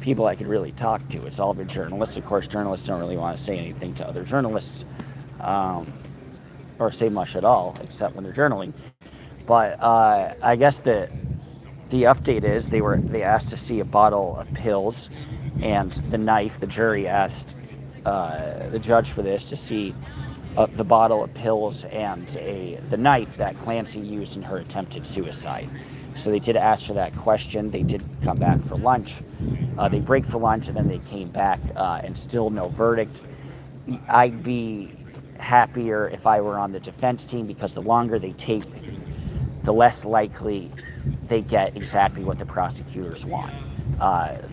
people I could really talk to. It's all been journalists. Of course, journalists don't really want to say anything to other journalists, um, or say much at all, except when they're journaling. But I guess the update is they asked to see a bottle of pills and the knife. The jury asked the judge for this to see the bottle of pills and the knife that Clancy used in her attempted suicide. So they did ask for that question. They did come back for lunch. They break for lunch and then they came back and still no verdict. I'd be happier if I were on the defense team because the longer they take, the less likely they get exactly what the prosecutors want.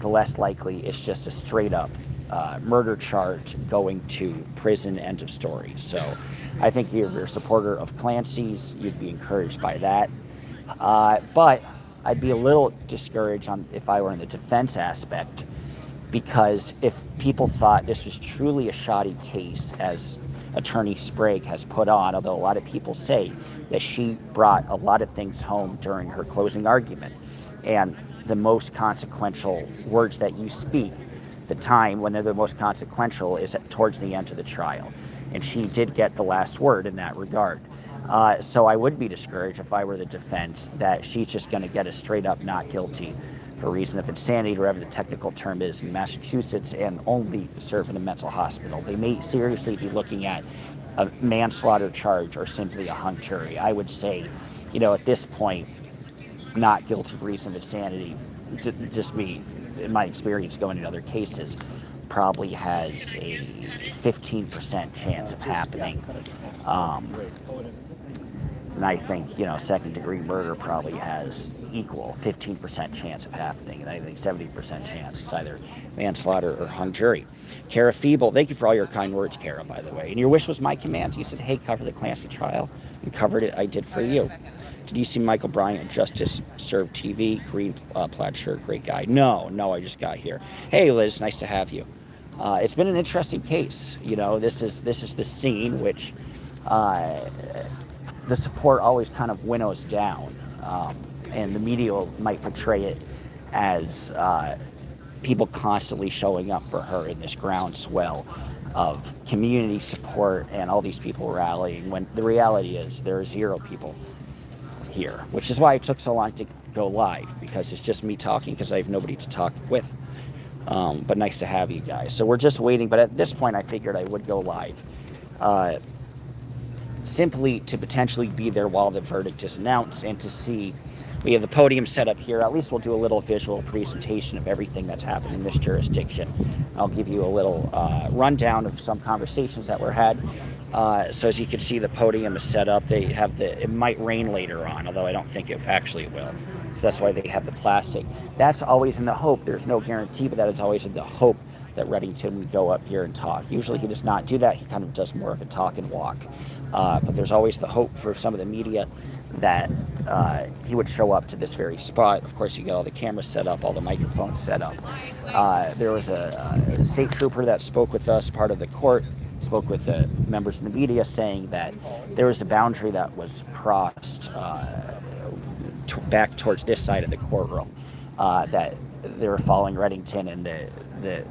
The less likely it's just a straight up murder charge going to prison, end of story. So I think if you're a supporter of Clancy's, you'd be encouraged by that. But I'd be a little discouraged if I were in the defense aspect, because if people thought this was truly a shoddy case, as Attorney Sprague has put on, although a lot of people say that she brought a lot of things home during her closing argument, and the most consequential words that you speak, the time when they're the most consequential, is towards the end of the trial, and she did get the last word in that regard. So I would be discouraged if I were the defense that she's just going to get a straight up not guilty for reason of insanity, whatever the technical term is in Massachusetts, and only serve in a mental hospital. They may seriously be looking at a manslaughter charge or simply a hung jury. I would say, at this point, not guilty for reason of insanity, just me, in my experience going into other cases, probably has a 15% chance of happening. And I think, second degree murder probably has equal 15% chance of happening. And I think 70% chance it's either manslaughter or hung jury. Kara Feeble, thank you for all your kind words, Kara, by the way. And your wish was my command. You said, hey, cover the Clancy trial. And covered it. I did for you. Did you see Michael Bryant, Justice Served TV, green plaid shirt, great guy? No, I just got here. Hey, Liz, nice to have you. It's been an interesting case. This is the scene which the support always kind of winnows down, and the media might portray it as people constantly showing up for her in this groundswell of community support and all these people rallying, when the reality is there are zero people here, which is why it took so long to go live, because it's just me talking because I have nobody to talk with. But nice to have you guys. So we're just waiting, but at this point I figured I would go live, simply to potentially be there while the verdict is announced and to see. We have the podium set up here. At least we'll do a little visual presentation of everything that's happened in this jurisdiction. I'll give you a little rundown of some conversations that were had. So as you can see, the podium is set up. They have it might rain later on, although I don't think it actually will. So that's why they have the plastic. That's always in the hope. There's no guarantee, but that is always in the hope that Reddington would go up here and talk. Usually he does not do that. He kind of does more of a talk and walk. But there's always the hope for some of the media that he would show up to this very spot. Of course, you get all the cameras set up, all the microphones set up. There was a state trooper that spoke with us, part of the court, spoke with the members of the media, saying that there was a boundary that was crossed back towards this side of the courtroom, that they were following Reddington, and the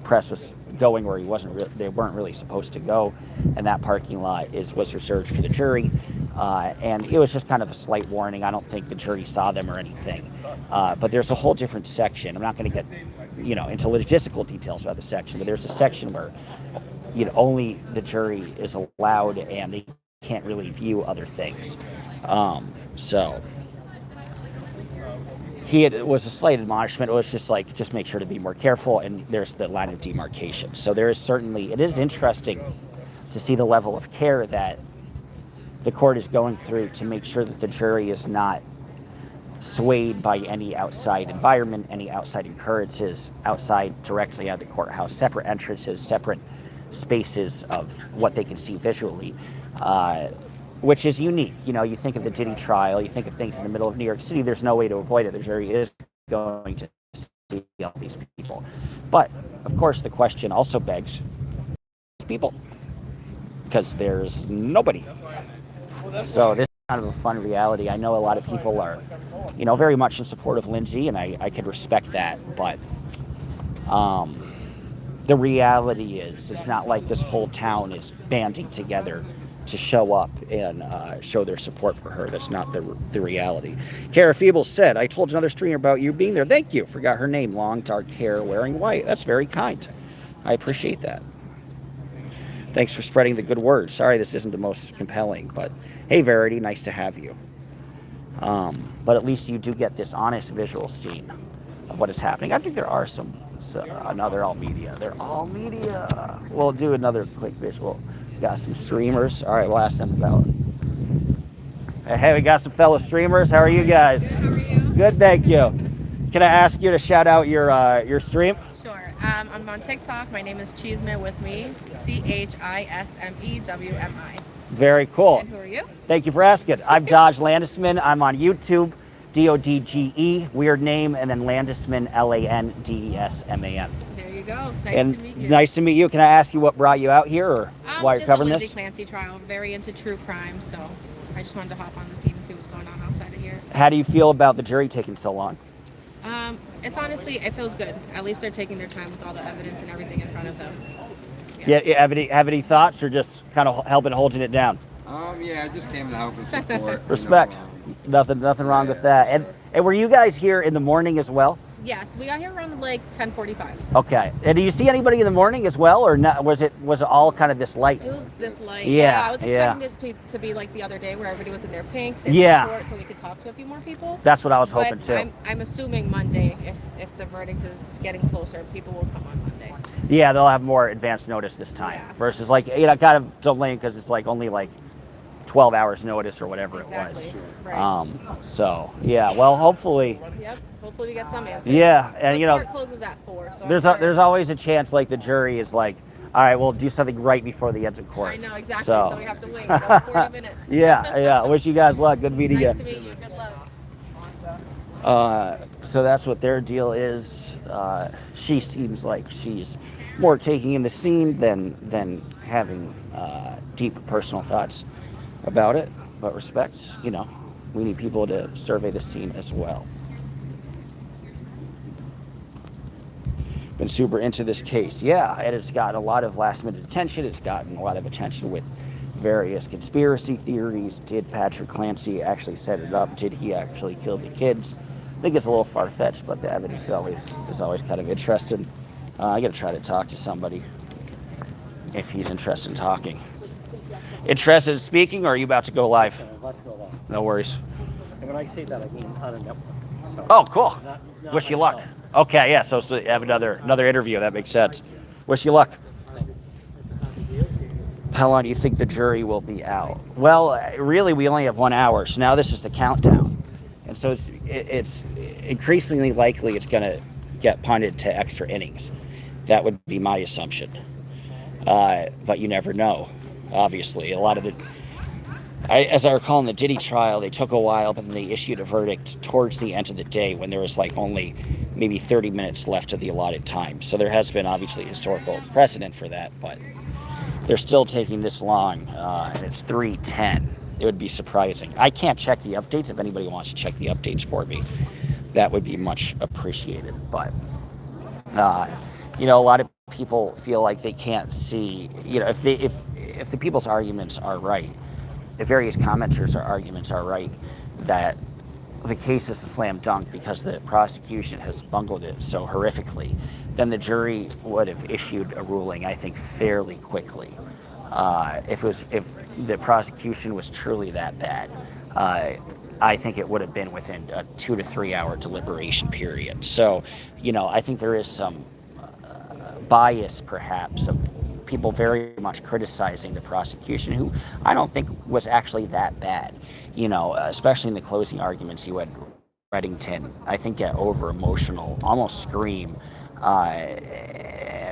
press was going where they weren't really supposed to go, and that parking lot was reserved for the jury, and it was just kind of a slight warning. I don't think the jury saw them or anything, but there's a whole different section. I'm not going to get into logistical details about the section, but there's a section where only the jury is allowed and they can't really view other things. So it was a slight admonishment. It was just make sure to be more careful, and there's the line of demarcation. So it is interesting to see the level of care that the court is going through to make sure that the jury is not swayed by any outside environment, any outside occurrences outside directly out of the courthouse, separate entrances, separate spaces of what they can see visually, which is unique. You think of the Diddy trial, you think of things in the middle of New York City, there's no way to avoid it. The jury is going to see all these people. But, of course, the question also begs, people, because there's nobody. So this is kind of a fun reality. I know a lot of people are, very much in support of Lindsay, and I can respect that, but The reality is, it's not like this whole town is banding together to show up and show their support for her. That's not the reality. Kara Feeble said, I told another streamer about you being there. Thank you. Forgot her name. Long, dark hair, wearing white. That's very kind. I appreciate that. Thanks for spreading the good word. Sorry this isn't the most compelling, but hey, Verity, nice to have you. But at least you do get this honest visual scene of what is happening. I think there are some, no, they're all media. They're all media. We'll do another quick visual. Got some streamers. All right, we'll ask them about it. Hey, we got some fellow streamers. How are you guys? Good, how are you? Good, thank you. Can I ask you to shout out your stream? Sure. I'm on TikTok. My name is Cheesemewmi with me. CHISMEWMI. Very cool. And who are you? Thank you for asking. I'm Dodge Landesman. I'm on YouTube, DODGE, weird name, and then Landesman, LANDESMAN. There you go. Nice And to meet you. nice to meet you. Can I ask you what brought you out here, or why you're just covering the this? Lindsay Clancy trial. I'm very into true crime, so I just wanted to hop on the scene and see what's going on outside of here. How do you feel about the jury taking so long? It's honestly, it feels good. At least they're taking their time with all the evidence and everything in front of them. Yeah. Have any thoughts, or just kind of helping holding it down? Yeah, I just came to help and support. Respect. Nothing wrong with that. And were you guys here in the morning as well? Yes, we got here around like 10:45. Okay. And do you see anybody in the morning as well, or not? Was it all kind of this light? It was this light. Yeah, I was expecting it to be like the other day where everybody was in their pinks and Yeah. support, so we could talk to a few more people. That's what I was hoping too. I'm assuming Monday, if the verdict is getting closer, people will come on Monday. Yeah, they'll have more advance notice this time Yeah. versus like kind of delaying because it's like only like 12 hours notice or whatever Exactly. it was. Right. So yeah, well, hopefully. Yep. Hopefully we get some answers. Yeah, and The you know, court closes at 4, so there's always a chance like the jury is like, all right, we'll do something right before the end of court. I know exactly. So, So we have to wait about 40 minutes. yeah. Wish you guys luck. Good meeting you. Nice to meet you. Good luck. So that's what their deal is. She seems like she's more taking in the scene than having deep personal thoughts about it. But respect, you know, we need people to survey the scene as well. Been super into this case, yeah, and it's gotten a lot of last-minute attention. It's gotten a lot of attention with various conspiracy theories. Did Patrick Clancy actually set it up? Did he actually kill the kids? I think it's a little far-fetched, but the evidence is always kind of interesting. I got to try to talk to somebody if he's interested in talking. Interested in speaking, or are you about to go live? Let's go live. No worries. And when I say that, I mean on a network. So Oh, cool. not Wish you luck. myself. Okay, yeah. So have another interview. That makes sense. Wish you luck. How long do you think the jury will be out? Well, really, we only have 1 hour, so now this is the countdown, and so it's increasingly likely it's going to get punted to extra innings. That would be my assumption. But you never know. Obviously, a lot of as I recall in the Diddy trial, they took a while, but then they issued a verdict towards the end of the day when there was like only maybe 30 minutes left of the allotted time. So there has been obviously historical precedent for that, but they're still taking this long, and it's 3:10. It would be surprising. I can't check the updates. If anybody wants to check the updates for me, that would be much appreciated. But you know, a lot of people feel like they can't see. You know, if the people's arguments are right, the various commenters' arguments are right, that the case is a slam dunk because the prosecution has bungled it so horrifically, then the jury would have issued a ruling, I think, fairly quickly. If the prosecution was truly that bad, I think it would have been within a 2 to 3 hour deliberation period. So, you know, I think there is some bias, perhaps, of people very much criticizing the prosecution, who I don't think was actually that bad. You know, especially in the closing arguments, you had Reddington, I think, get over emotional, almost scream,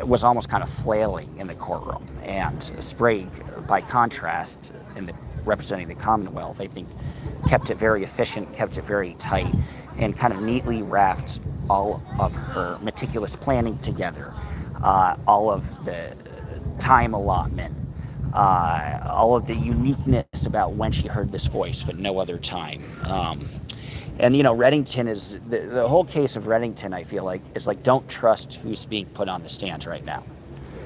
was almost kind of flailing in the courtroom. And Sprague, by contrast, representing the Commonwealth, I think kept it very efficient, kept it very tight, and kind of neatly wrapped all of her meticulous planning together, all of the time allotment, all of the uniqueness about when she heard this voice, but no other time. And, you know, Reddington is, the whole case of Reddington, I feel like, is like, don't trust who's being put on the stand right now,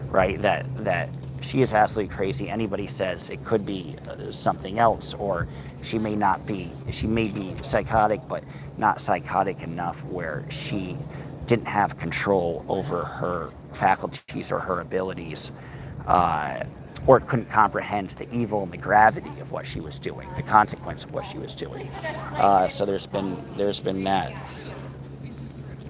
right? That she is absolutely crazy. Anybody says it could be something else, or she may be psychotic, but not psychotic enough where she didn't have control over her faculties or her abilities, or couldn't comprehend the evil and the gravity of what she was doing, the consequence of what she was doing. So there's been that.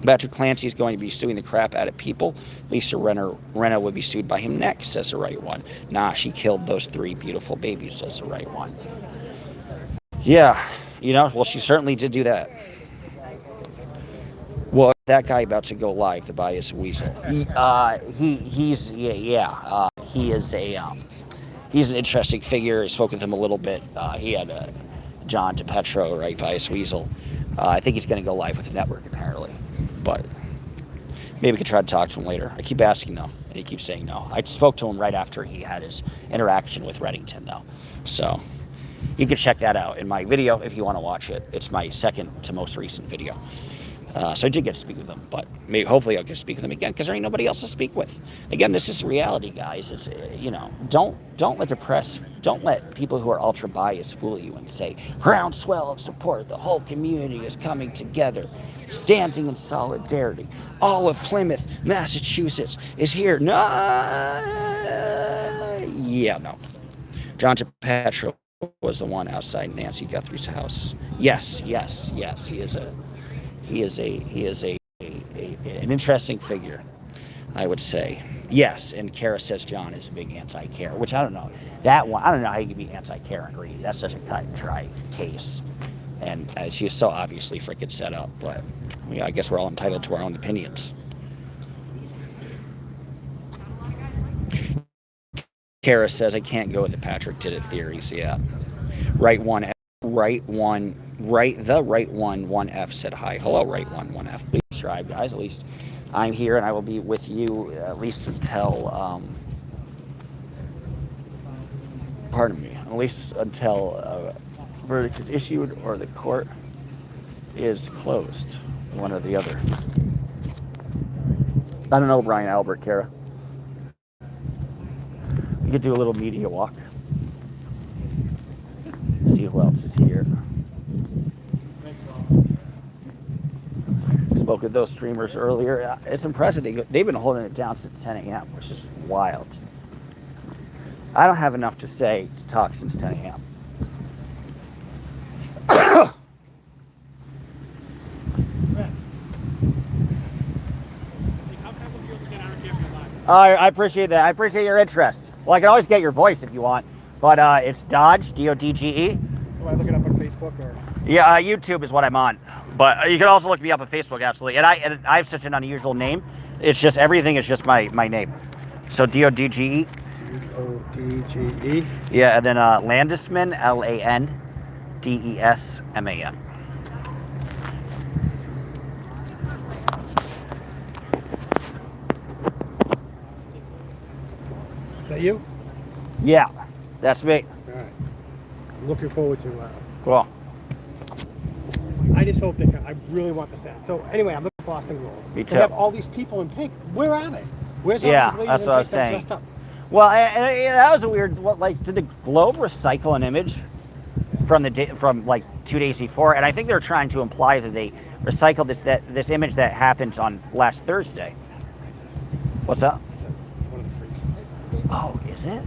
Patrick Clancy is going to be suing the crap out of people. Lisa Renna would be sued by him next, says the right one. Nah, she killed those 3 beautiful babies, says the right one. Yeah, you know, well, she certainly did do that. Well, that guy about to go live, the bias weasel. He is an interesting figure. I spoke with him a little bit. He had John DePetro, right, bias weasel. I think he's going to go live with the network apparently, but maybe we could try to talk to him later. I keep asking though, and he keeps saying no. I spoke to him right after he had his interaction with Reddington though, so you can check that out in my video if you want to watch it. It's my second to most recent video. So I did get to speak with them, but hopefully I'll get to speak with them again because there ain't nobody else to speak with. Again, this is reality, guys. It's you know, don't let the press, don't let people who are ultra biased fool you and say groundswell of support. The whole community is coming together, standing in solidarity. All of Plymouth, Massachusetts is here. No, yeah, no. John DePetro was the one outside Nancy Guthrie's house. Yes. He is an interesting figure, I would say. Yes, and Kara says John is a big anti-care, which I don't know. That one, I don't know how you can be anti-care and greedy. That's such a cut and dry case. And she is so obviously freaking set up, but yeah, I guess we're all entitled to our own opinions. Kara says I can't go with the Patrick did it theories, yeah. Right one, 1F said hi. Hello, right 1F. Please subscribe, guys. At least I'm here and I will be with you at least until pardon me, at least until verdict is issued or the court is closed, one or the other. I don't know, Brian Albert, Kara. We could do a little media walk. See who else is here. Spoke with those streamers earlier. It's impressive. They've been holding it down since 10 a.m., which is wild. I don't have enough to say to talk since 10 a.m. I appreciate that. I appreciate your interest. Well, I can always get your voice if you want, but it's Dodge, D-O-D-G-E. Do I look it up on Facebook or? Yeah, YouTube is what I'm on. But you can also look me up on Facebook, absolutely. And I have such an unusual name. It's just, everything is just my name. So D-O-D-G-E. D-O-D-G-E. Yeah, and then Landesman, L-A-N-D-E-S-M-A-N. Is that you? Yeah, that's me. All right. I'm looking forward to Cool. I just hope they can. I really want this to happen. So anyway, I'm looking at Boston Globe. Me too. They have all these people in pink. Where are they? Where's all Yeah, these ladies that's in what I was pink that saying. dressed up? Well, that was a weird. Did the Globe recycle an image from like 2 days before? And I think they're trying to imply that they recycled this image that happened on last Thursday. What's up? Is that one of the freaks? Oh, is it?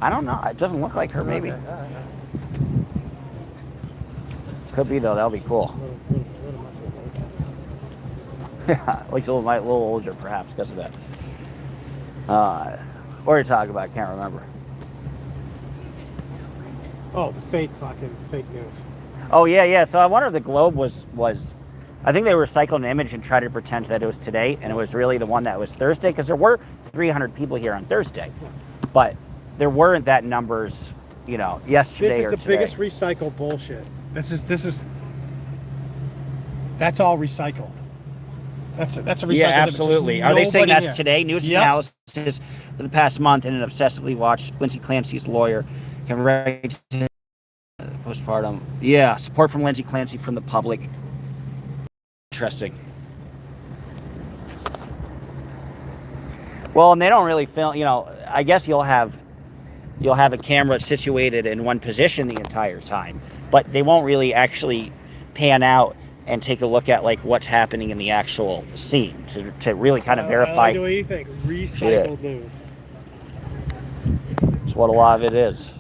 I don't know. It doesn't look like her. Maybe. Okay, all right. Could be though. That'll be cool. Yeah, at least a little older, perhaps, because of that. What are you talking about? I can't remember. Oh, the fake news. Oh yeah. So I wonder if the Globe was. I think they recycled an image and tried to pretend that it was today, and it was really the one that was Thursday, because there were 300 people here on Thursday, but there weren't that numbers, yesterday or today. This is the biggest recycled bullshit. This is. That's all recycled. That's a recycled. Yeah, absolutely. Are they saying that's today? News Yep. analysis for the past month, and an obsessively watched Lindsay Clancy's lawyer can write postpartum. Yeah, support from Lindsay Clancy from the public. Interesting. Well, and they don't really film. I guess you'll have a camera situated in one position the entire time, but they won't really actually pan out and take a look at like what's happening in the actual scene to really kind of verify. I like the way you think. Recycled news. It's what a lot of it is.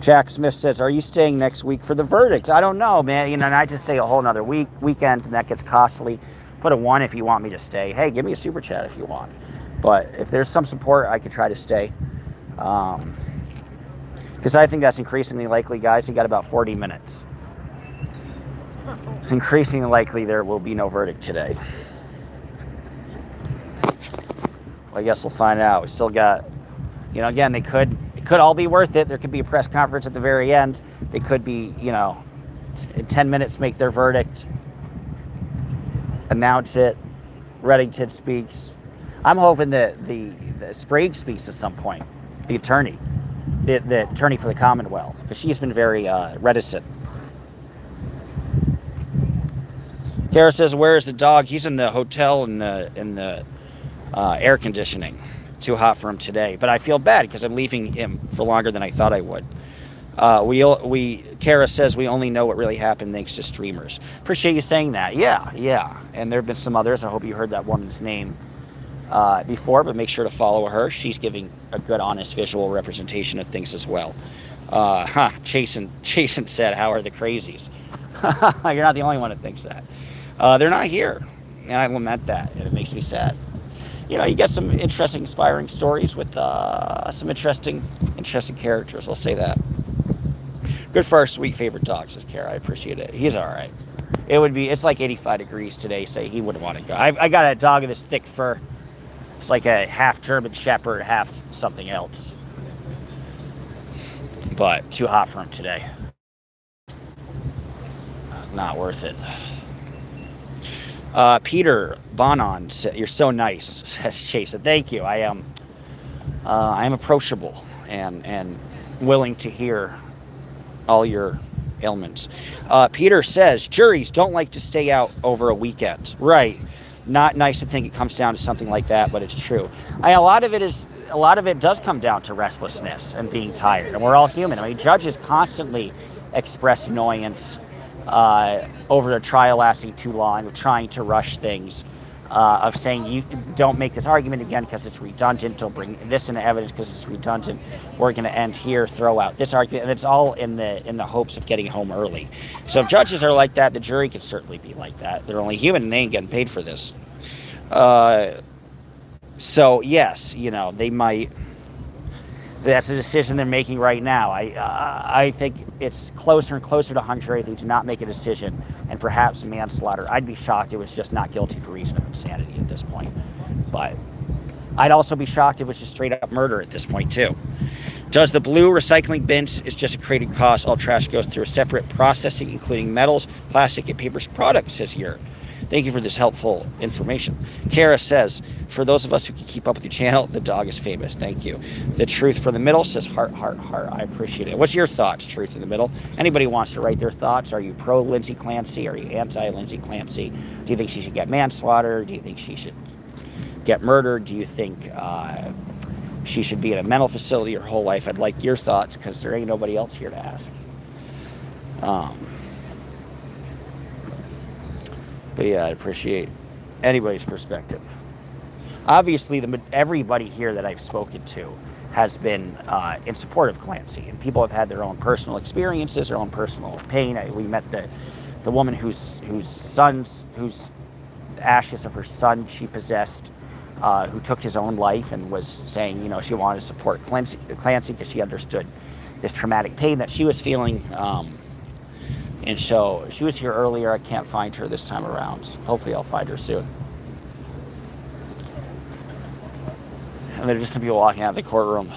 Jack Smith says, "Are you staying next week for the verdict?" I don't know, man. And I just stay a whole nother weekend, and that gets costly. Put a 1 if you want me to stay. Hey, give me a super chat if you want. But if there's some support, I could try to stay. Because I think that's increasingly likely, guys. You got about 40 minutes. It's increasingly likely there will be no verdict today. Well, I guess we'll find out. We still got, again, it could all be worth it. There could be a press conference at the very end. They could be, in 10 minutes make their verdict, announce it. Reddington speaks. I'm hoping that the Sprague speaks at some point. The attorney for the Commonwealth, because she's been very reticent. Kara says, "Where is the dog?" He's in the hotel in the air conditioning. Too hot for him today, but I feel bad because I'm leaving him for longer than I thought I would. Kara says we only know what really happened thanks to streamers. Appreciate you saying that. Yeah. And there have been some others. I hope you heard that woman's name before, but make sure to follow her. She's giving a good, honest visual representation of things as well. Jason said, "How are the crazies?" You're not the only one that thinks that. They're not here, and I lament that, and it makes me sad. You get some interesting, inspiring stories with some interesting characters. I'll say that. Good for our sweet favorite dog, says Kara. I appreciate it. He's all right. It's like 85 degrees today, so he wouldn't want to go. I got a dog of this thick fur. It's like a half German Shepherd, half something else. But too hot for him today. Not worth it. Peter Bonon, "You're so nice," says Chase. Thank you. I am approachable and willing to hear all your ailments. Peter says, "Juries don't like to stay out over a weekend." Right. Not nice to think it comes down to something like that, but it's true. A lot of it does come down to restlessness and being tired, and we're all human. Judges constantly express annoyance over a trial lasting too long, of trying to rush things, of saying you don't make this argument again because it's redundant, don't bring this into evidence because it's redundant, we're going to end here, throw out this argument, and it's all in the hopes of getting home early. So if judges are like that, the jury could certainly be like that. They're only human and they ain't getting paid for this. So yes, they might. That's a decision they're making right now. I think it's closer and closer to hung jury if they do not make a decision, and perhaps manslaughter. I'd be shocked it was just not guilty for reason of insanity at this point. But I'd also be shocked if it was just straight up murder at this point too. Does the blue recycling bins is just a created cost? All trash goes through a separate processing, including metals, plastic, and paper products, says here. Thank you for this helpful information. Kara says, "For those of us who can keep up with your channel, the dog is famous." Thank you. The Truth from the Middle says, "Heart, heart, heart." I appreciate it. What's your thoughts, Truth in the Middle? Anybody wants to write their thoughts? Are you pro Lindsay Clancy? Are you anti Lindsay Clancy? Do you think she should get manslaughter? Do you think she should get murdered? Do you think she should be in a mental facility her whole life? I'd like your thoughts because there ain't nobody else here to ask. But yeah, I appreciate anybody's perspective. Obviously, everybody here that I've spoken to has been in support of Clancy, and people have had their own personal experiences, their own personal pain. We met the woman whose ashes of her son she possessed, who took his own life, and was saying, she wanted to support Clancy because she understood this traumatic pain that she was feeling. And so she was here earlier. I can't find her this time around. Hopefully I'll find her soon. And there are just some people walking out of the courtroom.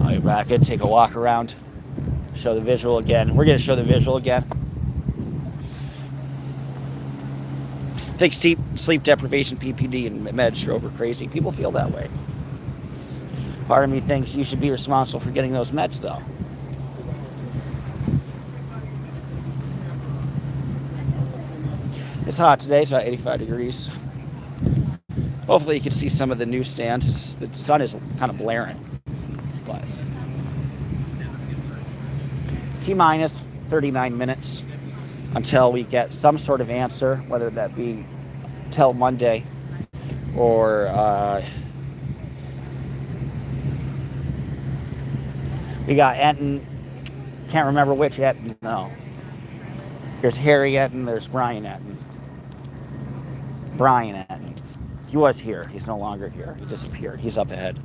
I'll be back in, take a walk around, show the visual again. We're going to show the visual again. I think sleep deprivation, PPD, and meds are over crazy. People feel that way. Part of me thinks you should be responsible for getting those meds, though. It's hot today. It's about 85 degrees. Hopefully you can see some of the newsstands. The sun is kind of blaring. But T-minus 39 minutes until we get some sort of answer, whether that be till Monday or we got Enton. Can't remember which Enton, though. There's Harry Enton, there's Brian Enton. Brian Enton. He was here. He's no longer here. He disappeared. He's up ahead.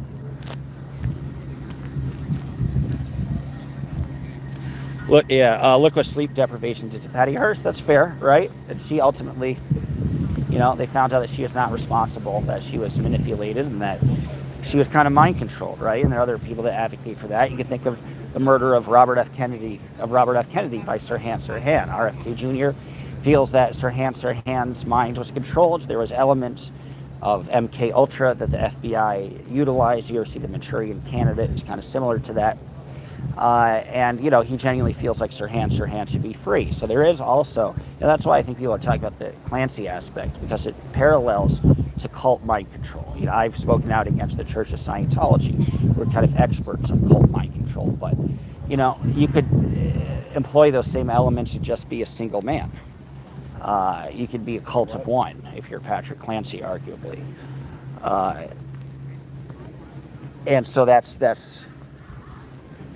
Look, yeah, look what sleep deprivation did to Patty Hearst. That's fair, right? And she ultimately, they found out that she was not responsible, that she was manipulated, and that she was kind of mind controlled, right? And there are other people that advocate for that. You can think of the murder of Robert F. Kennedy by Sirhan Sirhan. RFK Jr. feels that Sirhan Sirhan's mind was controlled. There was elements of MK Ultra that the FBI utilized. You ever see the Manchurian Candidate? It's kind of similar to that. And he genuinely feels like Sirhan Sirhan should be free. So there is also, that's why I think people are talking about the Clancy aspect, because it parallels to cult mind control. I've spoken out against the Church of Scientology. We're kind of experts on cult mind control, but you could employ those same elements to just be a single man. You could be a cult of one if you're Patrick Clancy, arguably. And so that's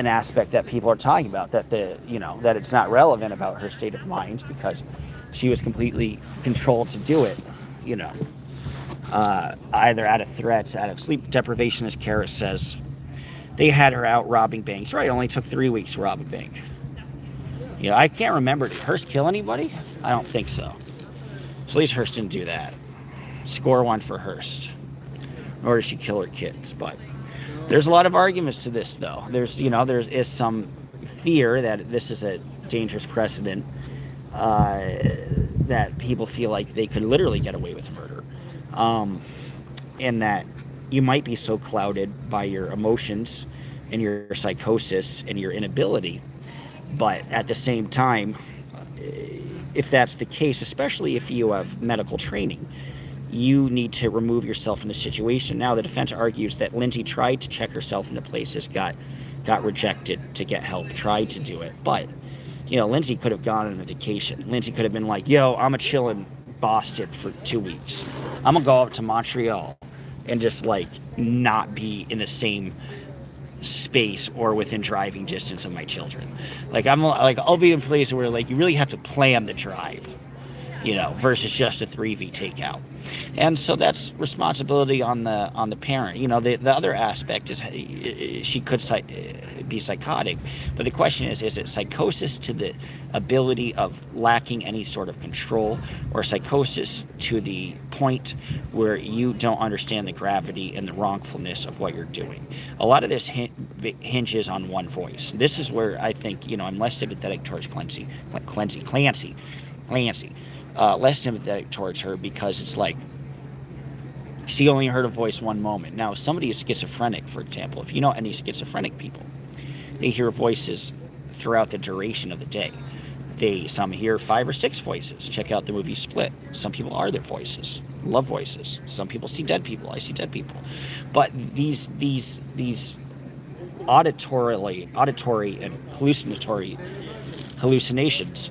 an aspect that people are talking about, that that it's not relevant about her state of mind because she was completely controlled to do it, either out of threats, out of sleep deprivation, as Kara says. They had her out robbing banks. Right, it only took 3 weeks to rob a bank. I can't remember. Did Hearst kill anybody? I don't think so. So at least Hearst didn't do that. Score one for Hearst. Nor did she kill her kids. But there's a lot of arguments to this, though. There is some fear that this is a dangerous precedent, that people feel like they could literally get away with murder. And that you might be so clouded by your emotions and your psychosis and your inability. But at the same time, if that's the case, especially if you have medical training, you need to remove yourself from the situation. Now, the defense argues that Lindsay tried to check herself into places, got rejected to get help, tried to do it. But, Lindsay could have gone on a vacation. Lindsay could have been like, I'm a chill in Boston for 2 weeks. I'm going to go up to Montreal and just, not be in the same space or within driving distance of my children. I'll be in a place where you really have to plan the drive, versus just a 3V takeout. And so that's responsibility on the parent. The other aspect is she could be psychotic, but the question is it psychosis to the ability of lacking any sort of control, or psychosis to the point where you don't understand the gravity and the wrongfulness of what you're doing? A lot of this hinges on one voice. This is where I think, I'm less sympathetic towards Clancy. Less sympathetic towards her, because it's she only heard a voice one moment. Now, if somebody is schizophrenic, for example, if you know any schizophrenic people, they hear voices throughout the duration of the day. Some hear 5 or 6 voices. Check out the movie Split. Some people are their voices. Love voices. Some people see dead people. I see dead people. But these auditory and hallucinations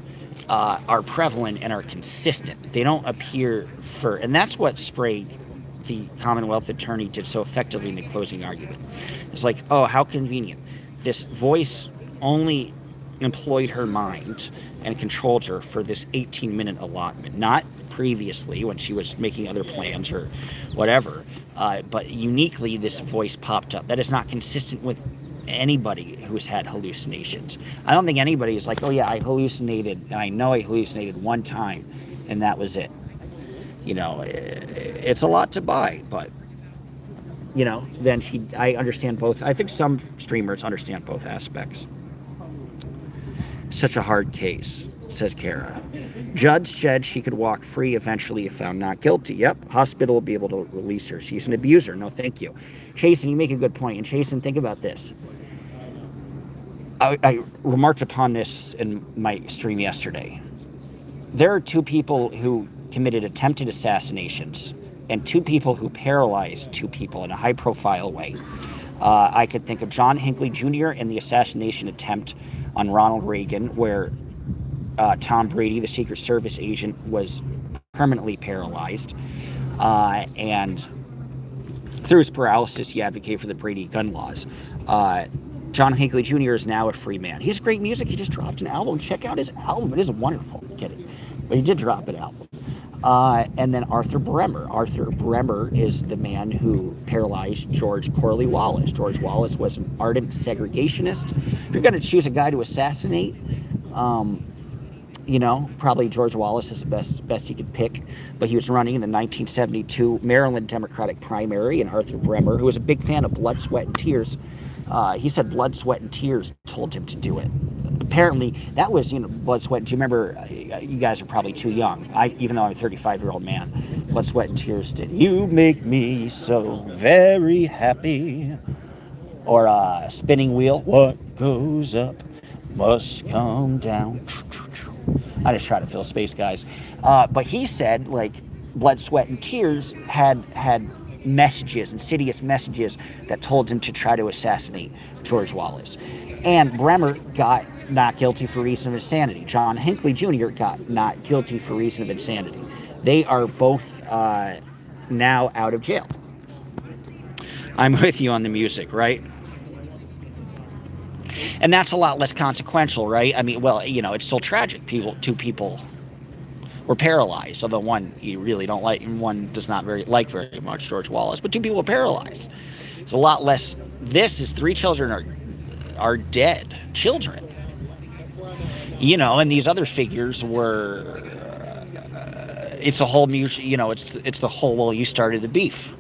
are prevalent and are consistent. They don't appear and that's what Sprague, the Commonwealth attorney, did so effectively in the closing argument. It's how convenient. This voice only employed her mind and controlled her for this 18-minute allotment, not previously when she was making other plans or whatever, but uniquely this voice popped up. That is not consistent with anybody who's had hallucinations. I don't think anybody is I hallucinated, and I know I hallucinated one time and that was it. It's a lot to buy, but then I understand both. I think some streamers understand both aspects. Such a hard case. says Kara. Judge said she could walk free eventually if found not guilty. Yep, hospital will be able to release her. She's an abuser. No, thank you. Chasen, you make a good point. And Chasen, think about this. I remarked upon this in my stream yesterday. There are 2 people who committed attempted assassinations and 2 people who paralyzed 2 people in a high-profile way. I could think of John Hinckley Jr. and the assassination attempt on Ronald Reagan, where Tom Brady, the Secret Service agent, was permanently paralyzed. And through his paralysis, he advocated for the Brady gun laws. John Hinckley Jr. is now a free man. He has great music. He just dropped an album. Check out his album. It is wonderful. I'm kidding. But he did drop an album. And then Arthur Bremer. Arthur Bremer is the man who paralyzed George Corley Wallace. George Wallace was an ardent segregationist. If you're going to choose a guy to assassinate, probably George Wallace is the best you could pick. But he was running in the 1972 Maryland Democratic primary, and Arthur Bremer, who was a big fan of Blood, Sweat, and Tears, he said Blood, Sweat, and Tears told him to do it. Apparently, that was, Blood, Sweat, and do you remember, you guys are probably too young, even though I'm a 35-year-old man, Blood, Sweat, and Tears did You Make Me So Very Happy, or Spinning Wheel, What Goes Up Must Come Down. I just try to fill space, guys. But he said, Blood, Sweat, and Tears had messages, insidious messages that told him to try to assassinate George Wallace. And Bremer got not guilty for reason of insanity. John Hinckley Jr. got not guilty for reason of insanity. They are both now out of jail. I'm with you on the music, right? And that's a lot less consequential, right? I mean, well, it's still tragic. 2 people were paralyzed, although one you really don't like, and one does not like very much, George Wallace, but 2 people were paralyzed. It's a lot less. This is 3 children are dead children, and these other figures were. It's a whole it's the whole. Well, you started the beef,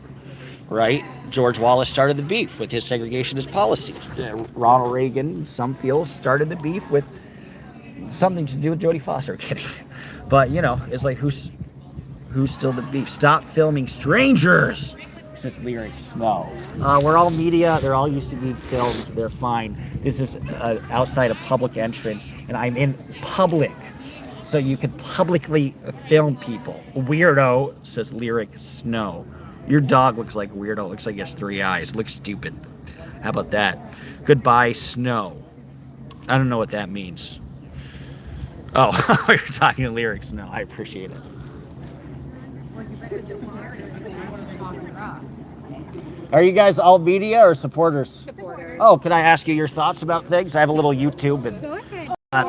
right? George Wallace started the beef with his segregationist policies. Ronald Reagan, some feel, started the beef with something to do with Jodie Foster. Kidding. But, it's like, who's still the beef? Stop filming strangers, says Lyric Snow. We're all media. They're all used to being filmed. They're fine. This is outside a public entrance, and I'm in public. So you can publicly film people. Weirdo, says Lyric Snow. Your dog looks like weirdo. Looks like he has 3 eyes. Looks stupid. How about that? Goodbye, Snow. I don't know what that means. Oh, you're talking to Lyrics now. I appreciate it. Are you guys all media or supporters? Supporters. Oh, can I ask you your thoughts about things? I have a little YouTube and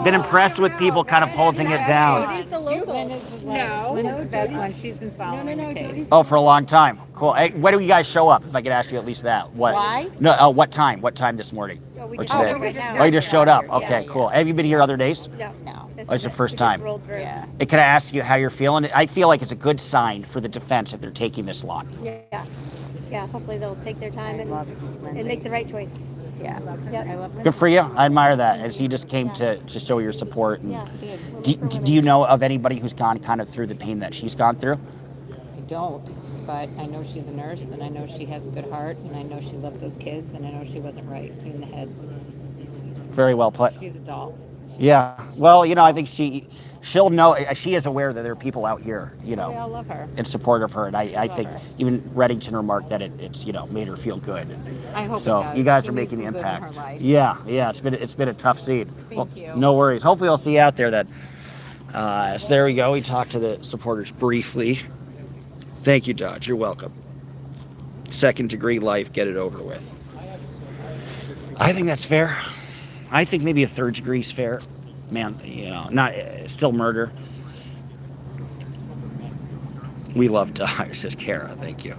been impressed with people kind of holding it down. Jody's the local. No. Lynn's the best one. She's been following the case. Oh, for a long time. Cool. Hey, when do you guys show up? If I could ask you at least that. What? Why? No. What time? What time this morning? Or today? Oh, you just showed up. Okay, cool. Have you been here other days? No. Oh, it's the first time. Yeah. Hey, can I ask you how you're feeling? I feel like it's a good sign for the defense if they're taking this long. Yeah, hopefully they'll take their time and make the right choice. Yeah. Yep. I love Lindsay. Good for you. I admire that. As you just came to show your support. And do you know of anybody who's gone kind of through the pain that she's gone through? I don't, but I know she's a nurse, and I know she has a good heart, and I know she loved those kids, and I know she wasn't right in the head. Very well put. She's a doll. Yeah. Well, I think she'll know. She is aware that there are people out here, They all love her. in support of her, and I think her. even Reddington remarked that it's made her feel good. I hope So it does. you guys She are needs making the some good in her impact. life. Yeah. It's been a tough scene. Thank you. No worries. Hopefully, I'll see you out there. So there we go. We talked to the supporters briefly. Thank you, Dodge. You're welcome. Second degree life. Get it over with. I think that's fair. I think maybe a third degree is fair. Man, not still murder. We love Dodge, says Kara. Thank you.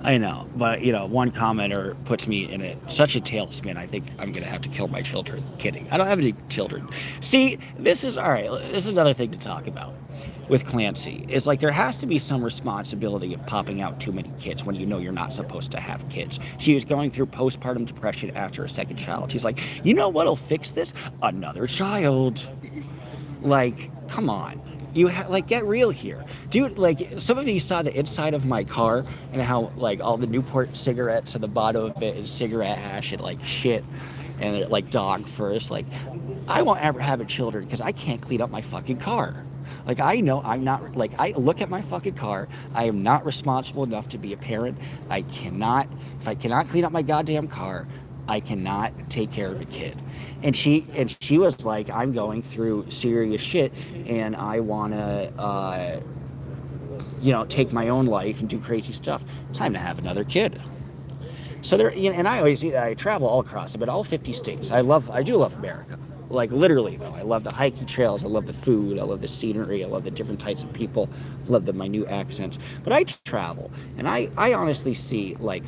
I know, but one commenter puts me in such a tailspin. I think I'm gonna have to kill my children. Kidding. I don't have any children. See, this is all right. This is another thing to talk about with Clancy. Is like there has to be some responsibility of popping out too many kids when you're not supposed to have kids. She was going through postpartum depression after a second child. She's like, you know what'll fix this? Another child. Like, come on. You like, get real here, dude. Like, some of you saw the inside of my car and how like all the Newport cigarettes at the bottom of it is cigarette ash and like shit and they're like dog furs. Like, I won't ever have a children because I can't clean up my fucking car. Like, I know I'm not, like, I look at my fucking car. I am not responsible enough to be a parent. If I cannot clean up my goddamn car, I cannot take care of a kid. And she was like, I'm going through serious shit and I want to, take my own life and do crazy stuff. Time to have another kid. So there, and I travel all across, but all 50 states. I do love America. Like, literally, though. I love the hiking trails. I love the food. I love the scenery. I love the different types of people. I love my new accents. But I travel, and I honestly see, like,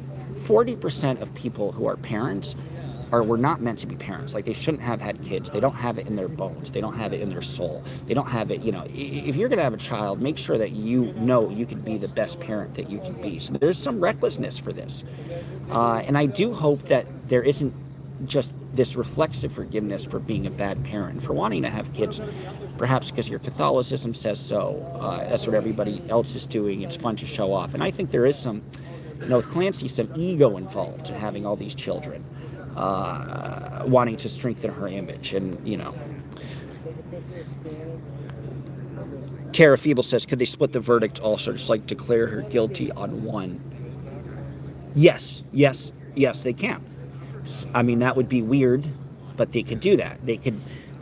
40% of people who are parents were not meant to be parents. Like, they shouldn't have had kids. They don't have it in their bones. They don't have it in their soul. They don't have it, if you're going to have a child, make sure that you know you can be the best parent that you can be. So there's some recklessness for this. And I do hope that there isn't just this reflexive forgiveness for being a bad parent, for wanting to have kids, perhaps because your Catholicism says so. That's what everybody else is doing. It's fun to show off. And I think there is some, with Clancy, some ego involved in having all these children, wanting to strengthen her image. And, Cara Feeble says, could they split the verdict also, just like declare her guilty on one? Yes, they can. I mean, that would be weird, but they could do that. They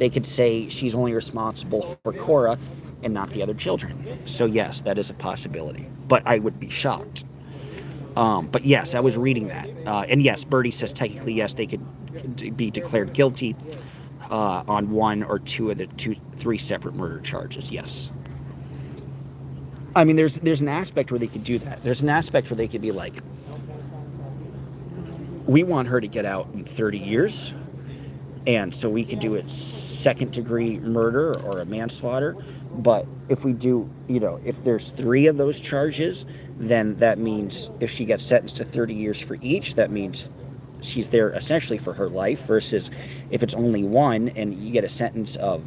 could say she's only responsible for Cora and not the other children. So yes, that is a possibility, but I would be shocked. But yes, I was reading that. And yes, Birdie says technically yes, they could be declared guilty on one or two of the three separate murder charges. Yes. I mean, there's an aspect where they could do that. There's an aspect where they could be like, we want her to get out in 30 years, and so we could do it second-degree murder or a manslaughter. But if we do, if there's 3 of those charges, then that means if she gets sentenced to 30 years for each, that means she's there essentially for her life, versus if it's only one and you get a sentence of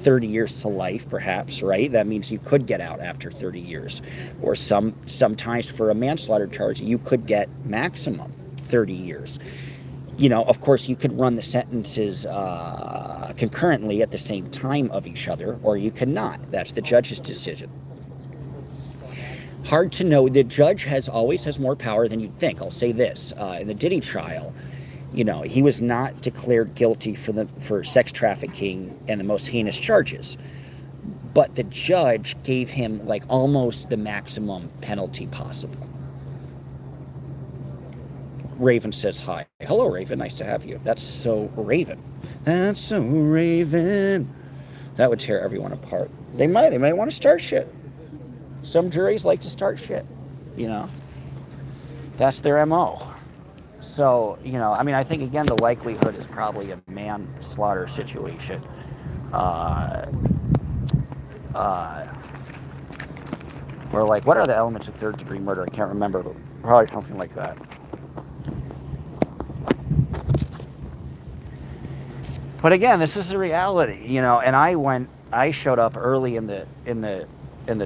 30 years to life, perhaps, right? That means you could get out after 30 years. Or sometimes for a manslaughter charge, you could get maximum 30 years. Of course, you could run the sentences concurrently at the same time of each other, or you cannot. That's the judge's decision. Hard to know. The judge always has more power than you'd think. I'll say this. In the Diddy trial, he was not declared guilty for sex trafficking and the most heinous charges. But the judge gave him like almost the maximum penalty possible. Raven says hi. Hello, Raven. Nice to have you. That's so Raven. That's so Raven. That would tear everyone apart. They might want to start shit. Some juries like to start shit. That's their MO. So, I think, again, the likelihood is probably a manslaughter situation. Or like, what are the elements of third-degree murder? I can't remember, but probably something like that. But again, this is a reality, and I showed up early in the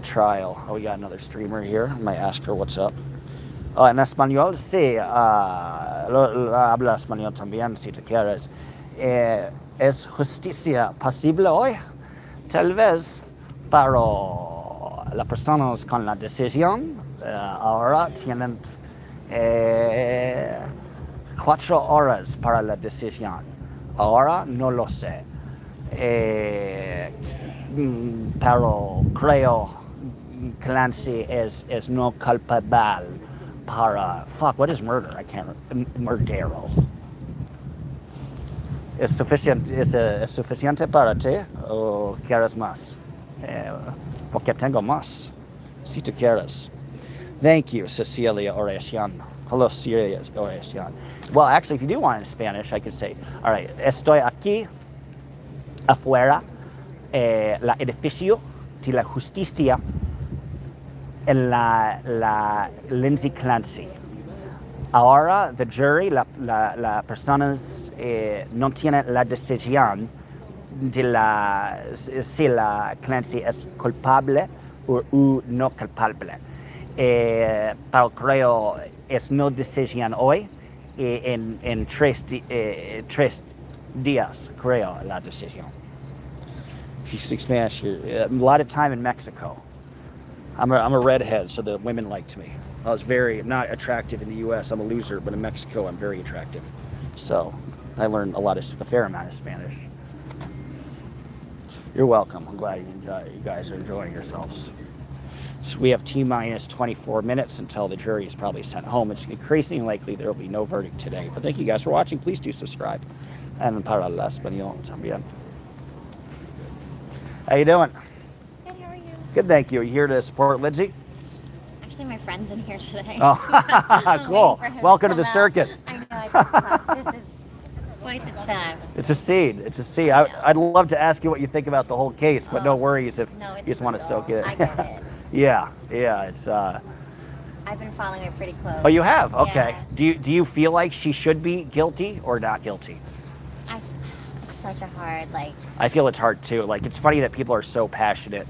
trial. Oh, we got another streamer here. I might ask her what's up. En español, sí, habla español también, si tú quieres. ¿Es justicia posible hoy? Tal vez, pero las personas con la decisión ahora tienen 4 horas para la decisión. Ahora no lo sé. Pero creo Clancy es no culpable para... Fuck, what is murder? I can't remember. Murdero. ¿Es suficiente para ti o quieres más? Porque tengo más. Si tú quieres. Thank you, Cecilia Oracion. Hello, Cecilia Oracion. Well, actually, if you do want it in Spanish, I could say, all right, estoy aquí afuera, la edificio de la justicia en la Lindsay Clancy. Ahora, the jury, la personas no tienen la decisión si la Clancy es culpable o no culpable. Pero creo es no decisión hoy, en 3 días creo la decisión. If you speak Spanish, a lot of time in Mexico. I'm a redhead, so the women liked me. I was I'm not attractive in the U.S. I'm a loser, but in Mexico, I'm very attractive. So I learned a fair amount of Spanish. You're welcome. I'm glad you guys are enjoying yourselves. So we have T-minus 24 minutes until the jury is probably sent home. It's increasingly likely there will be no verdict today. But thank you guys for watching. Please do subscribe. And para el español también. How you doing? Good, how are you? Good, thank you. Are you here to support Lindsay? Actually, my friend's in here today. Oh, cool. Waiting for him Welcome to come the out. circus. I know, I thought, this is quite the time. It's a scene. I'd love to ask you what you think about the whole case, but no worries if No, it's you just want to brutal. soak it. I get it. Yeah. It's I've been following it pretty close. Oh, you have? Okay. Yeah. Do you feel like she should be guilty or not guilty? It's such a hard, I feel it's hard too. Like, it's funny that people are so passionate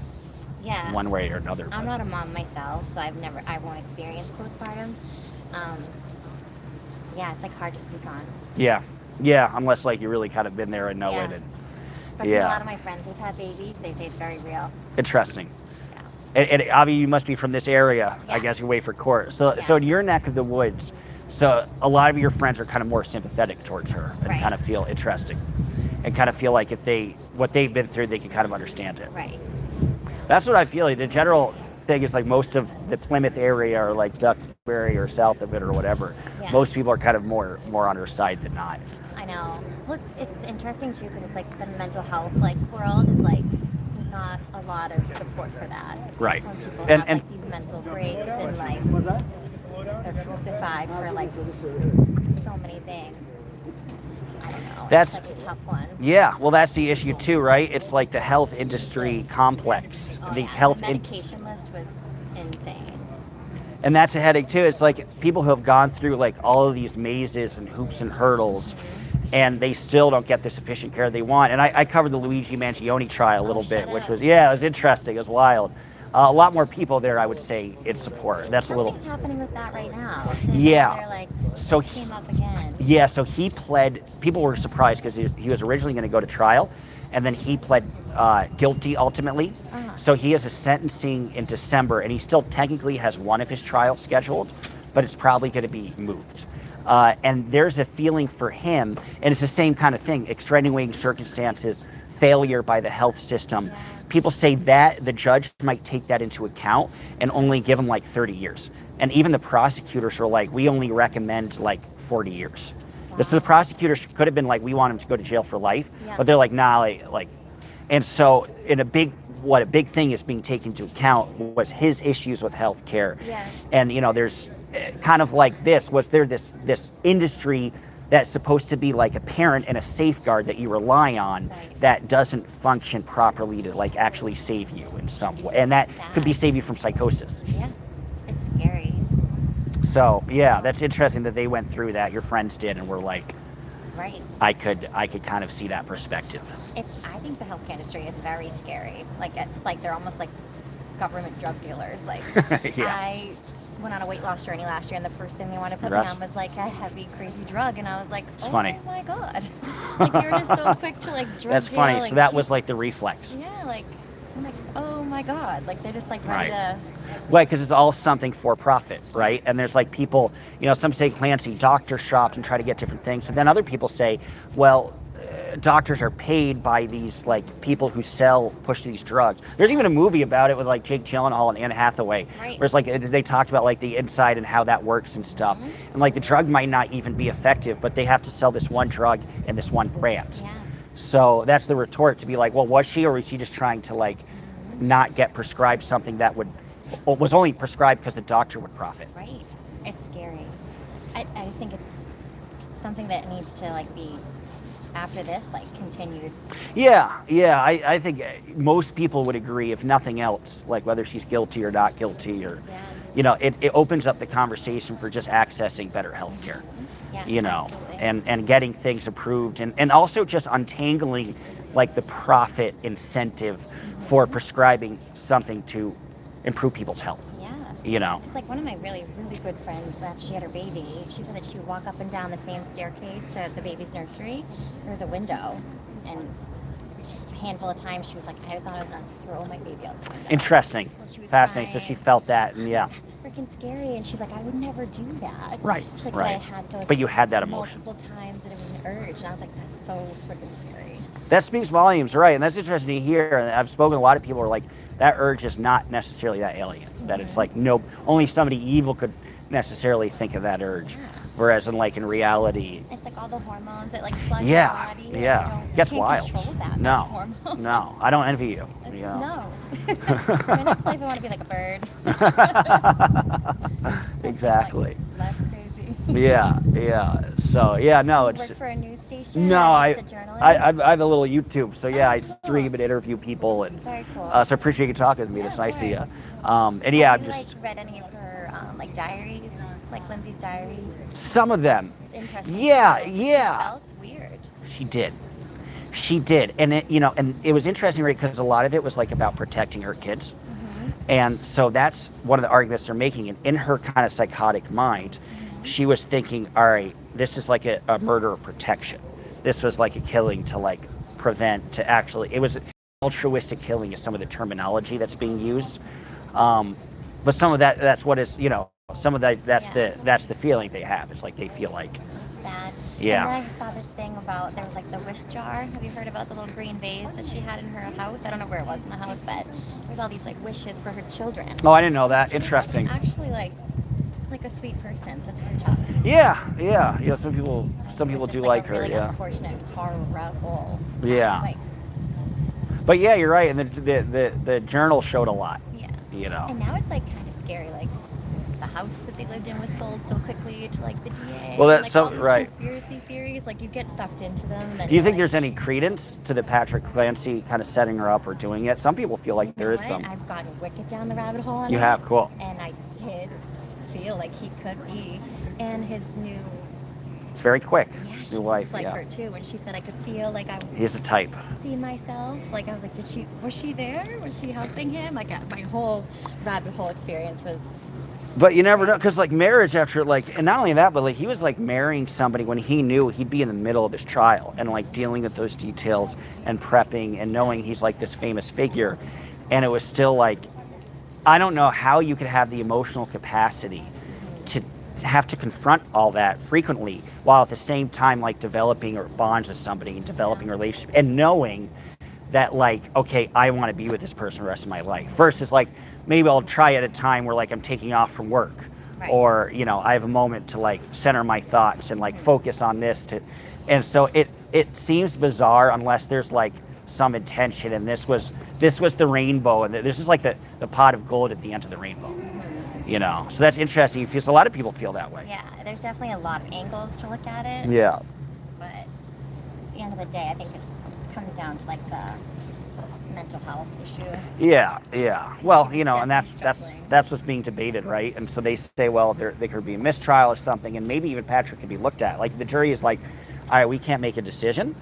yeah. one way or another. I'm but- not a mom myself, so I won't experience postpartum. Yeah, it's hard to speak on. Yeah, unless you really kind of been there and know Yeah. it. And But Yeah. for a lot of my friends who've had babies, they say it's very real. interesting. And obviously you must be from this area. I Yeah. guess you wait for court. So Yeah. so in your neck of the woods, so a lot of your friends are kind of more sympathetic towards her and Right. kind of feel interesting and kind of feel like what they've been through, they can kind of understand it. Right. That's what I feel. The general thing is most of the Plymouth area or Duxbury or south of it or whatever. Yeah. Most people are kind of more on her side than not. I know. Well, it's interesting too because it's the mental health world is there's not a lot of support for that. Right. When people And- have and- these mental breaks and they're crucified for so many things. I don't know. That's- It's a tough one. Yeah, well, that's the issue too, right? It's the health industry complex. Oh, The yeah. health The medication list was insane. And that's a headache too. It's people who have gone through all of these mazes and hoops and hurdles, and they still don't get the sufficient care they want. And I covered the Luigi Mangione trial a little bit, shut which up. was it was interesting, it was wild. A lot more people there, I would say, in support. That's a little. Something's happening with that right now. Yeah. They're So came up again. Yeah, so he pled. People were surprised because he was originally going to go to trial, and then he pled guilty ultimately. Uh-huh. So he has a sentencing in December, and he still technically has one of his trials scheduled, but it's probably going to be moved. And there's a feeling for him, and it's the same kind of thing: extenuating circumstances, failure by the health system. Yeah. People say that the judge might take that into account and only give him 30 years. And even the prosecutors are we only recommend 40 years. Wow. So the prosecutors could have been we want him to go to jail for life, Yeah. but they're nah, and so a big thing is being taken into account was his issues with healthcare. Yeah. And there's kind of this industry that's supposed to be a parent and a safeguard that you rely on, Right. that doesn't function properly to actually save you in some way, and that could be save you from psychosis. Yeah. It's scary. So yeah, that's interesting that they went through that. Your friends did, and were Right. I could kind of see that perspective. I think the healthcare industry is very scary. It's they're almost government drug dealers. Yeah. I went on a weight loss journey last year, and the first thing they wanted to put Congrats. me on was a heavy, crazy drug, and I was It's oh funny. my god, you're just so quick to drug That's deal funny. So and that keep- was the reflex. yeah, I'm oh my god, they're just ready Right. to. Right, because it's all something for profit, right? And there's people, some say Clancy doctor shops and try to get different things, and then other people say, well, doctors are paid by these people who push these drugs. There's even a movie about it with Jake Gyllenhaal and Anne Hathaway, Right. where it's they talked about the inside and how that works and stuff. Mhm. And the drug might not even be effective, but they have to sell this one drug and this one brand. Yeah. So that's the retort, to be well, was she, or was she just trying to not get prescribed something that was only prescribed because the doctor would profit? Right. It's scary. I just think it's something that needs to be after this continued. Yeah, I think most people would agree, if nothing else, whether she's guilty or not guilty, or Yeah. it opens up the conversation for just accessing better health care. Yeah. Absolutely. And getting things approved, and also just untangling like the profit incentive for prescribing something to improve people's health. Yeah. You know. It's like one of my really, really good friends, after she had her baby, she said that she would walk up and down the same staircase to the baby's nursery. There was a window, and a handful of times she was like, I thought I was going to throw my baby out the window. Interesting. Well, she was Fascinating. So crying. she felt that, and yeah. That's freaking scary. And she's like, I would never do that. Right. She's like, Right. but I had those. But you had that emotion. Multiple times that it was an urge, and I was like, that's so freaking scary. That speaks volumes, right? And that's interesting to hear. And I've spoken to a lot of people who are like, that urge is not necessarily that alien. That it's like, no, only somebody evil could necessarily think of that urge. Yeah. Whereas in reality, It's like all the hormones that like flood yeah, your body. Like, yeah, you gets can't wild. Control that No, hormones. no, I don't envy you. It's, You know. No. My next life, I want to be like a bird. Exactly. Like, less crazy. Yeah, yeah. So yeah, no, You it's work for a news station? no, or just a journalist? I have a little YouTube. So yeah, I Oh, cool. stream and interview people, and Very cool. so I appreciate you talking with me. Yeah, That's of nice of you. course. And yeah, I'm Have you just like read any of her like diaries, like Lindsay's diaries? some of them. It's interesting. Yeah, too. yeah. It felt weird. She did, and and it was interesting, right? Because a lot of it was like about protecting her kids. Mm-hmm. And so that's one of the arguments they're making. And in her kind of psychotic mind, she was thinking, all right, this is like a murder of protection. This was like a killing to like prevent, to actually, it was altruistic killing is some of the terminology that's being used. But some of that's what is, some of that's the feeling they have. It's like they feel like, Sad. Yeah. And then I saw this thing about, there was like the wish jar. Have you heard about the little green vase that she had in her house? I don't know where it was in the house, but there's all these like wishes for her children. oh, I didn't know that. Interesting. Actually like a sweet person, so it's tough. Yeah. Some people It's do just, like a her. really Yeah. unfortunate, horrible. Yeah. Like, But yeah, you're right. And the journal showed a lot. yeah. And now it's like kind of scary, like the house that they lived in was sold so quickly to like the DA. Well, that's like, so all these right. Conspiracy theories, like you get sucked into them. And then Do you you're think like, there's any credence to the Patrick Clancy kind of setting her up or doing it? Some people feel like you there know is what? some. I've gone wicked down the rabbit hole on You it, have, cool. and I did feel like he could be. And his new, It's very quick. yeah, she New wife, looks like yeah. her too. When she said I could feel like I was He's a type. seeing myself, like I was like, was she there? Was she helping him? Like my whole rabbit hole experience was. But you never know, because like marriage after like, and not only that, but like he was like marrying somebody when he knew he'd be in the middle of his trial and like dealing with those details and prepping and knowing he's like this famous figure. And it was still like, I don't know how you could have the emotional capacity to have to confront all that frequently while at the same time like developing or bonds with somebody and developing a relationship and knowing that like, okay, I want to be with this person the rest of my life versus like, maybe I'll try at a time where like I'm taking off from work, Right. or I have a moment to like center my thoughts and like focus on this and so it seems bizarre unless there's like some intention, and this was the rainbow, and this is like the pot of gold at the end of the rainbow, so that's interesting because a lot of people feel that way. Yeah, there's definitely a lot of angles to look at it. Yeah. But at the end of the day, I think it comes down to like the mental health issue. Yeah. Well, and Definitely that's struggling. what's being debated, right? And so they say, well, there could be a mistrial or something, and maybe even Patrick could be looked at. Like the jury is like, all right, we can't make a decision.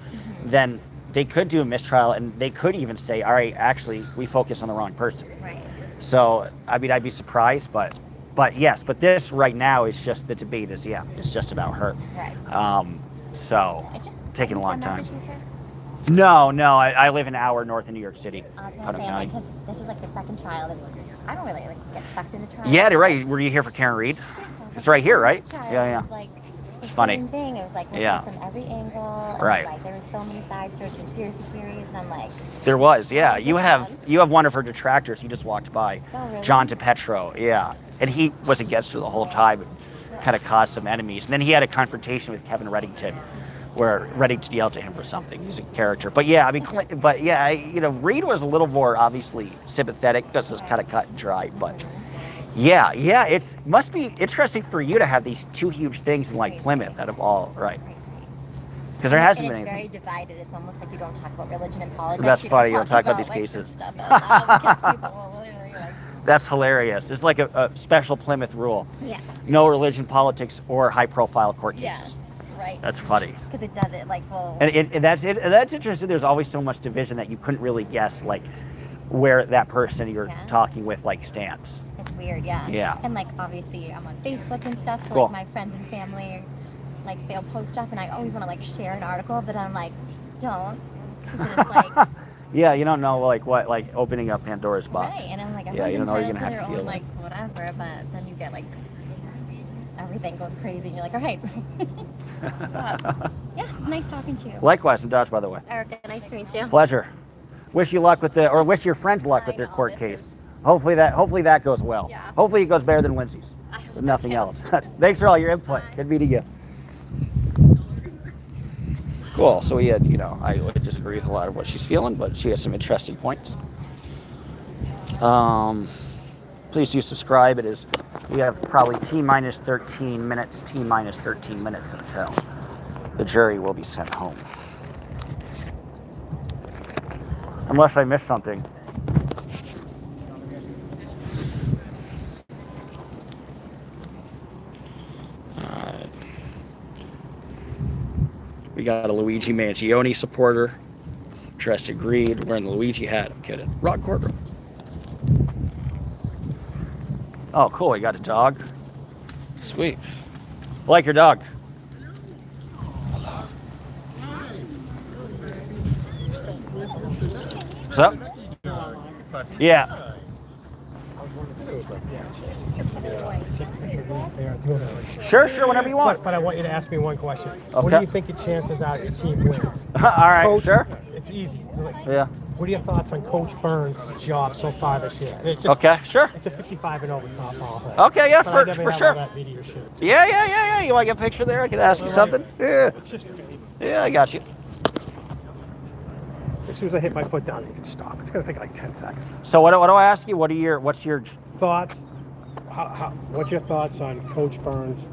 Then they could do a mistrial, and they could even say, all right, actually, we focus on the wrong person. Right. So I mean, I'd be surprised, but yes, but this right now is just the debate is it's just about her. Right. So It's just taking a long from time. Massachusetts? No, I live an hour north of New York City. I was Putnam gonna say, County. because this is like the second trial that I don't really like get sucked into trials. Yeah, they're right. Were you here for Karen Reed? It's right here, right? Yeah. It was like the funny. same thing. It was like looking Yeah. from every angle. And Right. Like there was so many sides to it, conspiracy theories, and I'm like, There was, yeah. Is You this have fun? one of her detractors. He just walked by, oh really? John DePetro. Yeah, and he was against her the whole time. Kind of caused some enemies. And then he had a confrontation with Kevin Reddington, where Reddington yelled to him for something. He's a character. But yeah, I mean, Reed was a little more obviously sympathetic. This is kind of cut and dry, but. Yeah, it must be interesting for you to have these two huge things in like Plymouth out of all, right? Because there hasn't been It's very anything. divided. It's almost like you don't talk about religion and politics. That's funny, you don't talk about like, these cases. this stuff out loud because people will literally like, That's hilarious. It's like a special Plymouth rule. yeah, No religion, politics, or high-profile court yeah, cases. Right. That's funny. Because it does it like, well. And that's it. And that's interesting. There's always so much division that you couldn't really guess like where that person you're Yeah. talking with like stands. It's weird, yeah. Yeah. And like obviously I'm on Facebook and stuff, so Cool. like my friends and family, like they'll post stuff, and I always want to like share an article, but I'm like, don't, because then it's like. Yeah, you don't know like what like opening up Pandora's box. Right, and I'm like, Yeah, you don't know what you're entitled gonna to have their to deal own, with. like whatever, but then you get like everything goes crazy, and you're like, all right. But, yeah, it's nice talking to you. Likewise, I'm Dodge, by the way. Erica, nice to meet you. Pleasure. Wish you luck with or wish your friends luck with I their know, court this case. is- Hopefully that goes well. Yeah. Hopefully it goes better than Lindsay's. I hope If so, nothing too. else. Thanks for all your input. Bye. Good meeting you. Cool. So we had, I would disagree with a lot of what she's feeling, but she had some interesting points. Please do subscribe. We have probably T-minus 13 minutes until the jury will be sent home. Unless I missed something. We got a Luigi Mangione supporter. Dressed in green, wearing the Luigi hat. I'm kidding. Rock courtroom. Oh, cool. You got a dog. Sweet. I like your dog. What's up? Yeah. Take a picture of you up there, do whatever. Sure, whenever you want. But I want you to ask me one question. What Okay. do you think your chances are your team wins? All right, Coach, sure. It's easy. Yeah. What are your thoughts on Coach Burns' job so far this year? It's just, Okay, sure. It's a 55 and over softball thing. Okay, yeah, But I for definitely have sure. all that media shit, too. Yeah. You want to get a picture there? I can ask you something? Yeah. It's just crazy. Yeah, I got you. As soon as I hit my foot down, you can stop. It's gonna take like 10 seconds. So what do I ask you? What's your Thoughts? What's your thoughts on Coach Burns?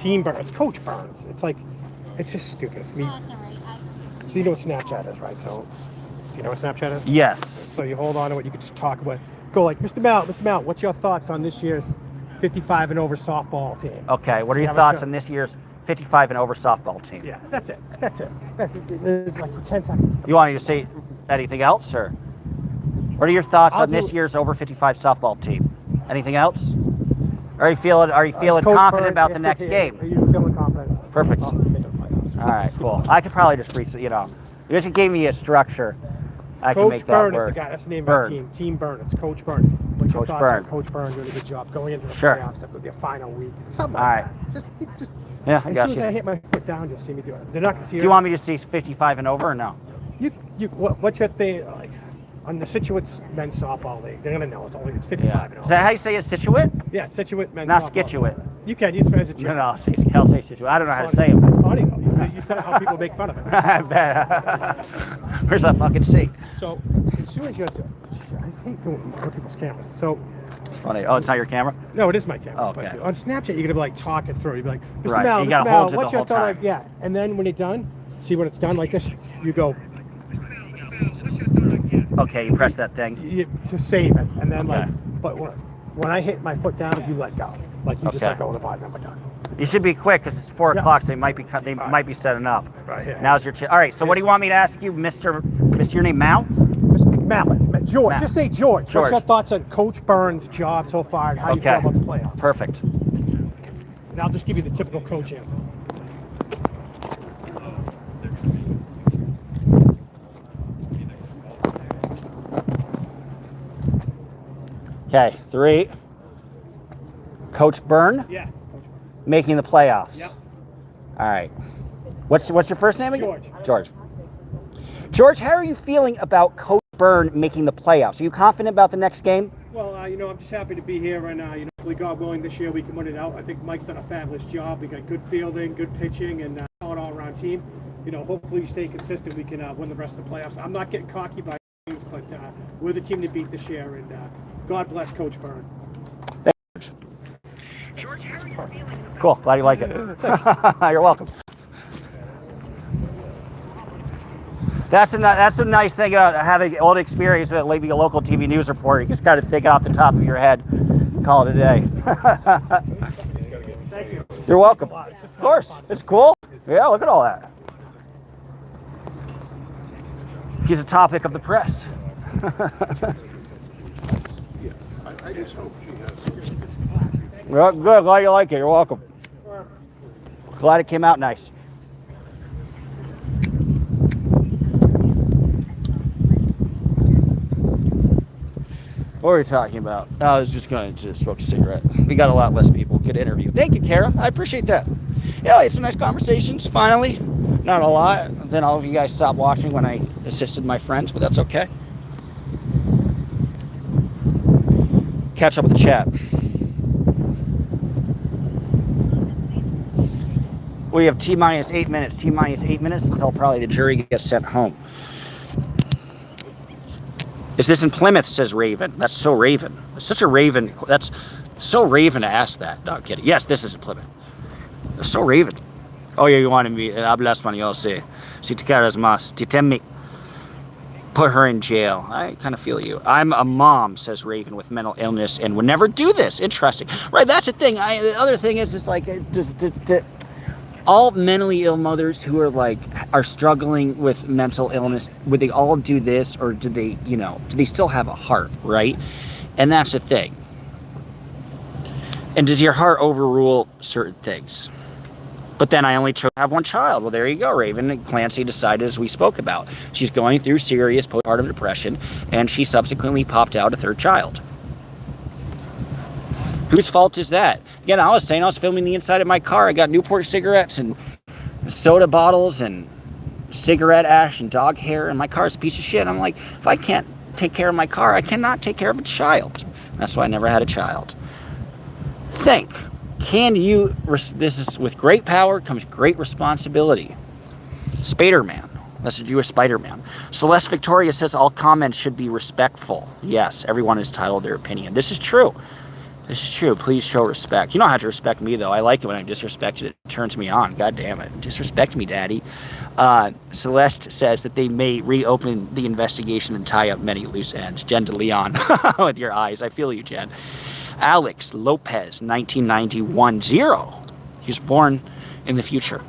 Team Burns. Coach Burns. It's like, it's just stupid. It's me. So you know what Snapchat is, right? So you know what Snapchat is? Yes. So you hold on to it. You can just talk about. Go like, Mr. Mount. What's your thoughts on this year's 55 and over softball team? Okay, what are your Have a thoughts show. on this year's 55 and over softball team? Yeah, that's it. It's like 10 seconds. You want me to say anything else, or what are your thoughts I'll on this do- year's over 55 softball team? Anything else? Are you feeling Coach confident Burns, about the next game? Are you feeling confident? Perfect. Oh, make the playoffs. All right, cool. I could probably just you just gave me a structure. I can Coach make that Byrne is work. the guy. That's the name Byrne. of our team. Team Byrne. It's Coach Byrne. What's your Coach thoughts Byrne. on Coach Byrne doing a good job going into the Sure. playoffs after their final week? Something All like right. that. Just Yeah, I as got soon you. as I hit my foot down, you'll see me do it. They're not going to see Do you want me to see 55 and over or no? What's your thing like on the Situate men's softball league? They're going to know it's 55 Yeah. and Is over. that how you say it? Situate? Yeah, Situate men's Not softball. Skituate. You can use it as a joke. No, I'll say Situate. I don't know how to say It's it. funny though. You said how people make fun of it. I bet. Where's that fucking seat? So as soon as you're, I hate doing other people's cameras. So It's funny. Oh, it's not your camera? no, it is my camera. Oh, okay. But on Snapchat, you're gonna be like talk it through. You'd be like, Mr. Right, Mel, you Mr. gotta Mel, hold it what's the your whole thought? time. Yeah, and then when you're done, see when it's done like this, you go Okay, you press that thing. to save it, and then Okay. like, but when I hit my foot down, you let go. Like you just Okay. let go of the bottom and we're done. You should be quick because it's 4 Yeah. o'clock, so they might be setting up. Right here. Now's your chance. All right. So what do you want me to ask you, Mr. Your name Mal? Mr. Mallet, George, Matt. just say George. George. What's your thoughts on Coach Burns' job so far and how you feel Okay. about the playoffs? Perfect. And I'll just give you the typical coach answer. Okay. 3. Coach Byrne Yeah. making the playoffs. Yep. All right. What's your first name again? George. George. George, how are you feeling about Coach Byrne making the playoffs? Are you confident about the next game? Well, I'm just happy to be here, and hopefully, God willing, this year we can win it out. I think Mike's done a fabulous job. We got good fielding, good pitching, and an all-around team. Hopefully, we stay consistent. We can win the rest of the playoffs. I'm not getting cocky by things, but we're the team to beat this year, and God bless Coach Byrne. Cool. Glad you like it. You're welcome. That's a nice thing about having old experience with maybe a local TV news reporter. You just got to think off the top of your head, and call it a day. Thank you. You're welcome. Of course, it's cool. Yeah, look at all that. He's a topic of the press. I just hope she has. Well, good. Glad you like it. You're welcome. Glad it came out nice. What were we talking about? I was just going to smoke a cigarette. We got a lot less people. Good interview. Thank you, Kara. I appreciate that. Yeah, it's some nice conversations, finally. Not a lot. Then all of you guys stopped watching when I assisted my friends, but that's okay. Catch up with the chat. We have T-minus 8 minutes. T-minus 8 minutes until probably the jury gets sent home. Is this in Plymouth, says Raven. That's so Raven. It's such a Raven. That's so Raven to ask that. No, I'm kidding. Yes, this is in Plymouth. That's so Raven. Oh, yeah, you wanted me. Habla español, sí. Si te quieres más. Titemi. Put her in jail. I kind of feel you. I'm a mom, says Raven, with mental illness and would never do this. Interesting. Right, that's the thing. The other thing is like, all mentally ill mothers who are struggling with mental illness, would they all do this, or do they still have a heart, right? And that's the thing. And does your heart overrule certain things? But then I only have one child. Well, there you go, Raven. And Clancy decided, as we spoke about, she's going through serious postpartum depression, and she subsequently popped out a third child. Whose fault is that? Again, I was saying I was filming the inside of my car. I got Newport cigarettes and soda bottles and cigarette ash and dog hair, and my car's a piece of shit. I'm like, if I can't take care of my car, I cannot take care of a child. That's why I never had a child. Think. Can you... This is, with great power comes great responsibility. Spider-Man. That's a Jewish Spider-Man. Celeste Victoria says all comments should be respectful. Yes, everyone is entitled to their opinion. This is true. This is true. Please show respect. You don't have to respect me, though. I like it when I'm disrespected. It turns me on. God damn it. Disrespect me, Daddy. Celeste says that they may reopen the investigation and tie up many loose ends. Jen de Leon, with your eyes. I feel you, Jen. Alex Lopez, 1991. Zero. He was born in the future.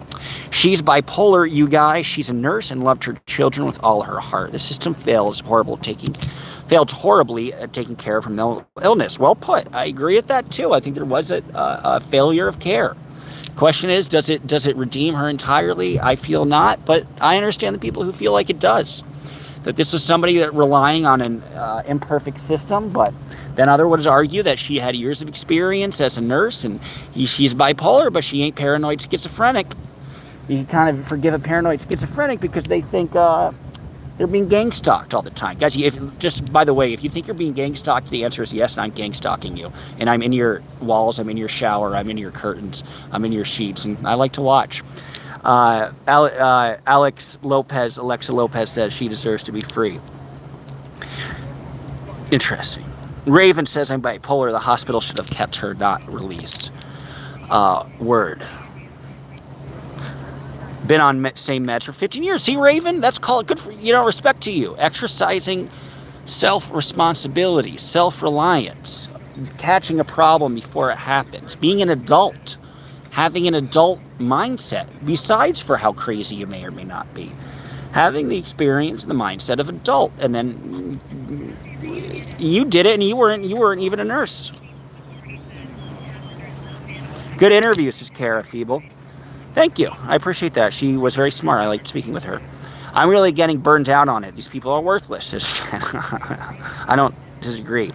She's bipolar, you guys. She's a nurse and loved her children with all her heart. The system failed horribly at taking care of her mental illness. Well put. I agree with that too. I think there was a failure of care. Question is, does it redeem her entirely? I feel not, but I understand the people who feel like it does. That this was somebody that relying on an imperfect system, but then others would argue that she had years of experience as a nurse, and she's bipolar, but she ain't paranoid schizophrenic. You can kind of forgive a paranoid schizophrenic because they think they're being gang stalked all the time. Guys, just by the way, if you think you're being gang stalked, the answer is yes, and I'm gang stalking you. And I'm in your walls, I'm in your shower, I'm in your curtains, I'm in your sheets, and I like to watch. Alexa Lopez says she deserves to be free. Interesting. Raven says I'm bipolar. The hospital should have kept her, not released. Word. Been on same meds for 15 years. See, Raven, that's called good for, respect to you. Exercising self-responsibility, self-reliance, catching a problem before it happens, being an adult, having an adult mindset, besides for how crazy you may or may not be. Having the experience, the mindset of adult, and then you did it, and you weren't even a nurse. Good interview, says Kara Feeble. Thank you. I appreciate that. She was very smart. I liked speaking with her. I'm really getting burned out on it. These people are worthless. I don't disagree.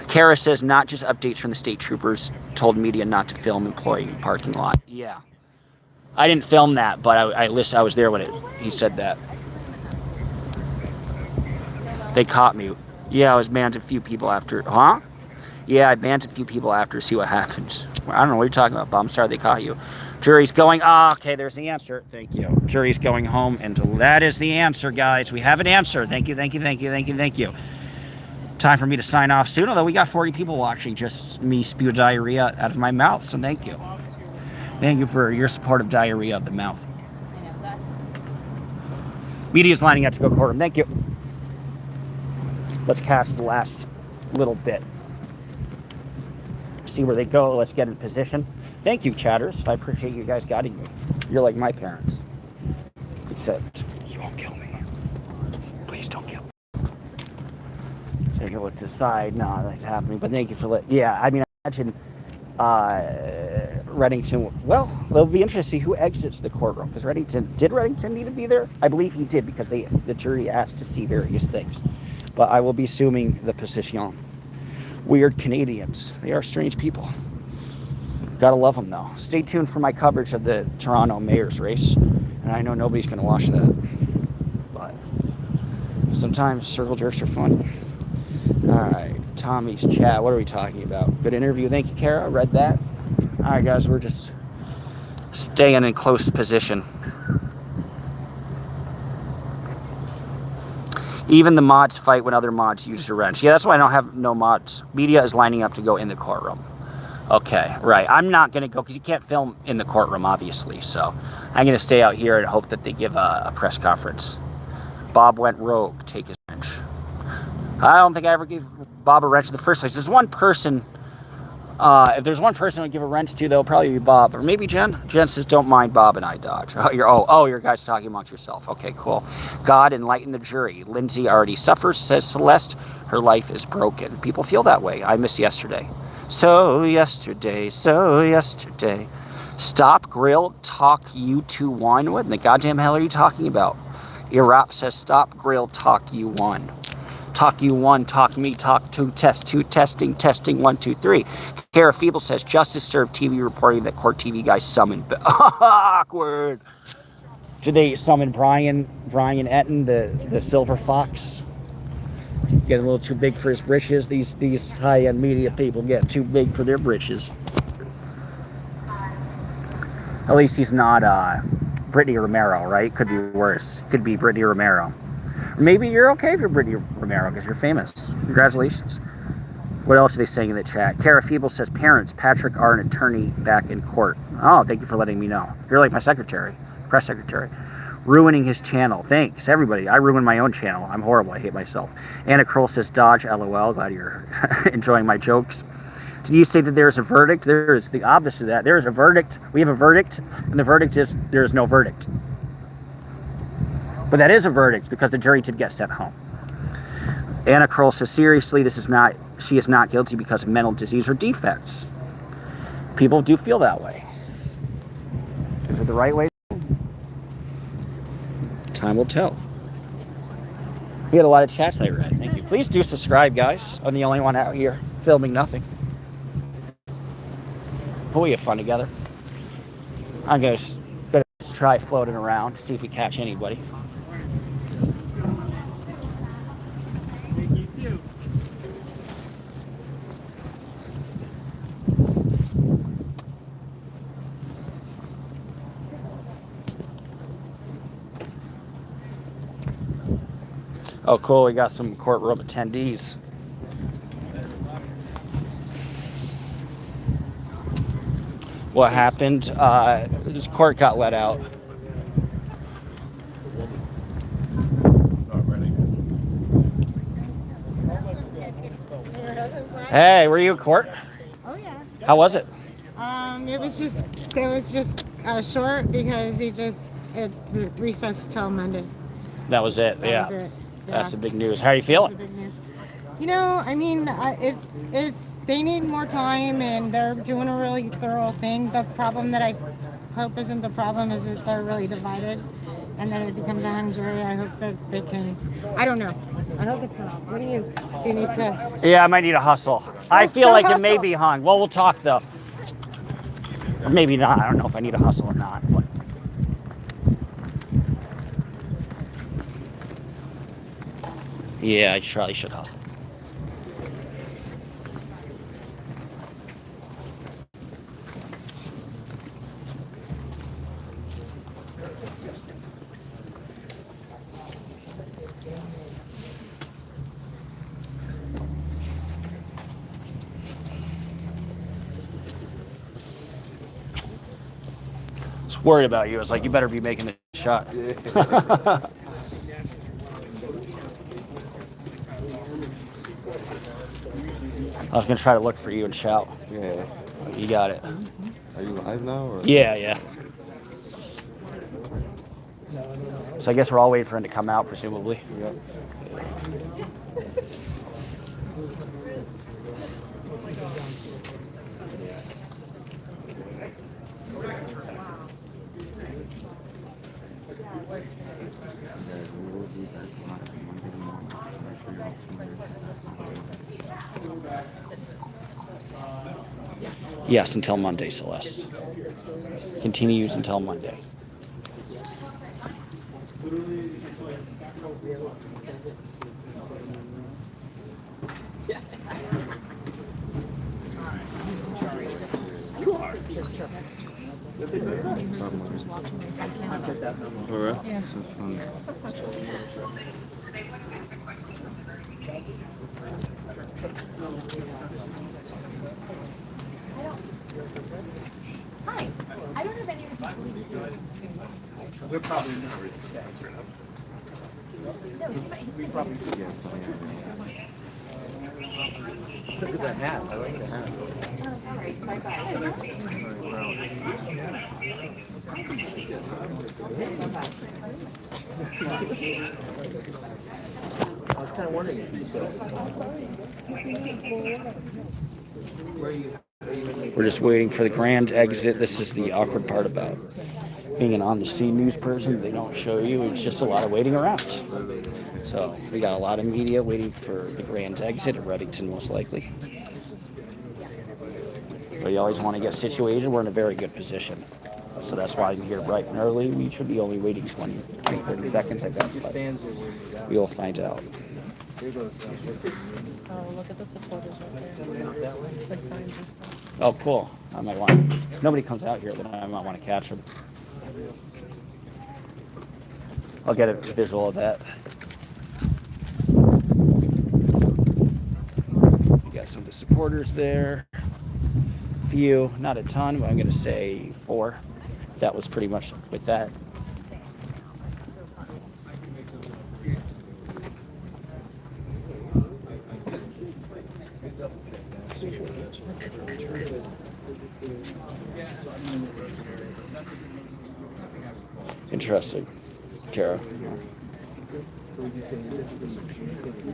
Kara says not just updates from the state troopers told media not to film employee parking lot. Yeah. I didn't film that, but I was there when he said that. They caught me. Yeah, I was banned a few people after. Huh? Yeah, I banned a few people after. See what happens. I don't know what you're talking about, but I'm sorry they caught you. Jury's going. Okay, there's the answer. Thank you. Jury's going home, and that is the answer, guys. We have an answer. Thank you, thank you, thank you, thank you, thank you. Time for me to sign off soon, although we got 40 people watching, just me spew diarrhea out of my mouth, so thank you. Thank you for your support of diarrhea of the mouth. Media's lining up to go courtroom. Thank you. Let's catch the last little bit. See where they go. Let's get in position. Thank you, chatters. I appreciate you guys guiding me. You're like my parents. Except you won't kill me. Please don't kill me. Take a look to the side. No, that's happening. But thank you for yeah, I mean, imagine Reddington. Well, it'll be interesting to see who exits the courtroom, because did Reddington need to be there? I believe he did, because the jury asked to see various things. But I will be assuming the position. Weird Canadians. They are strange people. Gotta love them, though. Stay tuned for my coverage of the Toronto mayor's race. And I know nobody's going to watch that. But sometimes circle jerks are fun. Alright, Tommy's chat. What are we talking about? Good interview. Thank you, Kara. Read that. Alright, guys. We're just staying in close position. Even the mods fight when other mods use a wrench. Yeah, that's why I don't have no mods. Media is lining up to go in the courtroom. Okay, right. I'm not going to go because you can't film in the courtroom, obviously. So I'm going to stay out here and hope that they give a press conference. Bob went rogue. Take his wrench. I don't think I ever gave Bob a wrench in the first place. There's one person. If there's one person I would give a wrench to, they'll probably be Bob. Or maybe Jen. Jen says, don't mind Bob and I dodge. You're guys talking amongst yourself. Okay, cool. God enlighten the jury. Lindsay already suffers, says Celeste. Her life is broken. People feel that way. I miss yesterday. So yesterday. Stop, grill, talk, you 2-1. What in the goddamn hell are you talking about? Irap says, stop, grill, talk, you 1. Talk you 1, talk me, talk 2, test 2, testing, 1, 2, 3. Kara Feeble says, justice served TV reporting that court TV guys summoned. Awkward. Did they summon Brian Etten, the silver fox? Getting a little too big for his britches. These high-end media people get too big for their britches. At least he's not Brittany Romero, right? Could be worse. Could be Brittany Romero. Maybe you're okay if you're Brittany Romero because you're famous. Congratulations. What else are they saying in the chat? Kara Feeble says, parents, Patrick are an attorney back in court. Oh, thank you for letting me know. You're like my secretary, press secretary. Ruining his channel. Thanks, everybody. I ruined my own channel. I'm horrible. I hate myself. Anna Kroll says, dodge, LOL. Glad you're enjoying my jokes. Did you say that there's a verdict? There is the opposite of that. There is a verdict. We have a verdict, and the verdict is there is no verdict. But that is a verdict because the jury did get sent home. Anna Kroll says, seriously, she is not guilty because of mental disease or defects. People do feel that way. Is it the right way? Time will tell. We had a lot of chats I read. Thank you. Please do subscribe, guys. I'm the only one out here filming nothing. But we have fun together. I'm going to try floating around, see if we catch anybody. Oh, cool. We got some courtroom attendees. What happened? This court got let out. Hey, were you at court? Oh yeah. How was it? It was just short because it recessed till Monday. That was it. That was it. Yeah. That's the big news. How are you feeling? That's the big news. You know, I mean, if they need more time and they're doing a really thorough thing, the problem that I hope isn't the problem is that they're really divided, and then it becomes a hung jury. I hope that they can. I don't know. I hope it's not. What do you need to? Yeah, I might need a hustle. I feel like it may be hung. Well, we'll talk though. Or maybe not. I don't know if I need a hustle or not. But. Yeah, I probably should hustle. Worried about you. I was like, you better be making the shot. I was gonna try to look for you and shout. Yeah. You got it. Are you live now? Or? Yeah. So I guess we're all waiting for him to come out, presumably. Yep. Yes, until Monday, Celeste. Continues until Monday. All right. Yeah. That's fun. Hi. I don't have any. We're probably not responsible. We probably Look at that hat. I like that hat. All right. Bye-bye. I was kind of wondering if you We're just waiting for the grand exit. This is the awkward part about being an on-the-scene news person. They don't show you. It's just a lot of waiting around. So we got a lot of media waiting for the grand exit at Reddington, most likely. But you always want to get situated. We're in a very good position. So that's why I'm here bright and early. We should be only waiting 20, 30 seconds, I bet. But we will find out. Oh, look at the supporters right there. Like signs and stuff. Oh, cool. I might want. Nobody comes out here, then I might want to catch them. I'll get a visual of that. You got some of the supporters there. Few, not a ton, but I'm going to say 4. That was pretty much with that. Interesting, Kara.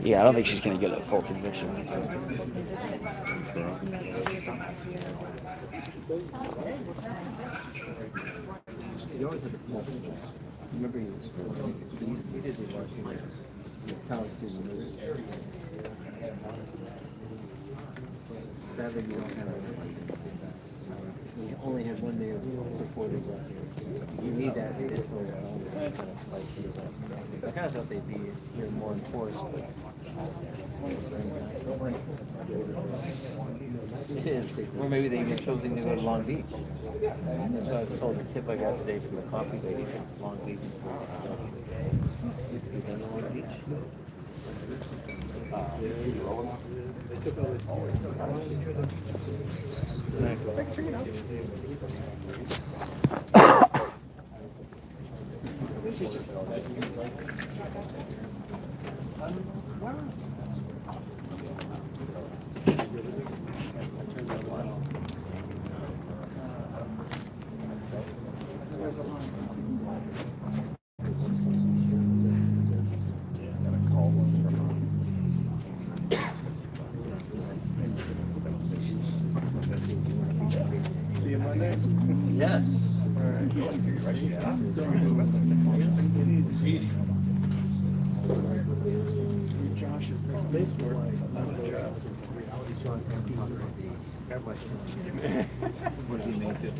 Yeah, I don't think she's going to get a full conviction. You always had the pulse. Remember you did the varsity college season. Sadly, you don't have you only had one day of supporters left. You need that additional spices. I kind of thought they'd be more enforced, but it is. Or maybe they even choosing to go to Long Beach. That's what I was told. The tip I got today from the coffee lady is Long Beach. You been to Long Beach? see you Monday. Yes. All right. Ready? Yeah. Josh is baseball. What did he make it?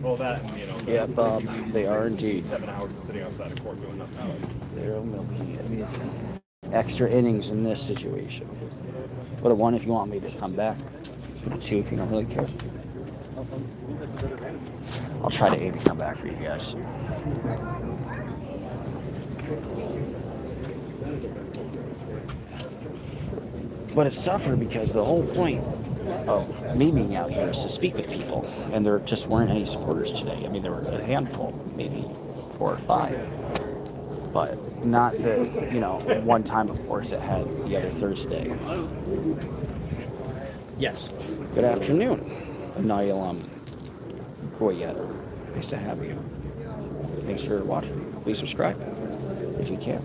Well, that and, you know. Yeah, Bob, they are indeed. 7 hours of sitting outside of court doing nothing. They're milking it. Extra innings in this situation. Put a 1 if you want me to come back. Put a 2 if you don't really care. I'll try to aim to come back for you guys. But it's tougher because the whole point of me being out here is to speak with people, and there just weren't any supporters today. I mean, there were a handful, maybe 4 or 5, but not the, one time, of course, it had the other Thursday. Yes. Good afternoon, Niall Goyette. Nice to have you. Thanks for watching. Please subscribe. if you can.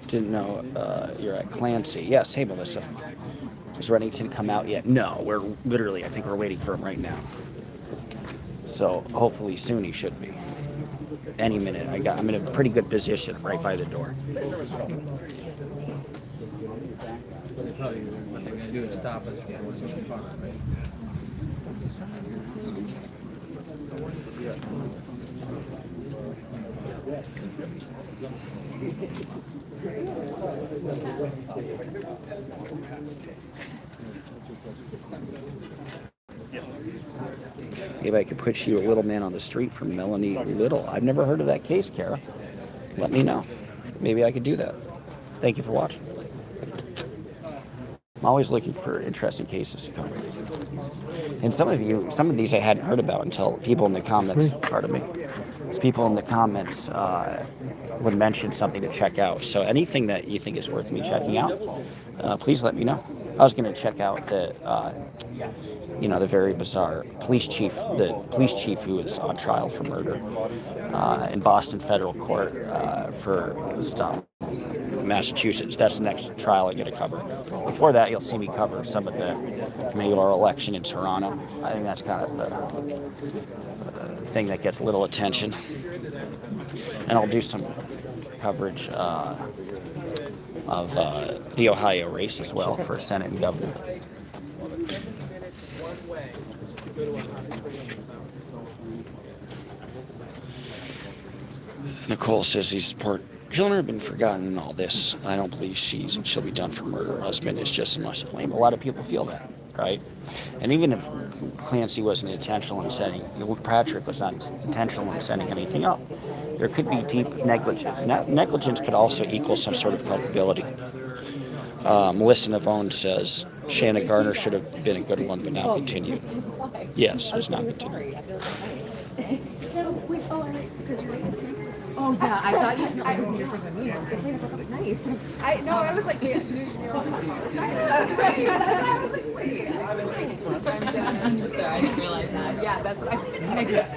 Didn't know you're at Clancy. Yes, hey Melissa. Has Reddington come out yet? No, we're literally, I think we're waiting for him right now. So hopefully soon he should be. Any minute. I'm in a pretty good position right by the door. Probably what they're gonna do is stop us from going so far, right? Maybe I could put you a little man on the street from Melanie Little. I've never heard of that case, Kara. Let me know. Maybe I could do that. Thank you for watching. I'm always looking for interesting cases to cover. And some of these I hadn't heard about until people in the comments, pardon me, people in the comments would mention something to check out. So anything that you think is worth me checking out, please let me know. I was going to check out the very bizarre police chief who was on trial for murder in Boston federal court for stuff. Massachusetts. That's the next trial I'm going to cover. Before that, you'll see me cover some of the mayoral election in Toronto. I think that's kind of the thing that gets a little attention. And I'll do some coverage of the Ohio race as well for Senate and governor. Nicole says these poor children have been forgotten in all this. I don't believe she'll be done for murder. Her husband is just as much to blame. A lot of people feel that, right? And even if Clancy wasn't intentional in setting, Patrick was not intentional in setting anything up, there could be deep negligence. Negligence could also equal some sort of culpability. Melissa Navone says Shanna Garner should have been a good one, but not continued. Yes, it's not continued. Oh yeah, I thought you. I was here for the meeting. Nice. I was like, yeah. I was like, wait. I didn't realize that. Yeah, that's what I just.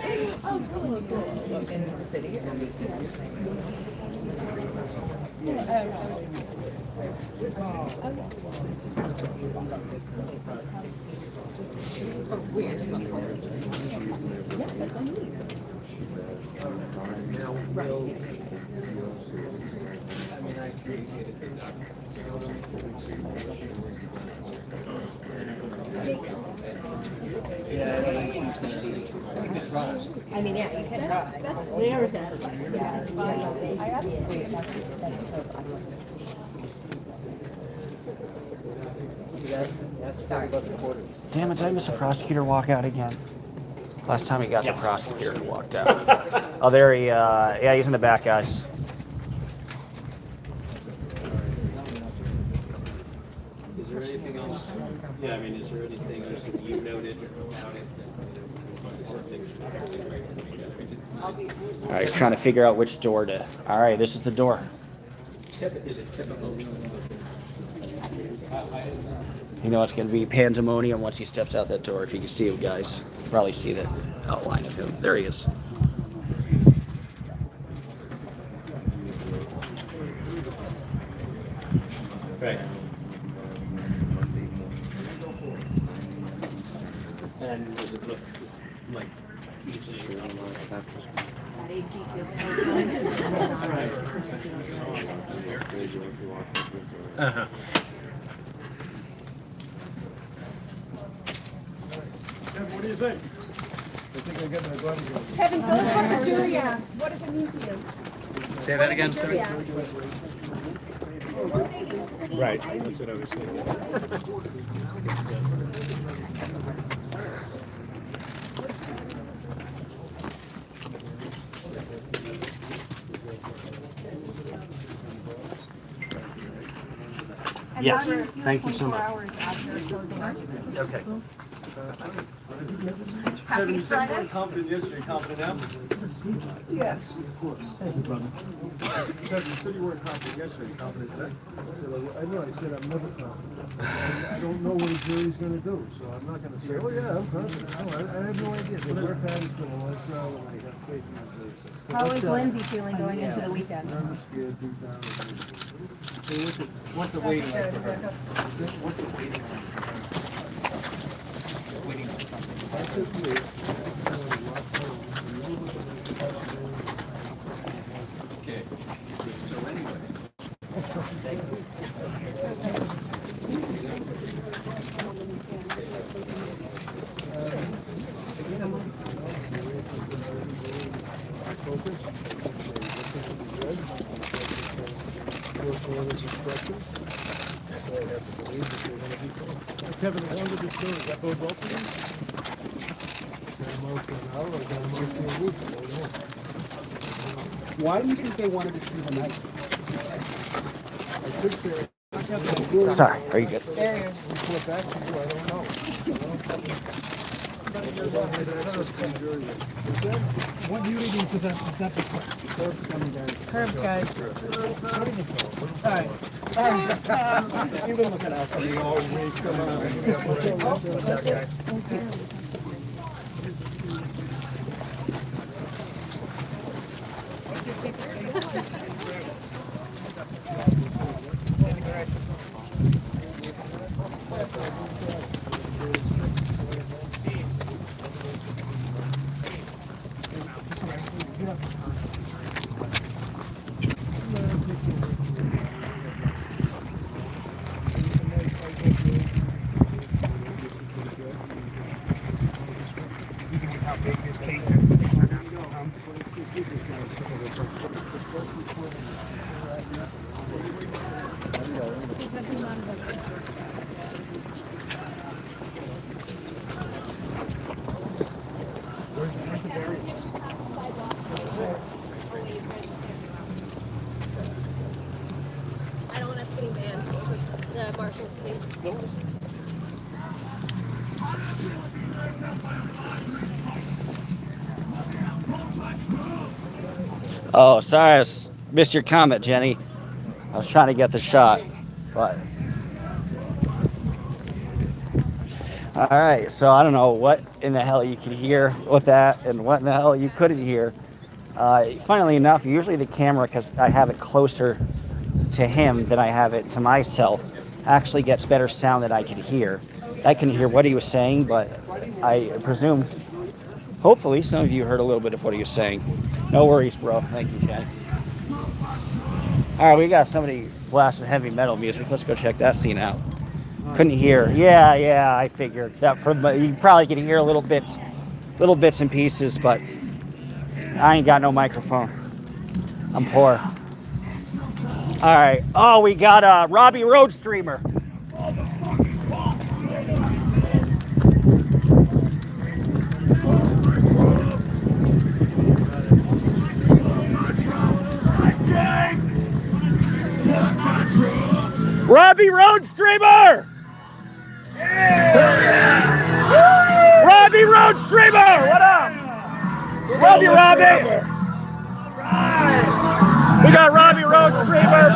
Oh, it's cool. In the city. So weird. Yeah, that's what I need. I mean, yeah, you can try. There's that. Damn it, did I miss a prosecutor walk out again? Last time we got the prosecutor who walked out. Oh, there he, yeah, he's in the back, guys. Is there anything else? Yeah, I mean, is there anything else that you noted about it? All right, he's trying to figure out which door to. All right, this is the door. Is it typical? You know it's going to be pandemonium once he steps out that door. If you can see him, guys, probably see the outline of him. There he is. Right. And does it look like easily around that AC feels so good. Uh-huh. What do you think? Kevin, tell us what the jury asked. What does it mean to you? Say that again. Jury asked. Right, that's what I was thinking. Yes, thank you so much. Hours after closing arguments. Okay. Happy it's Friday. Confident yesterday, confident now? Yes, of course. Thank you, brother. Kevin, you said you weren't confident yesterday, confident today? I said I'm never confident. I don't know what a jury's gonna do, so I'm not gonna say, oh yeah, I'm confident. No, I have no idea. The work patterns gonna last out, and I have faith in the jury system. How is Lindsay feeling going into the weekend? I'm scared deep down. What's the waiting like for her? What's the waiting like for her? Waiting for something. That's it for me. Okay. So anyway. Kevin, how long did this go? Does that bode well for you? Got him out for an hour, I got him out for a week. I don't know. Why do you think they wanted to see the night? I could say, Sorry, are you good? report back to you, I don't know. What unity is that the Curbs, guys. You've been looking out for me all week. Come on. I don't want a skinny man. The marshal's thing. Oh, sorry, I missed your comment, Jenny. I was trying to get the shot, but. All right, so I don't know what in the hell you could hear with that and what in the hell you couldn't hear. Funnily enough, usually the camera, because I have it closer to him than I have it to myself, actually gets better sound that I can hear. I couldn't hear what he was saying, but I presume, hopefully, some of you heard a little bit of what he was saying. No worries, bro. Thank you, Jenny. All right, we got somebody blasting heavy metal music. Let's go check that scene out. Couldn't hear. Yeah, I figured that. You probably can hear little bits and pieces, but I ain't got no microphone. I'm poor. All right. Oh, we got Robbie Road Streamer. Robbie Road Streamer! Yeah. Robbie Road Streamer! What up? Love you, Robbie! Right. We got Robbie Road Streamer.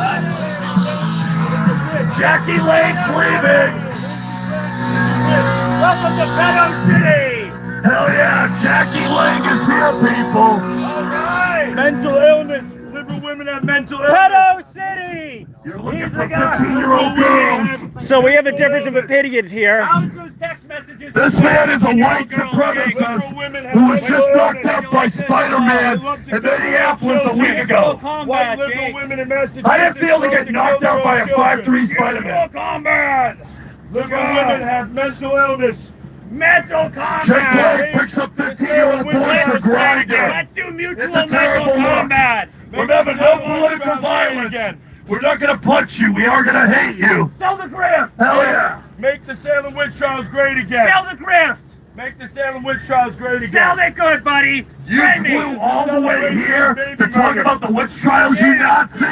Jackie Lane's leaving! Welcome to Plymouth City! Hell yeah, Jackie Lane is here, people! Alright! Mental illness. Liberal women have mental illness. Pedo City! You're looking for 15-year-old girls! So we have a difference of opinions here. This man is a white supremacist who was just knocked out by Spider-Man in Minneapolis a week ago. White liberal women in Massachusetts. How did it feel to get knocked out by a 5'3" Spider-Man? Combat! Liberal women have mental illness. Mental combat! Jake Lake picks up 15-year-old boys for grinding. Let's do mutual It's a terrible mental look. combat! Remember, no political violence. We're not gonna punch you. We are gonna hate you. Sell the grift! Hell yeah. Make the Salem witch trials great again! Sell the grift! Make the Salem witch trials great again! Sell it good, buddy! You flew all the way here to talk about the witch trials, you Nazi?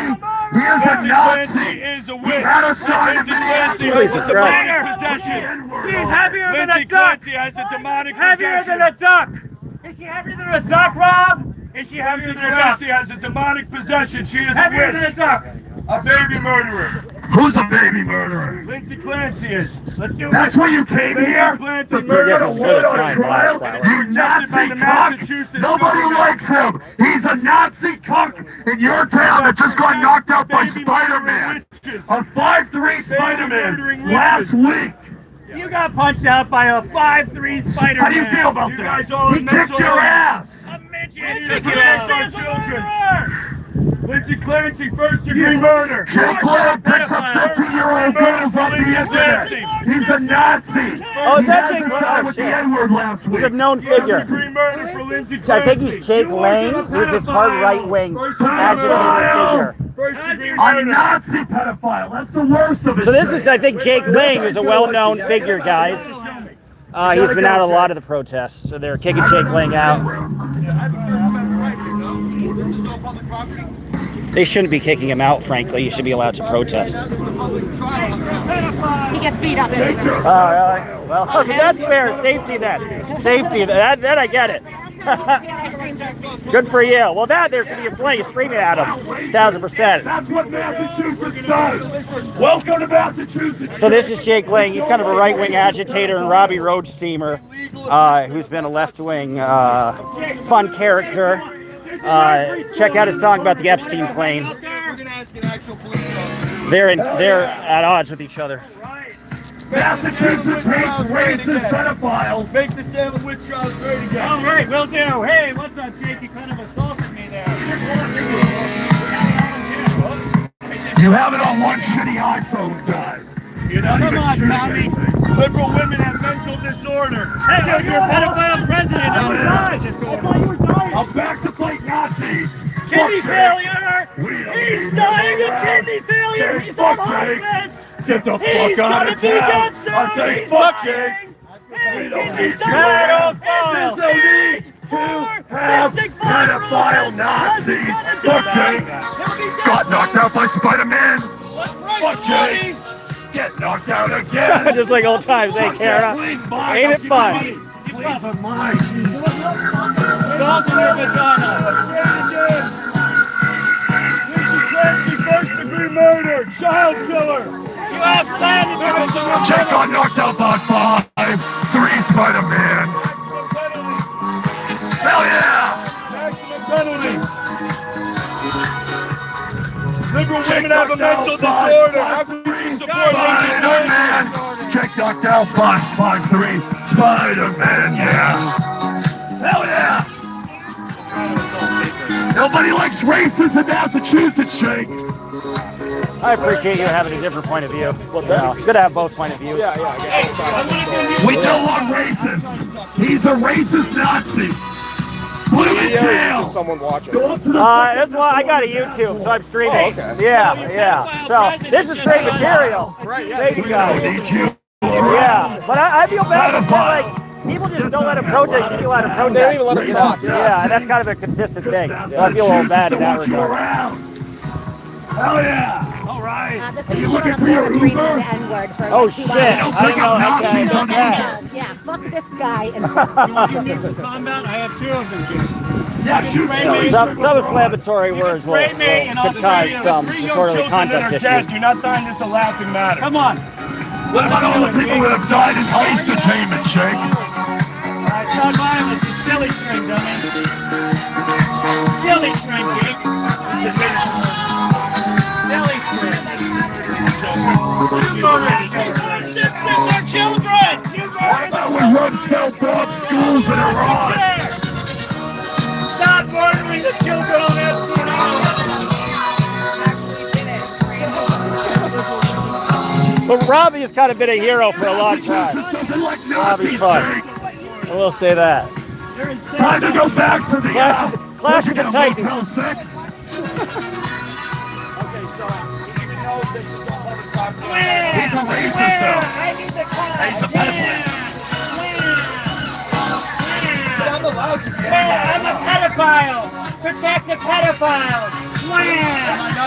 He is a Nazi. Clancy is a He witch. had a son in Lindsay Clancy Minneapolis. has a demonic possession. She's heavier than a Lindsay duck. Clancy has a demonic Heavier possession. than a duck. Is she heavier than a duck, Rob? Is she heavier Lindsay than a duck? Clancy has a demonic possession. She is a Heavier than a witch. duck. A baby murderer. Who's a baby murderer? Lindsay Clancy is. Let's do That's it. why you came here? Clancy To murder Yes, a as good woman as on mine, trial? Flower. You Nazi by the cuck! Massachusetts Nobody government. likes him! He's a Nazi cuck in your town that just got knocked out by Baby Spider-Man! witches. A 5'3" murdering Spider-Man last witches. week! You got punched out by a 5'3" Spider-Man. How do you feel about You that? guys all He have kicked mental your illness. ass! A midget. Lindsay Clancy is a murderer. Lindsay Clancy, first-degree murder. Jake Clancy picks up 15-year-old girls off the internet! He's a Nazi! Oh, is that He Jake had a son Clancy? with the N-word last week! He's a known figure. First-degree murder for Lindsay I Clancy. think he's Jake Lang, who's this hard right-wing agitated figure. First-degree A murder. Nazi pedophile! That's the worst of it! So this is, I think, Jake Lang, who's a well-known figure, guys. He's been out at a lot of the protests, so they're kicking Jake Lang out. They shouldn't be kicking him out, frankly. He should be allowed to protest. He gets beat up. Oh, really? Well, okay, that's fair. Safety then. Safety. That I get it. Good for you. Well, there should be a play screaming at him. 1000%. That's what Massachusetts does! Welcome to Massachusetts! So this is Jake Lang. He's kind of a right-wing agitator and Robbie Road steamer, who's been a left-wing fun character. Check out his song about the Epstein plane. They're at odds with each other. Massachusetts hates racist pedophiles! Make the Salem witch trials great again. All right, will do. Hey, what's up, Jake? You kind of assaulted me there. You have it on one shitty iPhone, guys. You're not Come even on, shooting Tommy. anything. Liberal women have mental disorder. Hey, you're a pedophile president. I'm back to fight Nazis! Kidney Fuck failure. Jake. We don't He's need dying no of kidney failure. He's Fuck on Jake. hospice. Get the He's fuck out gonna of be town! dead soon. I say He's fuck dying. Jake! We don't He's need dying. There's no need to have pedophile Nazis! Fuck Jake! Got knocked out by Spider-Man! Fuck Jake! Get knocked out again! Just like old times, hey, Kara. Ain't it fun? Please, I'm mine! Salt in your vagina. Clancy, first-degree murder, child killer. You have planned to do it. Jake got knocked out by 5, 3 Spider-Man! Hell yeah! Maximum penalty. Liberal Jake women have a knocked mental out disorder. How by can you support Spider-Man! Jake knocked out by 5'3" Spider-Man, yeah! Hell yeah! Nobody likes racists in Massachusetts, Jake! I appreciate you having a different point of view. Good to have both point of views. We don't want racists! He's a racist Nazi! Put him in jail! Someone watching. Go up to the That's why I got a YouTube, so I'm streaming. Yeah. So this is great material. Thank you We guys. don't need you! Yeah, but I feel bad because like people just don't let him protest. You let him protest. They don't even let him talk. Yeah, and that's kind of a consistent thing. So I feel a little bad in that regard. Hell yeah! Alright! This Are you was looking on for the your board screaming Uber? the N-word for Oh like 2 shit! hours. Don't I think don't know. I'm Nazis on the Okay. Yeah, fuck this guy and You want me to combat? I have 2 of them, Jake. Yeah, shoot silly. Some inflammatory words will Spray me and I'll cause spray you. some 3 young disorderly children that conduct are dead. issues. You're not dying this a laughing matter. Come on. What about all the people that have died in police detainment, Jake? It's not violence. It's silly string, dummy. Silly string, Jake. Silly string. You murdered our children. You What murdered about when Rumsfeld bombed schools in Iran? Stop murdering the children on Esplanade. But Robbie has kind of been a hero for a long time. Massachusetts doesn't like Robbie's Nazis, fun. Jake. I will say that. Time to go back to the Clash of the Titans. Motel 6. He's a racist, though. He's a pedophile. I'm a pedophile. Protect the pedophiles.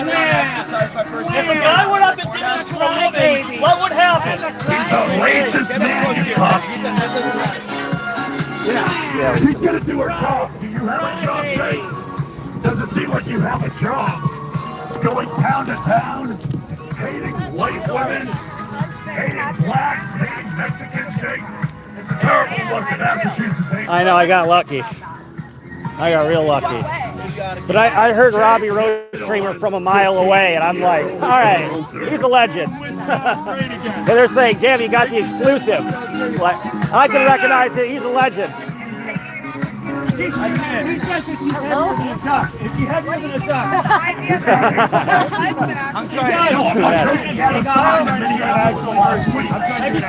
If a guy went up and did this to a woman, what would happen? He's a racist man, you cuck. Yeah, she's gonna do her job. Do you have a job, Jake? Doesn't seem like you have a job. Going town to town, hating white women, hating blacks, hating Mexicans, Jake. It's a terrible look at Massachusetts hate. I know, I got lucky. I got real lucky. But I heard Robbie Roadstreamer from a mile away, and I'm like, all right, he's a legend. And they're saying, damn, you got the exclusive. Like, I can recognize it, he's a legend. I can't. If she had more than a duck. I'm trying. No, I'm not joking. He had a sign that he had actual last week. I'm trying to get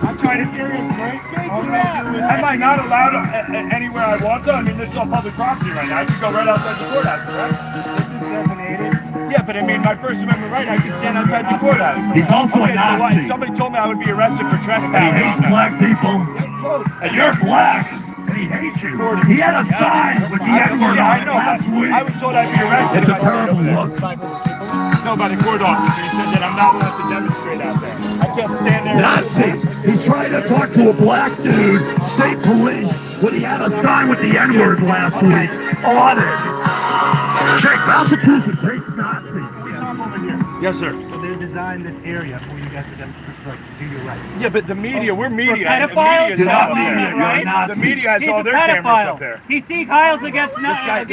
I'm trying to hear him, right? Am I not allowed anywhere I want to? I mean, this is all public property right now. I could go right outside the courthouse, correct? This is designated. Yeah, but I mean, my First Amendment right, I can stand outside the courthouse. He's also a Nazi. Somebody told me I would be arrested for trespassing. And he hates black people. And you're black. And he hates you. He had a sign with the N-word on it last week. I was told I'd be arrested. It's a terrible look. No, by the court officer. He said that I'm not allowed to demonstrate out there. I can't stand there. Nazi. He's trying to talk to a black dude, state police, when he had a sign with the N-word last week on it. Jake, Massachusetts hates Nazis. Yes, sir. So they designed this area for you guys to do your rights. Yeah, but the media, we're media. pedophiles? You're not media, you're a The Nazi. media has all their cameras up there. He sees Kyle's against black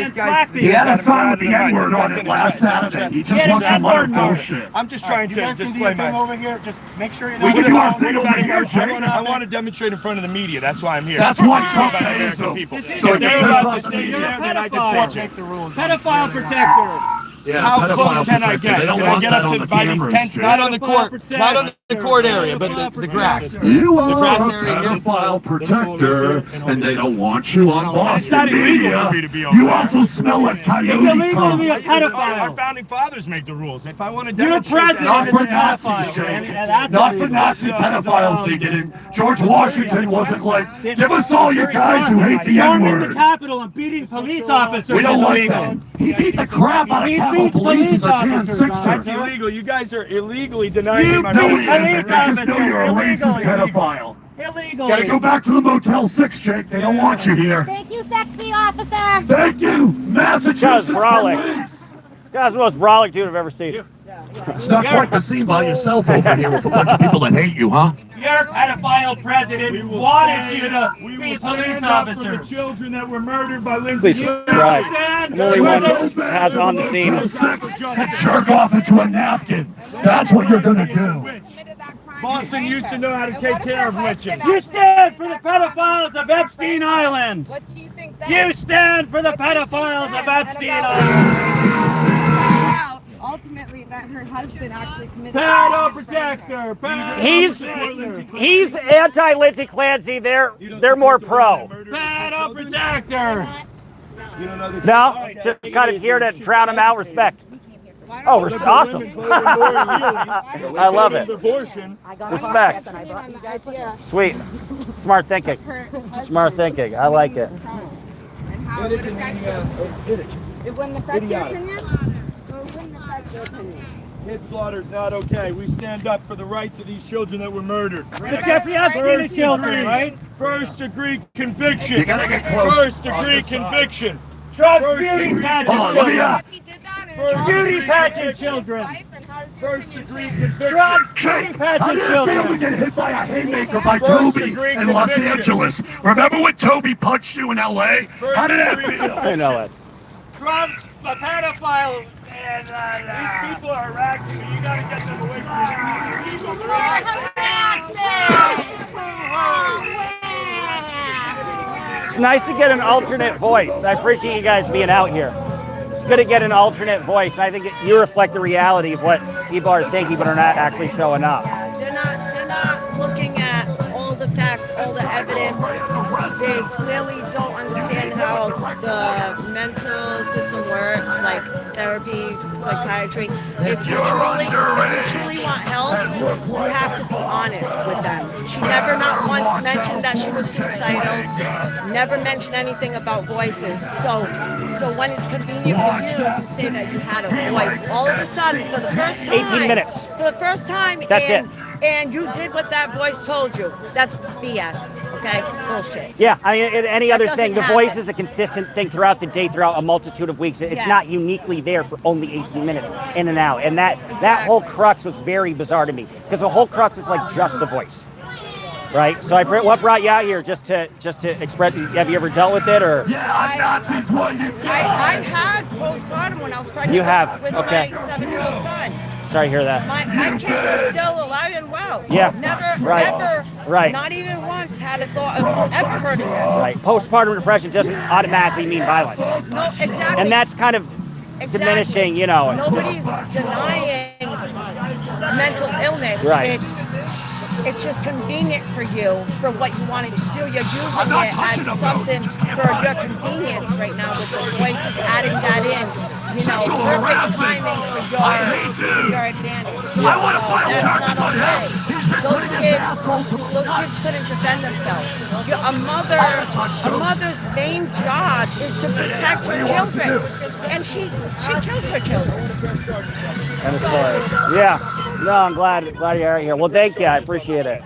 He had a sign with the N-word on it last Saturday. He just wants some other bullshit. I'm just trying to display my... over here. Just make sure you We can do our thing over here, Jake. I want to demonstrate in front of the media. That's why I'm here. That's what Trump About pays American him. people. So If they're you allowed piss to off stay the there, then I pedophile. can check the rules. Pedophile protector. Yeah, How close pedophile can I protector. get? They don't Can I want get that up on to the by these cameras, tents? Jake. Not on the court, not on the court area, but the grass. You are grass a area here. pedophile protector, and they don't want you on It's not Boston illegal media. for me to be over You there. also smell like coyote cum. Our founding fathers make the rules. If I want to You're demonstrate president. Not for That's Nazis, pedophile, Jake. and that's Not for Nazi pedophiles they didn't. George Washington wasn't like, give us all your guys who hate the Storming the N-word. Capitol and beating police officers. We don't is like illegal. that. He beat the crap out of He Capitol beats Police as a police Jan officers, that's 6er. illegal. You guys are illegally denying me You my No, beat he right. isn't. They just know you're a racist pedophile. Illegally. Gotta go back to the Motel 6, Jake. They don't want you here. Thank you, sexy officer. Thank you, Massachusetts brolic. police. That's the most brolic dude I've ever seen. It's not quite the scene by yourself over here with a bunch of people that hate you, huh? Your pedophile president wanted you to be police Stand up for the officers. children that were murdered by Lindsay. Please subscribe. I'm the only one that has on the scene. Motel 6 and jerk off into a napkin. That's what you're gonna do. Boston used to know how to take care of witches. You stand for the pedophiles of Epstein Island. What do you think that You stand for the pedophiles of Epstein Island. ultimately that her husband actually committed Pedo protector. He's anti-Lindsay Clancy. They're more pro. Pedo protector. No, just kind of here to drown him out. Respect. Oh, awesome. I love it. Abortion. Respect. Sweet. Smart thinking. Smart thinking. I like it. And how it would affect you. It wouldn't affect your opinion? So it wouldn't affect your opinion. Kid slaughter is not okay. We stand up for the rights of these children that were murdered. The Jeffrey Epstein children, right? First degree conviction. You gotta get close. First degree conviction. Trump's beauty pageant Hold on, let me children. If he did that, Beauty pageant children. First degree conviction. Trump's beauty Jake, how pageant did it feel to children. get hit by a haymaker by First Toby degree in Los conviction. Angeles? Remember when Toby punched you in L.A.? How did that feel? I know it. Trump's a pedophile. These people are harassing me. You gotta get them away from It's nice to get an alternate voice. I appreciate you guys being out here. It's good to get an alternate voice. I think you reflect the reality of what people are thinking but are not actually showing up. They're not looking at all the facts, all the evidence. They clearly don't understand how the mental system works. Like therapy, psychiatry. If you truly want help, you have to be honest with them. She never not once mentioned that she was suicidal, never mentioned anything about voices. So when it's convenient for you, you say that you had a voice. All of a sudden, for the first time, 18 minutes. For the first time, That's it. And you did what that voice told you. That's BS. Okay, bullshit. Yeah, I mean, any That other doesn't thing, the happen. voice is a consistent thing throughout the day, throughout a multitude of weeks. It's Yes. not uniquely there for only 18 minutes in and out. And that whole crux was very bizarre to me, because the whole crux was like just the voice, right? So what brought you out here? Just to express? Have you ever dealt with it, or? I've had postpartum when I was pregnant. You have? With Okay. my 7-year-old son. Sorry to hear that. My kids are still alive and well. Yeah. Never, Right. ever, Right. not even once had a thought of ever hurting them. Right. Postpartum depression doesn't automatically mean violence. No, exactly. And that's kind of diminishing, you know. Nobody's denying mental illness. Right. It's just convenient for you for what you wanted to do. You're using it as something for your convenience right now with the voices, adding that in. You know, perfect timing for your advantage. I want to file That's charges not on him. okay. He's been Those putting his kids, ass on the those kids couldn't defend themselves. A mother's main job is to protect her children, and she kills her children. And it's yeah. No, I'm glad you're here. Well, thank you. I appreciate it.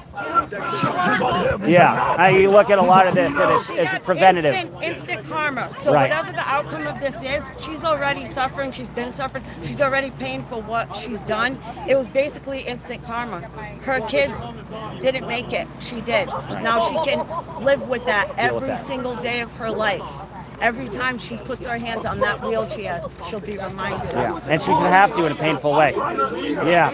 Yeah, you look at a lot of this, and it's preventative. Instant karma. So Right. whatever the outcome of this is, she's already suffering. She's been suffering. She's already paying for what she's done. It was basically instant karma. Her kids didn't make it. She did. Now she can live with that every single day of her life. Every time she puts her hands on that wheelchair, she'll be reminded. Yeah, and she can have to in a painful way. Yeah.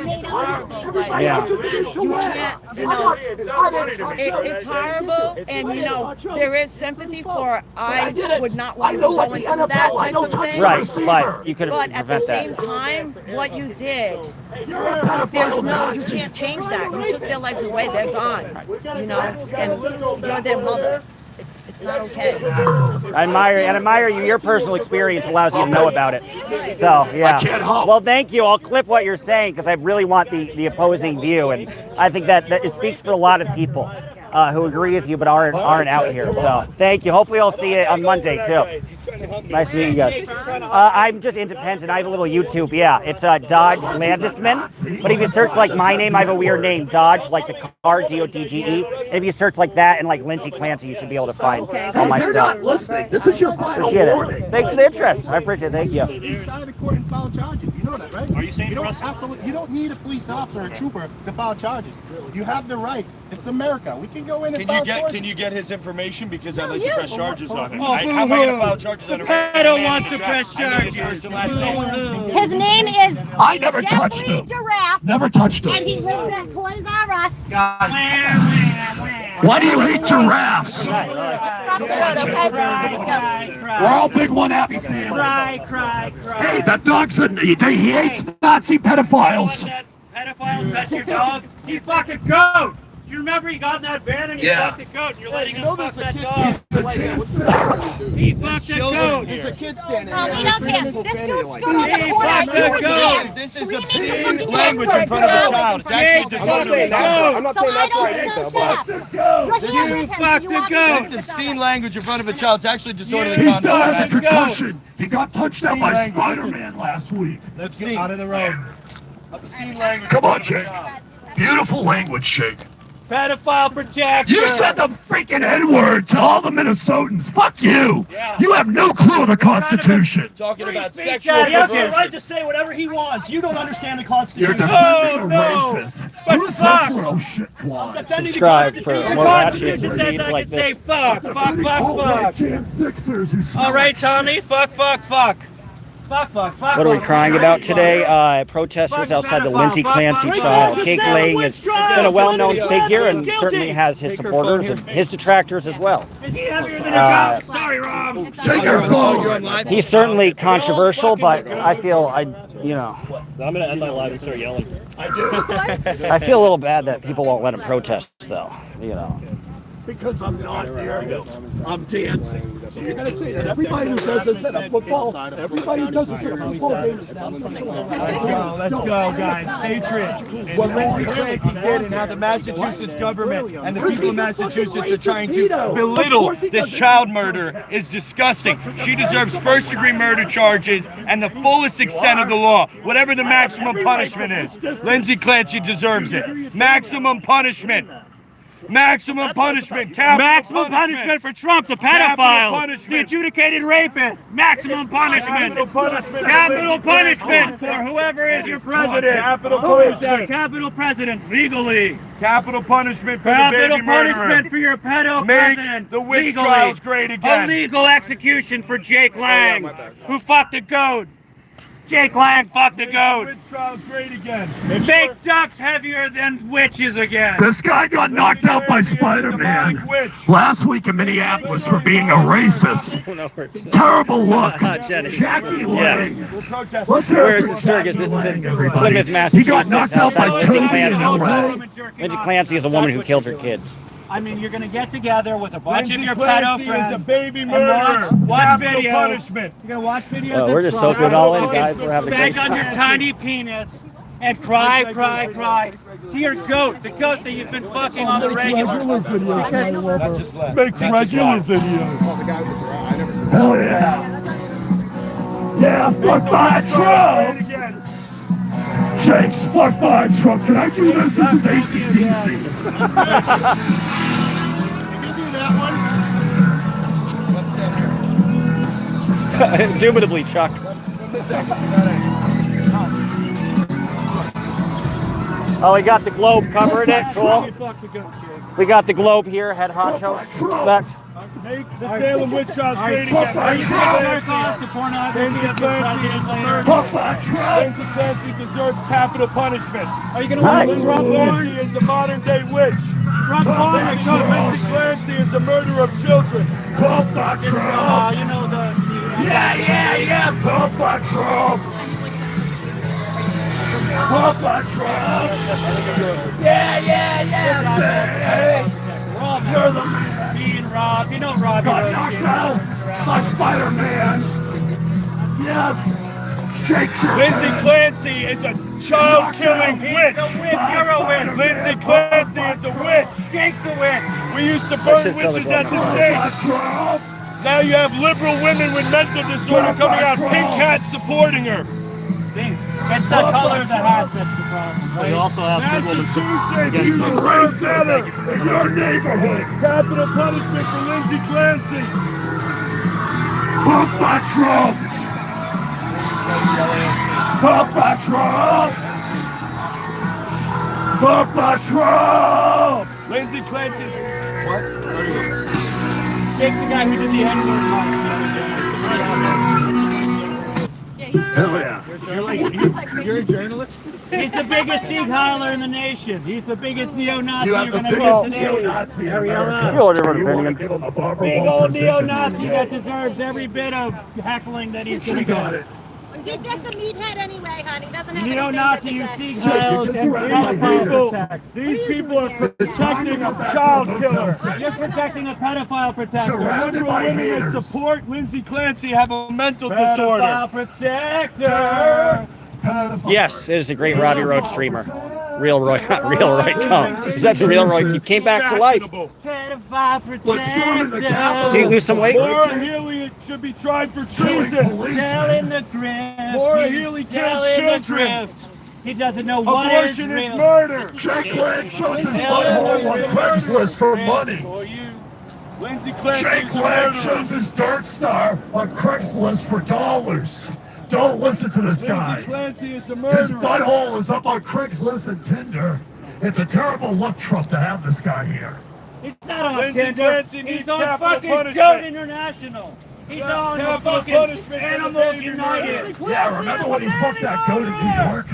Yeah. You can't, you know, it's horrible, and you know, there is sympathy for, I would not want to be going through that type of thing. Right, but you could But at the prevent same that. time, what you did, you can't change that. You took their lives away, they're gone. You know, and you're their mother. It's not okay. I admire you. Your personal experience allows you to know about it. So, yeah. Well, thank you. I'll clip what you're saying because I really want the opposing view, and I think that it speaks for a lot of people who agree with you but aren't out here. So, thank you. Hopefully, I'll see you on Monday too. Nice to meet you guys. I'm just independent. I have a little YouTube. Yeah, it's Dodge Landisman. But if you search like my name, I have a weird name, Dodge, like the car, D-O-D-G-E. And if you search like that and like Lindsay Clancy, you should be able to find all my stuff. This is your final Appreciate warning. it. Thanks for the interest. I appreciate it. Thank you. Inside of the court and file charges. You know that, right? Are you saying you don't for us? have to, you don't need a police officer or a trooper to file charges. You have the right. It's America. We can go in and file charges. Can you get his information because I'd like yeah. to press charges on him? Oh, How am I going to file charges on him? Pedo wants to press I know his charges. first and last name. His name is I never touched him. Giraffe, Never touched and him. he lives at Toys R Us. Why do you hate giraffes? We're all big one happy family. Cry. Hey, that dog's he hates Nazi pedophiles. Pedophile touch your dog. He fucked a goat. You remember he got in that van and he Yeah. fucked a goat and you're letting him fuck there's a that kid dog. He fucked a goat. There's a kid standing Oh, there. we don't care. This dude stood on the He corner. fucked and you a were goat. there, This is screaming obscene fucking language in N-word front of a for child. hours It's in front actually of I'm not saying the that's right. I'm not So saying I that's don't right know, either, shut but up. You're here with him, so fucked you a want me to goat. fix it Obscene already. language in front of a child. It's actually disorderly He still conduct. has a concussion. He got punched out by Language. Spider-Man last week. Let's see. Out of the road. Obscene language. Come on, Jake. Beautiful language, Shake. Pedophile protector. You said the freaking N-word to all the Minnesotans. Fuck you. You have no clue of the Constitution. Talking about speech, sexual Daddy. He has the perversion. right to say whatever he wants. You don't understand the You're Constitution. defending a no. racist. But Who's fuck. this little shitwad? Defending the Subscribe for Constitution. more The ratchet Constitution says reads I like can say this. fuck. Defending all white Jan Sixers who smell All right, like Tommy. Fuck. What are we crying about today? Protesters outside the Lindsay Clancy trial. Kate Lang has been a well-known figure and certainly has his supporters and his detractors as well. Sorry, Rob. Take your phone. He's certainly controversial, but I feel I'm gonna end my live and start yelling. I feel a little bad that people won't let him protest, though. because I'm not here. I'm dancing. So you're gonna see that everybody who does this at a football, everybody who does this at a football game is now sexualized. Let's go, guys. Patriots. What Lindsay Clancy did and how the Massachusetts government and the people of Massachusetts are trying to belittle this child murder is disgusting. She deserves first-degree murder charges and the fullest extent of the law, whatever the maximum punishment is. Lindsay Clancy deserves it. Maximum punishment. Maximum punishment. Maximum punishment for Trump, the pedophile, the adjudicated rapist. Maximum punishment. Capital punishment for whoever is your president. Capital punishment. Capital president, legally. Capital punishment for the Capital baby murderer. punishment for your pedo Make president. the witch legally. trials great again. Illegal execution for Jake Lang, who fucked a goat. Jake Lang fucked a goat. Witch trials great again. Make ducks heavier than witches again. This guy got knocked out by Spider-Man last week in Minneapolis for being a racist. Terrible look. Jackie Lang. Let's hear it Where's for the circus? Jackie This is Lang, in everybody. Plymouth, He Massachusetts. got knocked out by outside Toby Lindsay in Clancy. LA. Lindsay Clancy is a woman who killed her kids. I mean, you're gonna get together with a bunch Lindsay of your Clancy pedo friends is a baby and murderer. watch Capital videos. punishment. You're gonna watch videos. Well, of we're just Trump, soaking it all in, guys. We're having a bang great on your time. tiny penis and cry, cry, cry. To your goat, the goat that you've been fucking on the regular. That just left. Make regular videos. Hell yeah. Yeah, fuck my Trump. Jake's fuck my Trump. Can I do this? This is AC/DC. Indubitably, Chuck. Oh, we got the globe covering it. Cool. We got the globe here. Head honcho. Respect. Make the Salem witch trials great again. Fuck my Trump. Lindsay Clancy deserves capital punishment. Are you gonna Hi. Lindsay Clancy is a modern day witch. Lindsay Clancy is a murderer of children. Fuck my Trump. you know the Yeah. Fuck my Trump. Fuck my Trump. Yeah. You're the man. me and Rob. You know Rob. Got knocked out by Spider-Man. Yes. Jake Lindsay Clancy is a child-killing witch. You're a witch. Lindsay Clancy is a witch. Jake's a witch. We used to burn just tell witches the at the globe. stake. Now you have liberal women with mental disorder coming out, pink hat supporting her. It's the color of the hat that's the problem, right? We also have Massachusetts, you deserve better in your neighborhood. Capital punishment for Lindsay Clancy. Fuck my Trump. Fuck my Trump. Fuck my Trump. Lindsay Clancy. Jake's the guy who did the N-word march the other day. Hell yeah. You're a journalist? He's the biggest Sieg Heiler in the nation. He's the biggest neo-Nazi You have you're the going to biggest miss in neo-Nazi in America. You order for You want to opinion. give him a Barbara Big Walters old interview neo-Nazi today? that deserves every bit of heckling that he's going to She got get. it. He's just a meathead anyway, honey. Doesn't have Neo-Nazi who Sieg Jake, you Heils just and ran my pedophile haters. protect. These people are protecting a child killer. You're protecting a pedophile protector. Surrounded by Women that haters. support Lindsay Clancy have a mental disorder. Pedophile protector. Yes, it is a great Robbie Road streamer. Real Roy Cohn. Is that the real Roy? You came back to life. Pedophile storming the protector. Capitol. Did you lose some weight? Laura Healy should be tried for treason. Tell in the grift. Laura Healy kills Tell in the children. grift. He doesn't know what is Abortion is real. murder. Jake Lang shows his butthole on Craigslist for money. Lindsay Clancy Jake is a Lang murderer. shows his Dark Star on Craigslist for dollars. Don't listen to this Lindsay guy. Clancy is a His murderer. butthole is up on Craigslist and Tinder. It's a terrible luck, Trump, to have this guy here. He's not on Lindsay Tinder. Clancy needs He's on capital fucking punishment. Goat International. He's on the Capital fucking punishment for the Animals baby United. Yeah, remember when he fucked that goat in New York?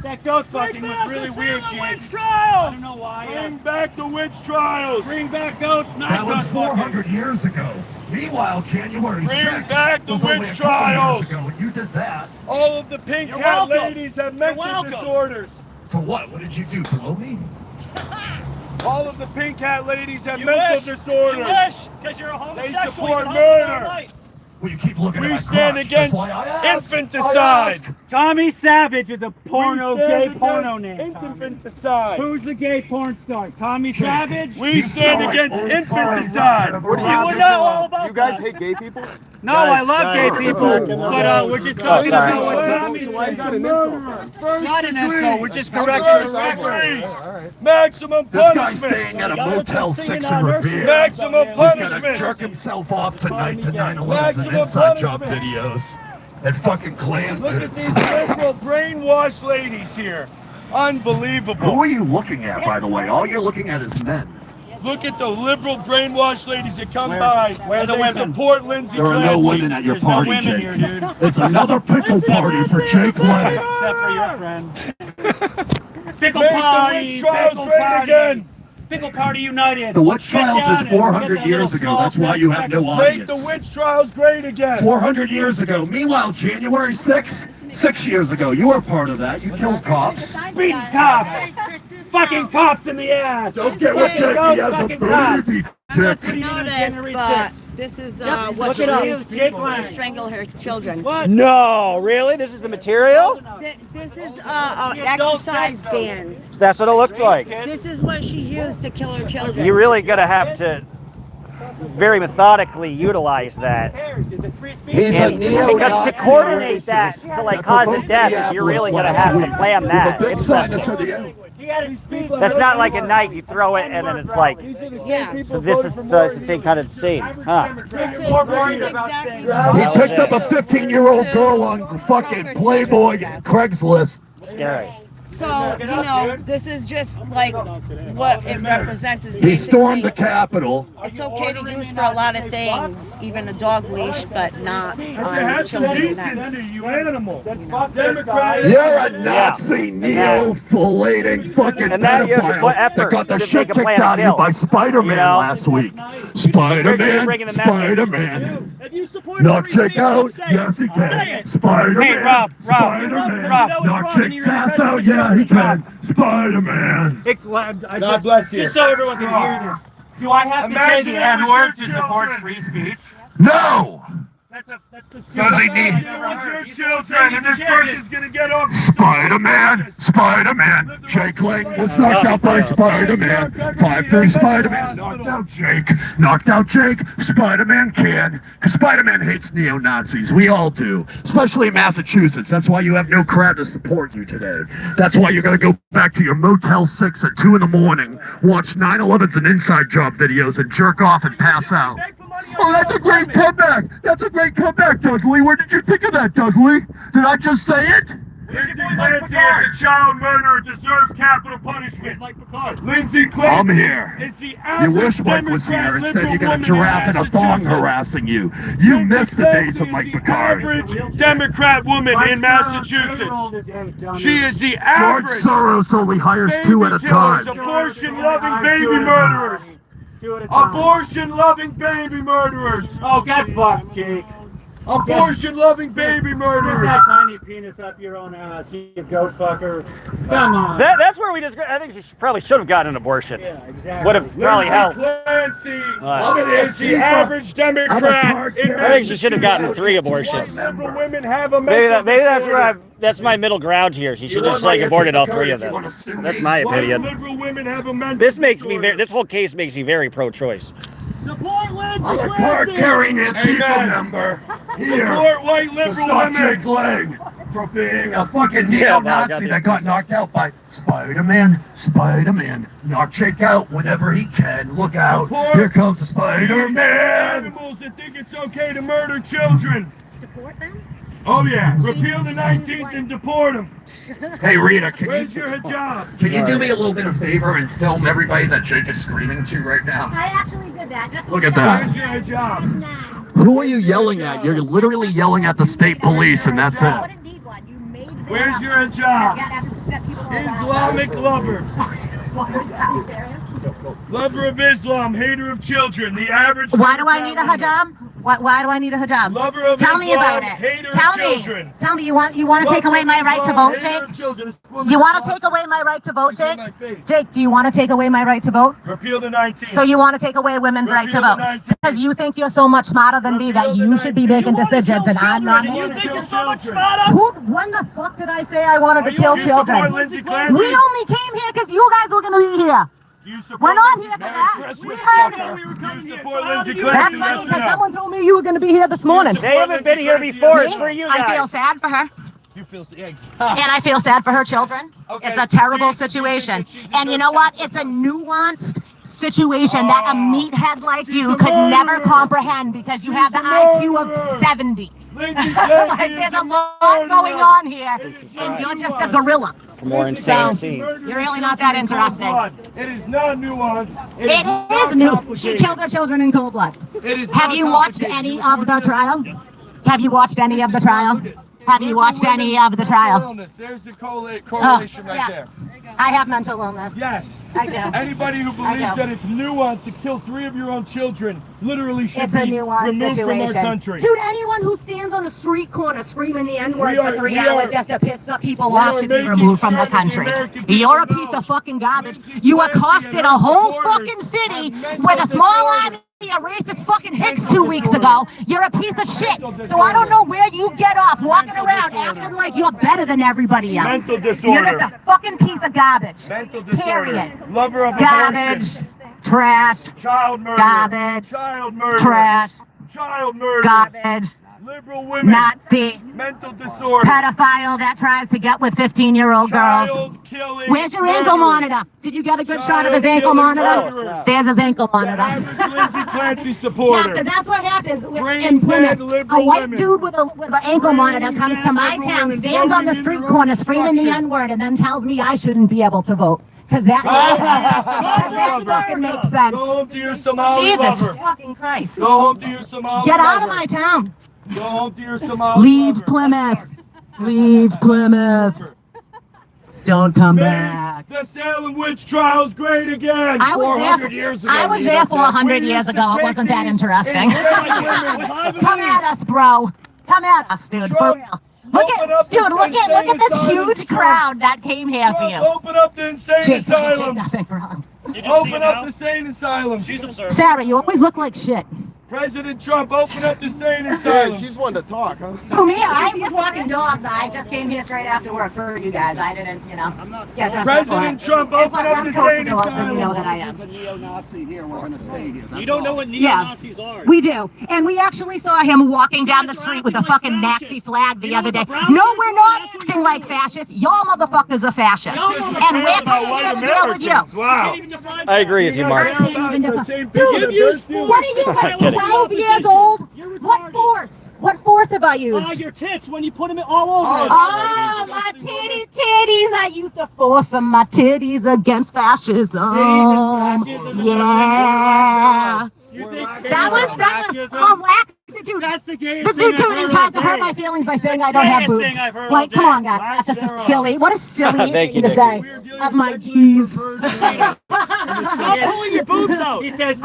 That goat fucking was really weird, Jake. I don't know why. Bring back the witch trials. Bring back goats, not That was goat fucking. 400 years ago. Meanwhile, January Bring 6th back the was only witch a couple trials. years ago when you did that. All of the pink You're hat welcome. ladies have You're mental welcome. disorders. For what? What did you do? Promote me? All of the pink hat ladies have You mental wish. disorders. You wish, because you're a They homosexual. support you can hold it all murder. night. Well, you keep looking at We my stand crotch. against That's why I ask. infanticide. Tommy Savage is a porno, We stand gay against porno name. Tommy. infanticide. Who's the gay porn star? Tommy Savage? We stand against infanticide. You would know all about You guys that. hate gay people? No, I love gay people, but we're just talking sorry. about what Tommy So why is that did. an insult? Not an insult, we're just correcting the record. Maximum This guy's punishment. staying at a Motel 6 in Revere. Maximum He's gonna punishment. jerk himself off tonight to 9/11s and inside job videos and fucking Clancy. Look at these liberal brainwashed ladies here. Unbelievable. Who are you looking at, by the way? All you're looking at is men. Look at the liberal brainwashed ladies that come by. Where are the and they women? Support Lindsay There are Clancy. no women at your There's no party, women Jake. here, dude. It's another pickle party for Jake Lang. Except for your friend. Pickle Make the party, witch trials pickle great party, again. pickle party united. The witch Get trials down is and get 400 that years little ago. That's why you have no Make audience. the witch trials great again. 400 years ago. Meanwhile, January 6th, 6 years ago, you were part of that. You killed cops. Beating cops. Fucking cops in the ass. Don't get what Jake Go has a fucking cops. baby, I don't know Dick. if you noticed, January but 6th. this is Yep, what look she it up. used Jake to Lang. strangle her children. No, really? This is the material? This is exercise bands. That's what it looked like. This is what she used to kill her children. You're really gonna have to very methodically utilize that. He's a And because to coordinate that to like cause a death, you're really gonna have to plan that. Big It's sign not- that said the That's not like a knife, you throw it and then it's like, Yeah. so this is so it's the same kind of scene, huh? More worried about things. He picked up a 15-year-old girl on fucking Playboy and Craigslist. Scary. So, you know, this is just like what it represents is He stormed the basically Capitol. it's okay to use for a lot of things, even a dog leash, but not I said, on have some children's decency, necks. you animal. Democrat. You're a Nazi, neo-filleting fucking And that you have to pedophile put that effort got the to shit make a plan kicked to out of you kill. by Spider-Man You know? last week. You're Spider-Man, bringing the message. Spider-Man. If you support Knock free Jake speech, out. say Yes, he it. Say can. it. Spider-Man. Hey, Rob, Spider-Man. Rob, Knock Jake's ass out. Yeah, he can. Spider-Man. God bless you. Just so everyone can hear this. Do I have to say Imagine the it was N-word your to support children. free speech? No. That's the Does he need It was your children, and this person's gonna get off. Spider-Man? Spider-Man. Jake Lang was knocked out by Spider-Man. 5-3 Spider-Man. Knocked out Jake. Knocked out Jake. Spider-Man can. Because Spider-Man hates neo-Nazis. We all do. Especially in Massachusetts. That's why you have no crowd to support you today. That's why you're going to go back to your Motel 6 at 2 in the morning, watch 9/11s and inside job videos, and jerk off and pass out. Oh, that's a great comeback. That's a great comeback, Dudley. Where did you think of that, Dudley? Did I just say it? Lindsay Clancy as a child murderer deserves capital punishment. Lindsay Clancy. I'm here. Is the You average wish Mike was Democrat here. Instead, liberal you got a woman giraffe in and a thong Massachusetts. harassing you. You missed the days of Mike She is the Picard. average Democrat woman in Massachusetts. She is the George average Soros only hires 2 at a time. abortion-loving baby murderers. Abortion-loving baby murderers. Oh, get fucked, Jake. Abortion-loving baby Put murderers. that tiny penis up your own ass, you goat fucker. Come on. That's where we just. I think she probably should have gotten an abortion. Yeah, exactly. Would have probably helped. Clancy What? is the average Democrat in I think she should have gotten 3 abortions. Liberal women have a Maybe mental that's disorder. where that's my middle ground here. She should just like aborted all 3 of them. That's my Why do opinion. liberal women have a mental This makes me disorder? this whole case makes me very pro-choice. Support Lindsay I'm a Clancy! card-carrying Antifa Amen. member here Support white to liberal stop women. Jake Lang from being a fucking Yeah, well, neo-Nazi goddamn. that got knocked out by Spider-Man. Spider-Man. Knock Jake out whenever he can. Look out. Support Here comes the Spider-Man. Animals that think it's okay to murder children. Support them? Oh yeah, repeal the 19th and deport them. Hey, Rita, can Where's you... your hijab? Can you do me a little bit of favor and film everybody that Jake is screaming to right now? I actually did that. Just Look at that. Where's your hijab? Who are you yelling at? You're literally yelling at the state police, and that's it. wouldn't need one. You made them Where's your up. hijab? Yeah, that people know about. Islamic lover. Are you serious? Lover of Islam, hater of children, the average... Why do I need a hijab? Why do I need a hijab? Lover of Tell me Islam, about it. hater Tell of me. children. Tell me. You want to take away my right to vote, Jake? You want to take away my right to vote, Jake? Jake, do you want to take away my right to vote? Repeal the 19th. So you want to take away women's right to vote? Because you think you're so much smarter than me that you should be making decisions and I'm not. You think you're so much smarter? When the fuck did I say I wanted to kill children? Lindsay We Clancy? only came here because you guys were going to be here. We're not here for that. We heard it. You support Lindsay That's Clancy? funny because someone told me you were going to be here this morning. They haven't been here before. It's for you guys. I feel sad for her. You feel And I feel sad for her children. It's a terrible situation. And you know what? It's a nuanced situation that a meathead like you could never comprehend because you have the IQ of 70. Like, there's a lot going on here, and you're just a gorilla. More insane scenes. You're really not that interesting. It is not nuanced. It is new. She killed her children in cold blood. Have you watched any of the trial? Have you watched any of the trial? Have you watched any of the trial? There's the correlation right there. I have mental illness. Yes. I do. Anybody who believes that it's nuanced to kill 3 of your own children literally should It's a be nuanced removed situation. from our country. Dude, anyone who stands on a street corner screaming the N-word for 3 we hours are- just to piss people we off are should be making removed from sure the that the country. American people You're a know piece of fucking garbage. You accosted a whole fucking city with a small army of racist fucking hicks 2 weeks ago. You're a piece of shit. So I don't know where you get off walking around acting like you're better than everybody else. Mental disorder. You're just a fucking piece of garbage. Mental disorder. Period. Lover of Garbage. abortion. Trash. Child murder. Garbage. Child murder. Trash. Child murder. Garbage. Liberal women. Nazi. Mental disorder. Pedophile that tries to get with 15-year-old girls. Child killing. Where's your ankle monitor? Did you get a good shot of his ankle monitor? There's his ankle monitor. Lindsay Clancy Yeah, supporter. because that's what happens Brain in dead Plymouth. liberal A white women. dude with an ankle monitor comes to my town, stands on the street corner screaming the N-word, and then tells me I shouldn't be able to vote. Because that fucking makes sense. Go home to your Somali Jesus lover. fucking Christ. Go home to your Somali Get out lover. of my town. Go home to your Somali Leave lover. Plymouth. Leave Plymouth. Don't come back. The Salem witch trial's great again. I was 400 there, years ago. I was there 400 years ago. It wasn't that interesting. Come at us, bro. Come at us, dude. For real. Look at this huge crowd that came here for you. Open up the insane Jake, asylum. nothing wrong. Open up the insane asylum. Sarah, you always look like shit. President Trump, open up the insane asylum. She's one to talk, huh? For me, I was walking dogs. I just came here straight after work for you guys. I didn't, get dressed up for President it. Trump, And open plus, up I'm the close to insane dogs, and you know asylum. that I am. There's a neo-Nazi here. We're going to stay here. You don't know what Yeah, neo-Nazis are. we do. And we actually saw him walking down the street with a fucking Nazi flag the other day. No, we're not acting like fascists. Y'all motherfuckers are fascists. And we're coming here to deal with you. Wow. I agree with you, Mark. Dude, what are you, like 12 years old? What force? What force have I used? Your tits when you put them all over. Oh, my titties. I used to force my titties against fascism. Yeah. That was dude. That's the gayest This dude tries to hurt my feelings by saying I don't have boobs. thing I've heard Like, all come day. on, guys. That's just silly. What a silly Thank thing you, to say. Of my D's. Stop pulling your boobs out. He says,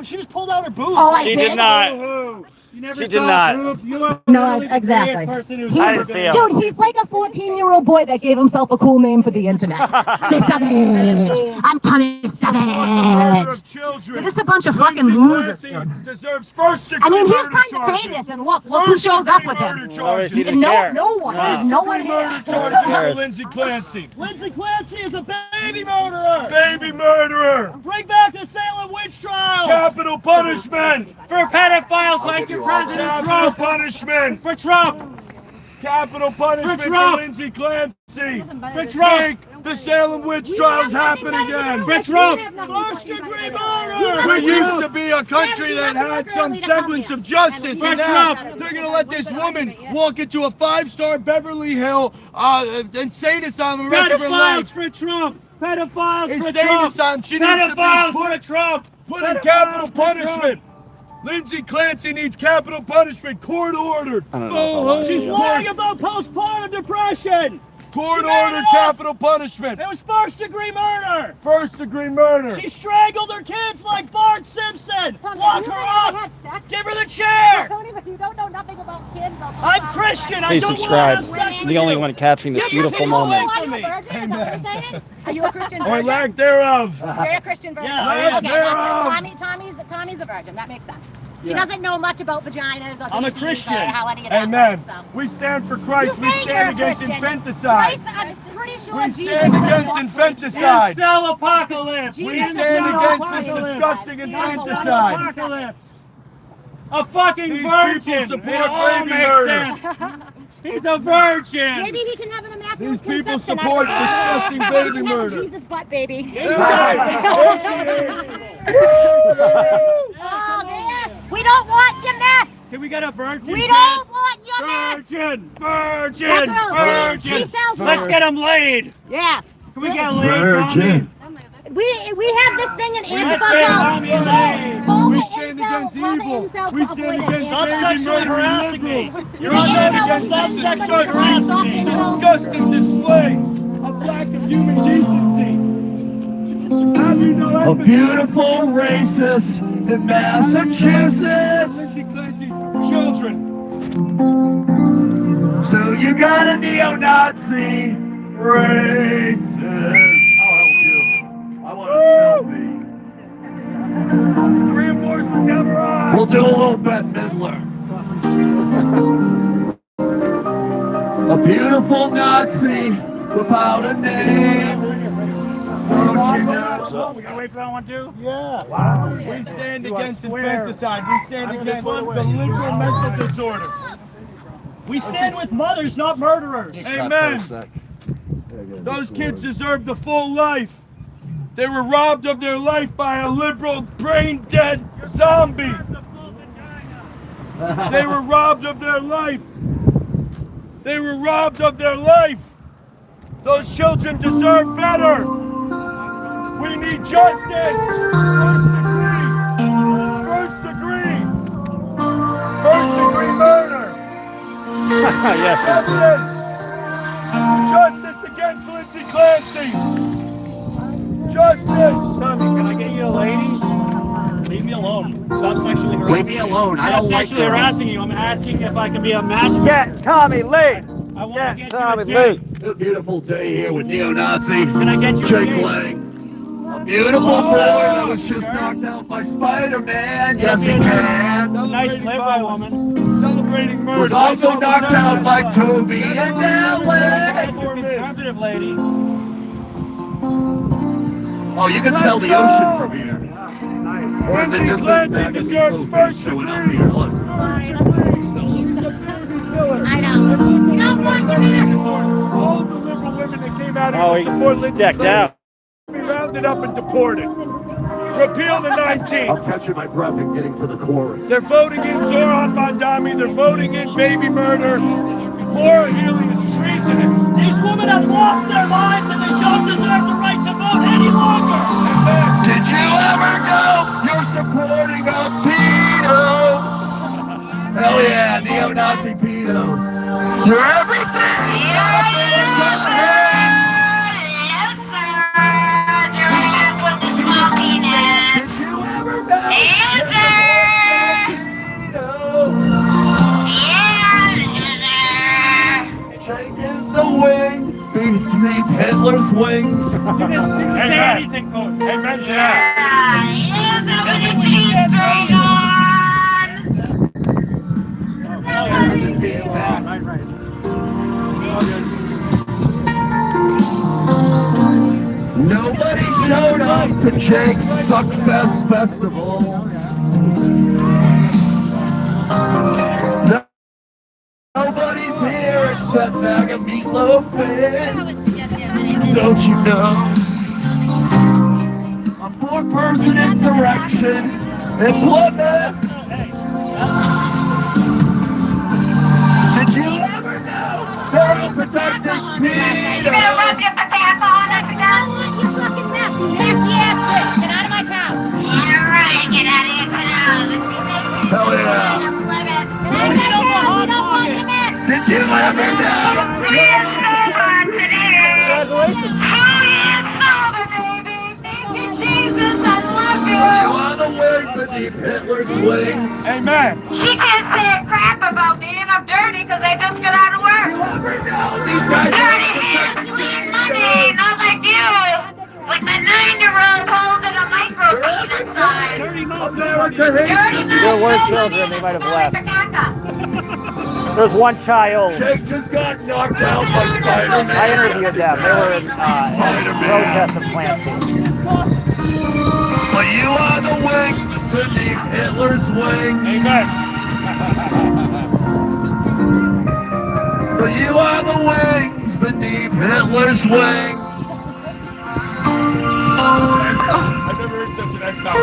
she just pulled out her boobs. Oh, I She did? did not. You never She did saw not. a boob. You are No, literally the exactly. gayest person who's I ever didn't see been. him. Dude, he's like a 14-year-old boy that gave himself a cool name for the internet. The Savage. I'm Tommy Savage. You're just a bunch of fucking losers, dude. Deserves first I mean, degree he's murder kind of charges. famous, and look who shows up with him. Nobody's even No care. one. There's no one here. Charges for Lindsay Clancy. Lindsay Clancy is a baby murderer. Baby murderer. Bring back the Salem witch trial. Capital punishment. For pedophiles like your president Capital Trump. punishment. For Trump. Capital punishment For for Trump. Lindsay Clancy. For Trump. Make the Salem witch trials happen again. For Trump. First degree murder. We used to be a country that had some semblance of justice, For and now Trump. they're gonna let this woman walk into a 5-star Beverly Hill insane asylum the rest of her Pedophiles life. for Trump. Pedophiles for Insane Trump. asylum. She needs to be Pedophiles put for Trump. Put in capital punishment. Lindsay Clancy needs capital punishment, court ordered. I don't know if I want to She's see him. lying about postpartum depression. Court-ordered capital punishment. It was first-degree murder. First-degree murder. She strangled her kids like Bart Simpson. Lock her up. Give her the chair. You don't know nothing about kids. I'm Christian. I Please don't subscribe. want to have sex I'm with the only you. one capturing this Get your beautiful kids away moment. from me. Are you a Christian Or virgin? lack thereof. You're a Christian virgin. Yeah, I am. Okay, Tommy's a virgin. That makes sense. He doesn't know much about vaginas or I'm a babies Christian. or how any of that Amen. works, so. We stand for Christ. You We say you're a stand against Christian. infanticide. Christ, I'm pretty sure We Jesus stand against infanticide. Incel apocalypse. We Jesus stand is against apocalypse. this disgusting Yeah, infanticide. Apocalypse. A fucking These virgin. people support It all baby makes murder. sense. He's a virgin. Maybe he can have an immaculate These people conception. support I don't know. disgusting He baby can have murder. Jesus butt baby. Oh, man. We don't want your mess. Can we get a virgin? We don't want your mess. Virgin. Virgin. That girl, Virgin. she sells Let's get him laid. Yeah. Can we get laid, Tommy? We have this thing in Let's Antifa get called Tommy laid. We stand against evil. We stand against Stop baby sexually murder. harassing me. You're We on stand notice. against Stop sexually harassing me. Disgusting display of lack of human decency. Have you no A empathy? beautiful racist in Massachusetts. Lindsay, Clancy, children. So you got a neo-Nazi racist. I'll help you. I want a selfie. Reinforcements never on. We'll do a little Bette Midler. A beautiful Nazi without a name. Don't you know? We gotta wait for that one too? Yeah. Wow. We stand against infanticide. We stand against the liberal mental disorder. We stand with mothers, not murderers. Amen. Those kids deserve the full life. They were robbed of their life by a liberal, brain-dead zombie. They were robbed of their life. They were robbed of their life. Those children deserve better. We need justice. First degree. First degree murder. Yes. Justice. Justice against Lindsay Clancy. Justice. Tommy, can I get you a lady? Leave me alone. Stop sexually harassing me. Leave me alone. I don't like sexually harassing you. I'm asking if I can be a match. Get Tommy laid. I want to get Tommy you a date. laid. A beautiful day here with neo-Nazi Can I get you a Jake date? Lang. A beautiful boy that was just knocked out by Spider-Man. Yes, he can. Nice liver, woman. Celebrating murder. Was also knocked out by Toby and Ellen. Conservative lady. Oh, you can smell the ocean from here. Or is it just Lindsay this bag of deserves meat first showing up degree. here? Look. I know. You don't want your mess. All the liberal women that came out Oh, here to support he Lindsay decked out. be rounded up and deported. Repeal the 19th. I'm catching my breath and getting to the chorus. They're voting in Zoran Mondami. They're voting in baby murder. Maura Healey is treasonous. These women have lost their lives and they don't deserve the right to vote any longer. Did you ever know you're supporting a pedo? Hell yeah, neo-Nazi pedo. You're everything. Did you ever know? Jake is the wing beneath Hitler's wings. You can say anything, folks. Amen to that. Nobody showed up to Jake's Suckfest Festival. Nobody's here except Bag of Meatloaf fans. Don't you know? A four-person insurrection in Plymouth. Did you ever know they're unprotected You better rub pedo? your tobacco on us now. You fucking nasty ass bitch. Get out of my town. You're right. Get out of your town. Hell yeah. Get out of my town. Did you ever know? beneath Hitler's wings. Amen. She can't say a crap about me and I'm dirty because I just got out of work. These guys Dirty hands, clean money, not like you. Like my 9-year-old holding a micro penis sign. Dirty mouth, America hates Dirty you. There were mouth, children, they might have left. left. There's one child. Jake just got knocked out by Spider-Man. I interviewed them. They were in protest of Clancy. But you are the wings beneath Hitler's wings. Amen. But you are the wings beneath Hitler's wings. I've never heard such an ex-cop.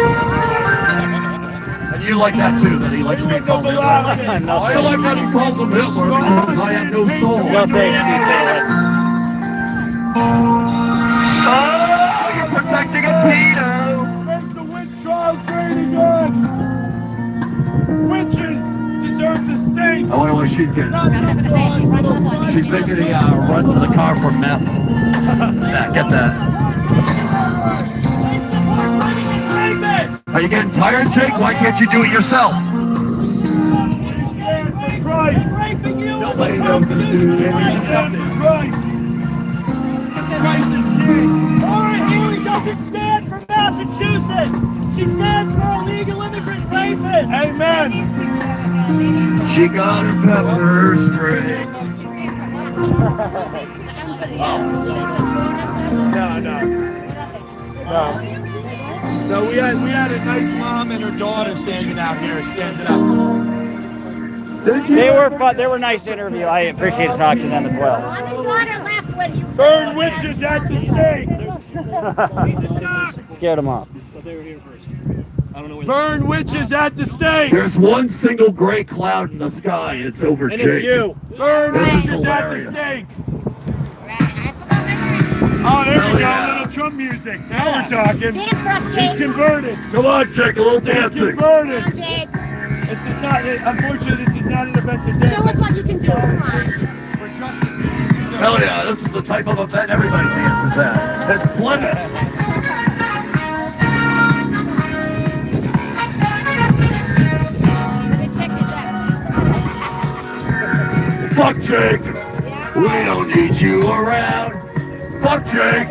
And you like that too, that he likes being called Hitler. I like that he calls him Hitler because I have no soul. No thanks, he said. Oh, you're protecting a pedo. Make the witch trials great again. Witches deserve the stink. I wonder what she's getting. She's making a run to the car for meth. Yeah, get that. Are you getting tired, Jake? Why can't you do it yourself? Nobody knows this dude. Christ is king. Laura Healy doesn't stand for Massachusetts. She stands for illegal immigrant rapists. Amen. She got her pepper spray. No, we had a nice mom and her daughter standing out here, standing up. They were fun. They were nice to interview. I appreciate talking to them as well. Burn witches at the stake. Scared them off. Burn witches at the stake. There's one single gray cloud in the sky, and it's over And Jake. it's you. Burn This is witches at the hilarious. stake. Oh, there we go. yeah. A little Trump music. Now we're talking. Dance for us, He's Jake. converted. Come on, Jake, a little He's dancing. converted. Come on, Jake. This is not. Unfortunately, this is not an event to dance. Show us what you can do. Come on. Hell yeah, this is the type of event everybody dances at. It's Plymouth. Fuck Jake. We don't need you around. Fuck Jake.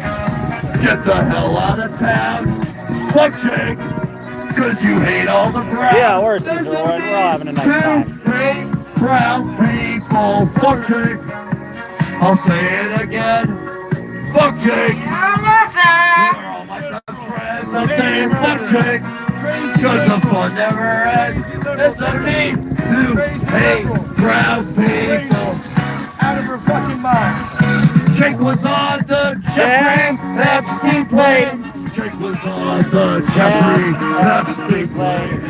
Get the hell out of town. Fuck Jake. Cause you hate all the brown. Yeah, we're all having a nice time. Hate brown people. Fuck Jake. I'll say it again. Fuck Jake. You're all my best friends. I'm saying fuck Jake. Cause the fun never ends. It's the need to hate brown people. Out of her fucking mind. Jake was on the Jeffrey Epstein plane. Jake was on the Jeffrey Epstein plane.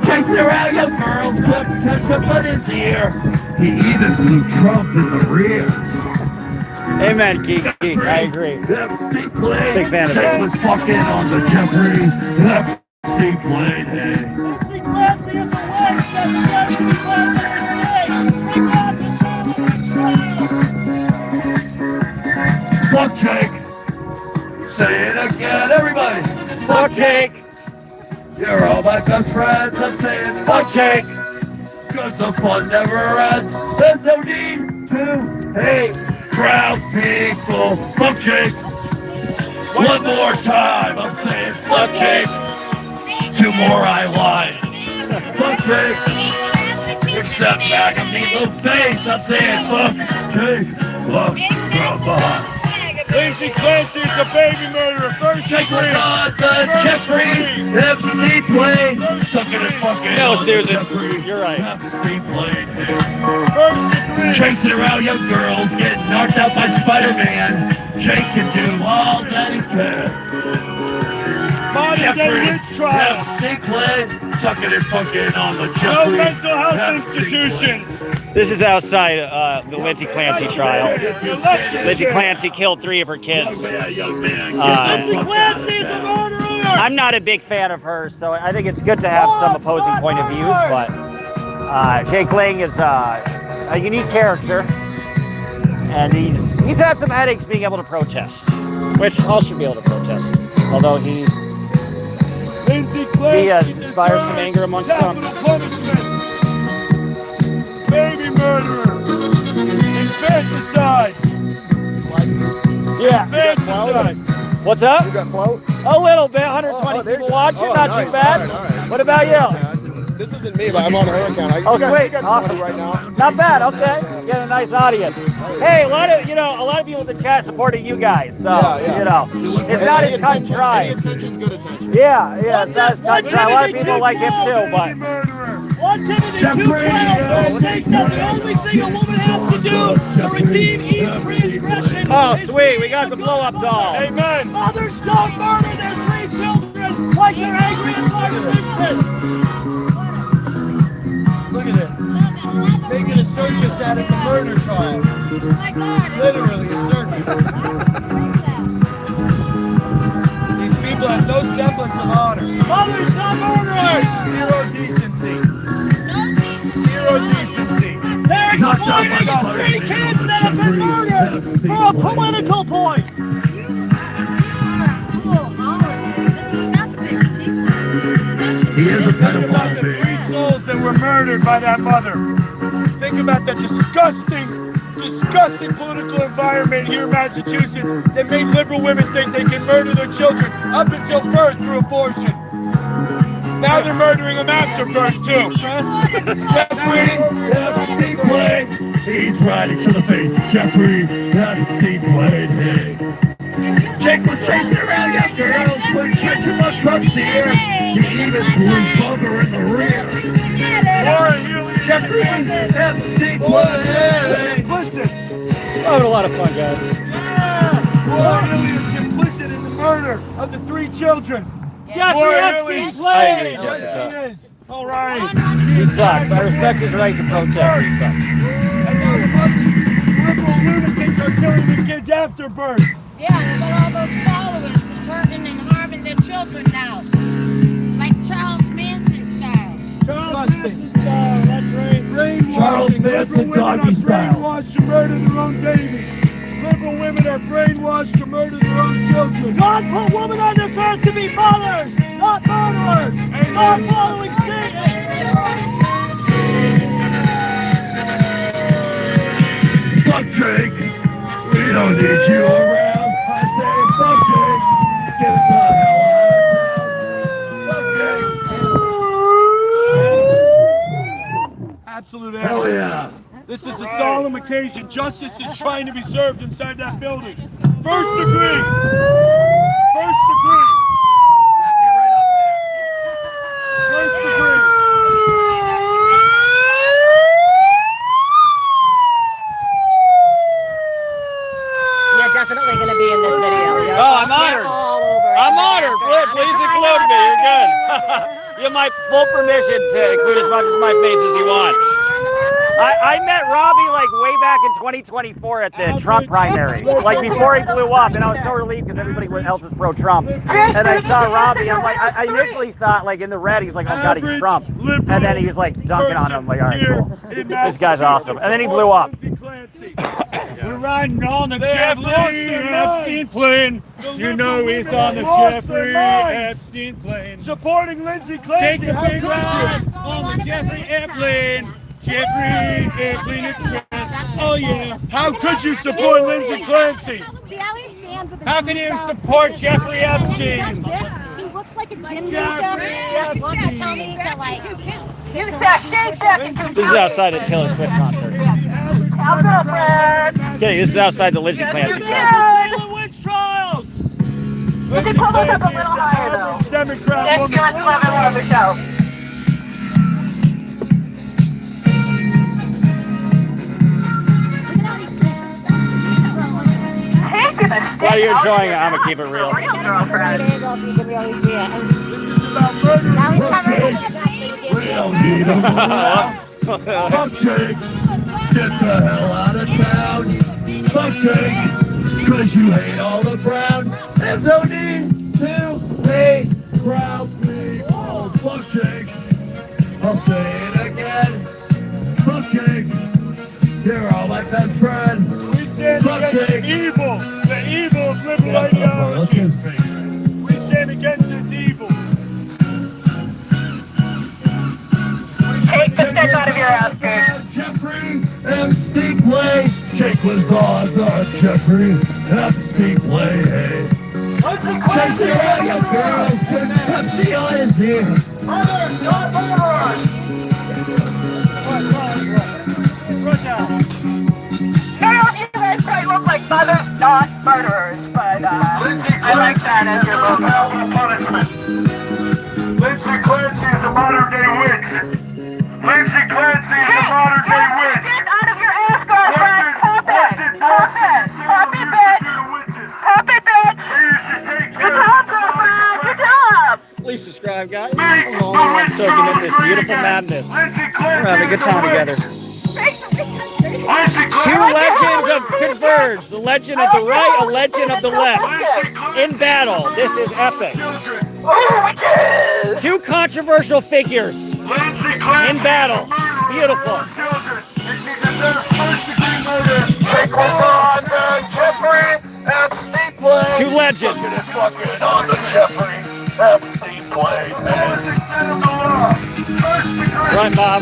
Chasing around young girls, putting ketchup on his ear. He even blew Trump in the rear. Amen, Geek. I agree. Epstein plane. Big fan of Jake it. was fucking on the Jeffrey Epstein plane. Hey. Lindsay Clancy is a witch that deserves to be burned at the stake. Bring back the trial. Fuck Jake. Say it again, everybody. Fuck Jake. You're all my best friends. I'm saying fuck Jake. Cause the fun never ends. There's no need to hate proud people. Fuck Jake. One more time. I'm saying fuck Jake. Two more I lied. Fuck Jake. Except back of me little face. I'm saying fuck Jake. Fuck from behind. Lindsay Clancy is a baby murderer. First Jake was degree. on the Jeffrey Epstein plane. Sucking and fucking No, on seriously, the Jeffrey you're right. Epstein plane. First degree. Chasing around young girls, getting knocked out by Spider-Man. Jake can do all that he can. Modern day witch trial. Epstein plane. Sucking and fucking on the No Jeffrey mental health Epstein institutions. This is outside the Lindsay Clancy trial. Election Lindsay chair. Clancy killed 3 of her kids. Yeah, young man. Lindsay Clancy is a murderer. I'm not a big fan of hers, so I think it's good to have some opposing point of views, but Jake Lang is a unique character, and he's had some headaches being able to protest, which all should be able to protest, although he Lindsay he inspires some anger amongst some. Baby murderer. Infanticide. Yeah. Infanticide. What's up? You got float? A little bit. 120 people watching. Not too bad. All right. What about you? This isn't me, but I'm on her account. Oh, You sweet. got Awesome. right now. Not bad. Okay. Getting a nice audience. Hey, a lot of people in the chat supporting you guys. So, it's not as cut and dry. Any attention's good attention. Yeah, it's not as cut and dry. A lot of people like him too, but. 1 Timothy 2:12 states that the only thing a woman has to do to redeem each transgression. Oh, is sweet. to We got the blow-up doll. Amen. Mothers don't murder their 3 children like they're angry and Simpson. Look at this. Making a circus out of the murder trial. Literally a circus. These people have no semblance of honor. Mothers, not murderers. Zero decency. Zero decency. They're exploiting the 3 kids that have been murdered for a political point. He is a Think about the pedophile. 3 souls that were murdered by that mother. Think about the disgusting political environment here in Massachusetts that made liberal women think they can murder their children up until birth through abortion. Now they're murdering them after birth too. Jeffrey Epstein Blade. He's right into the face. Jeffrey Epstein Blade. Hey. Jake was chasing around young girls, putting catching my trucks here. He even threw his bumper in the rear. Jeffrey Epstein Blade. Listen. Having a lot of fun, guys. Warren Hilly is complicit in the murder of the 3 children. Jeffrey Epstein's I Blade. agree, Jessica. He is. All right. He sucks. I respect his right to protest. He sucks. And now the liberal lunatics are killing the kids after birth. Yeah, they got all those followers hurting and harming their children now. Like Charles Manson style. Charles Manson style, that's right. Brainwashing. Charles Manson doggy style. Brainwashed to murder their own babies. Liberal women are brainwashed to murder their own children. God put women on this earth to be mothers, not murderers. Stop following Satan. Fuck Jake. We don't need you around. I say fuck Jake. Get the hell out of town. Fuck Jake. Absolute Hell evidence. yeah. This is a solemn occasion. Justice is trying to be served inside that building. First degree. First degree. First degree. You're definitely going to be in this video. Oh, I'm honored. I'm honored. Please include me. You're good. You have my full permission to include as much of my face as you want. I met Robbie like way back in 2024 at the Trump primary, like before he blew up, and I was so relieved because everybody else is pro-Trump. And I saw Robbie, I'm like, I initially thought like in the red, he's like, oh God, he's Trump. And then he's like dunking on him, I'm like, all right, cool. This guy's awesome. And then he blew up. We're riding on the Jeffrey Epstein plane. You know he's on the Jeffrey Epstein plane. Supporting Lindsay Clancy. Take a big ride on the Jeffrey Epstein. Jeffrey Epstein Express. Oh yeah. How could you support Lindsay Clancy? See how he stands with his How can you knees up? support Jeffrey And Epstein? he does this. He looks like a gym teacher. Epstein. Wants to tell me to like. This is outside a Taylor Swift concert. Okay, this is outside the Lindsay Clancy concert. Witch trials. Lindsay Clancy is an average Democrat woman. While you're enjoying it, I'm gonna keep it real. There you go, so you can really see it. We don't need him around. Fuck Jake. Get the hell out of town. Fuck Jake. Cause you hate all the brown. There's no need to hate brown people. Fuck Jake. I'll say it again. Fuck Jake. You're all my best friend. We stand against evil. The evil of liberal ideology. We stand against this evil. play. Jake was on the Jeffrey Epstein play. Hey. Chasing around young girls, good Pepsi on his ears. Brothers, not murderers! None of you guys probably look like mothers, not murderers, but I like that as your logo. Punishment. Lindsay Clancy is a modern day witch. Lindsay Clancy is a modern day witch. Get out of your ass, girlfriend! Pop it! Pop it! Pop it, bitch! Pop it, bitch! Good job, girlfriend! Good job! Please subscribe, guys. I'm soaking in this beautiful madness. We're having a good time together. Two legends of converge. The legend of the right, a legend of the left. In battle. This is epic. Two controversial figures. In battle. Beautiful. Two legends. Run, Bob.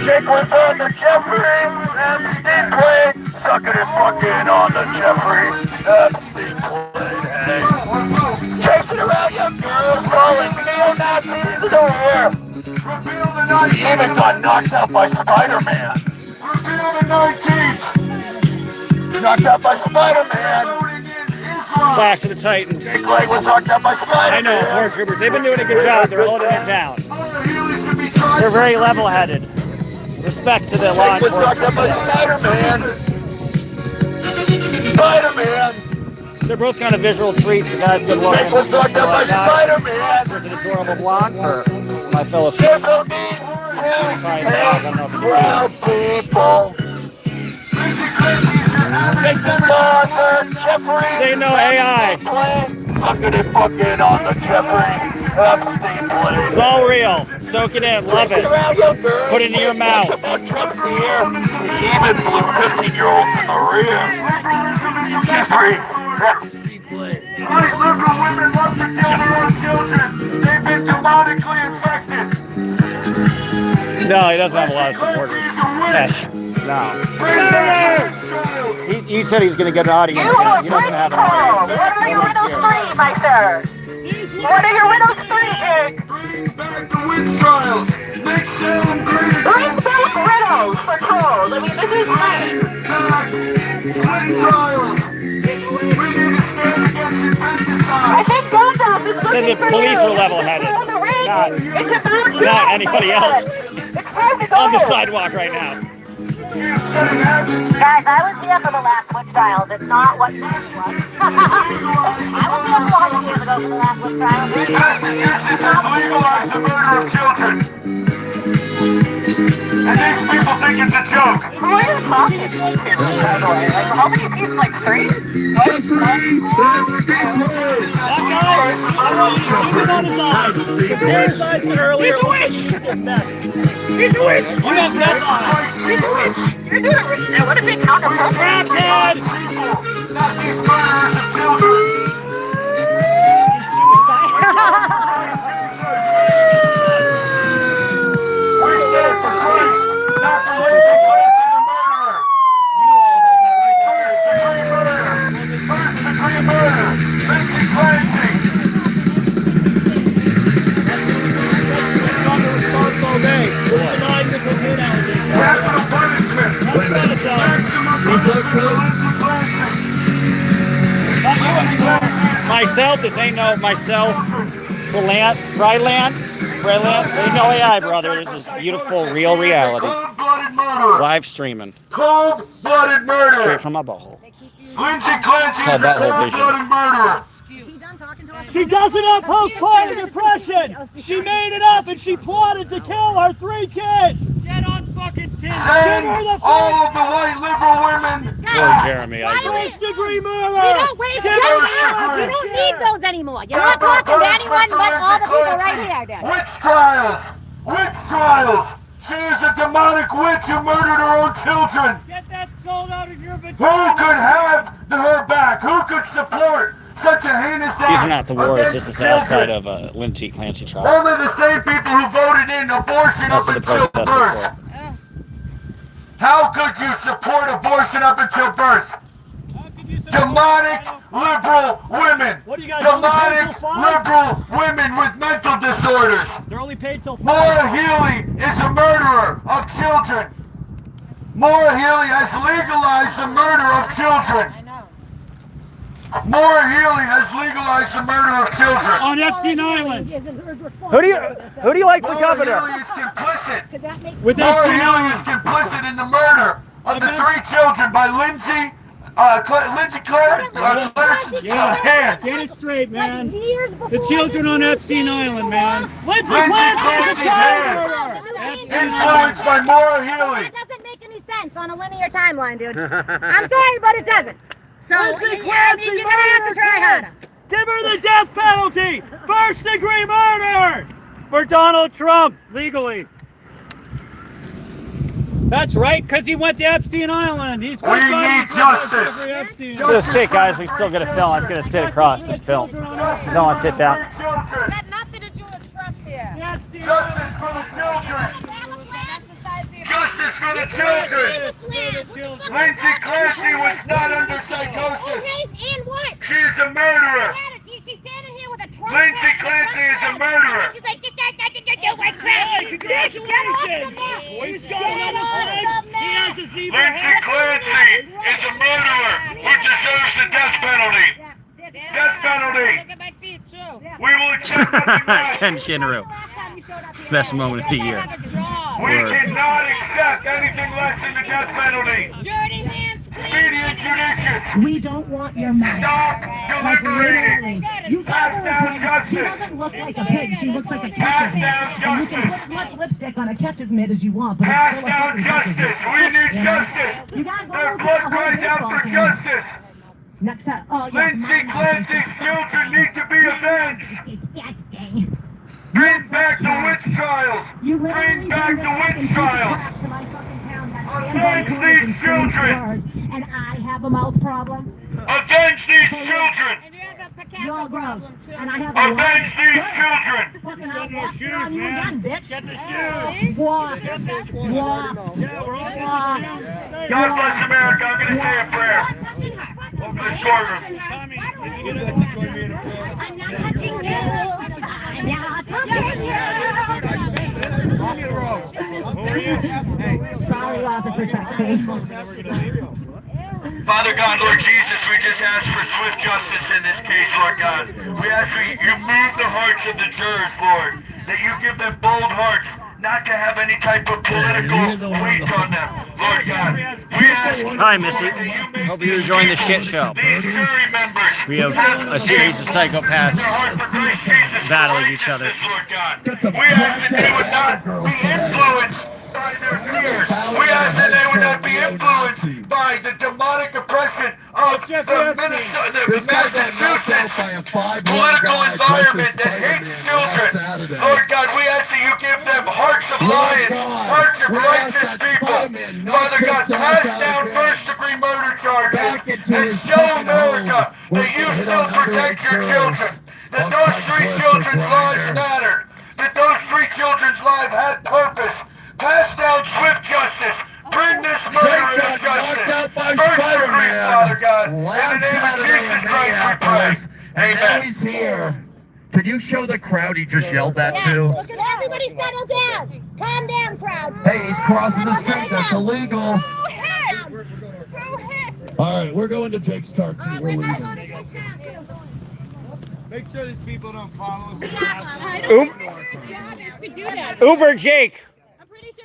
Jake was on the Jeffrey Epstein play. Sucking and fucking on the Jeffrey Epstein play. Hey. Chasing around young girls, calling neo-Nazis in the rear. He even got knocked out by Spider-Man. Reveal the 19th. Knocked out by Spider-Man. Clash of the Titans. Jake Blake was knocked out by Spider-Man. I know, Horn Troopers. They've been doing a good job. They're holding it down. They're very level-headed. Respect to the law Jake was knocked out by enforcement. Spider-Man. Spider-Man. They're both kind of visual treats. The guy's good looking. Jake was knocked out by Spider-Man. There's an adorable blonde for my fellow There's no need to proud people. Jake was on the Jeffrey. They know AI. Sucking and fucking on the Jeffrey Epstein play. It's all real. Soak it in. Love it. Put it in your mouth. Trump's here. He even blew 15-year-olds in the rear. Jeffrey Epstein play. White liberal women love to kill their own children. They've been demonically infected. No, he doesn't have a lot of supporters. Tesh. No. He said he's going to get an audience. And he doesn't have an audience. What are your widows three, my sir? What are your widows three? Bring back the witch trials. Make Salem great. Bring back widows for trolls. I mean, this is nice. Witch trials. We need to stand against infanticide. I think Gandalf is Said looking the for police you. are level-headed. Not anybody else. It's time to go. On the sidewalk right now. Guys, I was here for the last witch trials. It's not what you think it was. I was here 400 years ago for the last witch trials. Massachusetts has legalized the murder of children. And these people think it's a joke. Who are you talking to, by the way? Like, how many people? Like 3? That guy, I want you to zoom in on his eyes. Compare his eyes to earlier. He's a witch! He's a witch! You have that eye. He's a witch! You're doing it rich now. What if they counterproductive? Crap, Dad! Not these murderers of children. We stand for Christ, not for Lindsay Clancy, the murderer. First-degree murder. First-degree murder. Lindsay Clancy. All day. We're denying this will do now. Capital punishment. Myself, this ain't no myself. Freelance. Ain't no AI, brother. This is beautiful, real reality. Cold-blooded murder. Live streaming. Cold-blooded murder. Straight from my butthole. Lindsay Clancy Called is a butthole vision. cold-blooded murderer. She doesn't have postpartum depression. She made it up and she plotted to kill her 3 kids. Get on fucking Tinder. Send all of the white liberal women. Poor Jeremy. First-degree murder. You don't waste your time. You don't need those anymore. You're not talking to anyone but all the people right here, dude. Witch trials. Witch trials. She is a demonic witch who murdered her own children. Get that soul out of your Who vagina. could have her back? Who could support such such a heinous act. These are not the wars. This against is outside children. of Lindsay Clancy trial. Only the same people who voted in abortion That's up what the until protest birth. is for. How could you support abortion up until birth? Demonic liberal women. Demonic liberal women with mental disorders. They're only paid till 5. Maura Healey is a murderer of children. Maura Healey has legalized the murder of children. Maura Healey has legalized the murder of children. On Epstein Island. Who do you like for governor? Maura Healey is complicit. With Maura Epstein Healey Island. is complicit in the murder of the 3 children by Lindsay, Lindsay Yeah, get it straight, man. The children on Epstein Island, man. Lindsay Clancy's hand. Influenced by Maura Healey. That doesn't make any sense on a linear timeline, dude. I'm sorry, but it doesn't. So, Lindsay I mean, you're gonna have to try harder. Give her the death penalty! First-degree murder! For Donald Trump, legally. That's right, because he went to Epstein Island. He's We need justice. For the sake, guys, we still gonna film. I'm just gonna sit across and film. You don't want to sit down. Got nothing to do with Trump here. Justice for the children. Justice for the children. Lindsay Clancy was not under psychosis. And what? She is a murderer. She's standing here with a Trump. Lindsay Clancy is a murderer. She's like, this guy's got to do with Trump. Congratulations! He's got another flag. He has a zebra Lindsay hat. Clancy is a murderer who deserves the death penalty. Death penalty. Look at my feet too. We will accept nothing less. Ken Shinru. Best moment of the year. We cannot accept anything less than the death penalty. Dirty hands, Speedy and judicious. We don't want your mother. Stop deliberating. You Pass down She justice. doesn't look like a pig. She looks like a Pass catcher's down mitt. And you can put justice. as much lipstick on a catcher's mitt as you want, but Pass it's still a down fucking catcher's justice. mitt. We need You know? justice. You guys Their always blood have a cries whole out for baseball team. justice. Next time. Oh, yes, Lindsay mom, Clancy's children need to be avenged. Disgusting. Bring back the witch trials. You Bring back the witch trials. Avenge these children. And I have a mouth problem. Avenge these children. You're gross. And I have a Avenge these children. fucking outlaw shit on you man. again, bitch. Get the shoes. Walk. God bless America. I'm going to say a prayer. Over this courtroom. Tommy, if you get up to join me in a prayer. I'm not touching you. I'm not touching you. Sorry, Officer Sexy. Father God, Lord Jesus, we just ask for swift justice in this case, Lord God. We ask for you move the hearts of the jurors, Lord, that you give them bold hearts, not to have any type of political weight on them, Lord God. We ask. Hi, Missy. Hope you're enjoying the shit show. These jury members We have a series of psychopaths battling each other. Lord God. We ask that they would not be influenced by their fears. We ask that they would not be influenced by the demonic oppression of the Minnesota, the Massachusetts political environment that hates children. Lord God, we ask that you give them hearts of lions, hearts of righteous people. Father God, pass down first-degree murder charges and show America that you still protect your children, that those 3 children's lives mattered, that those 3 children's lives had purpose. Pass down swift justice. Bring this murder into justice. First degree, Father God. In the name of Jesus Christ we pray. Amen. Now he's here. Can you show the crowd he just yelled at too? Look at everybody settle down. Calm down, crowd. Hey, he's crossing the street. That's illegal. All right, we're going to Jake's car too. We're leaving. Make sure these people don't follow us. Uber Jake.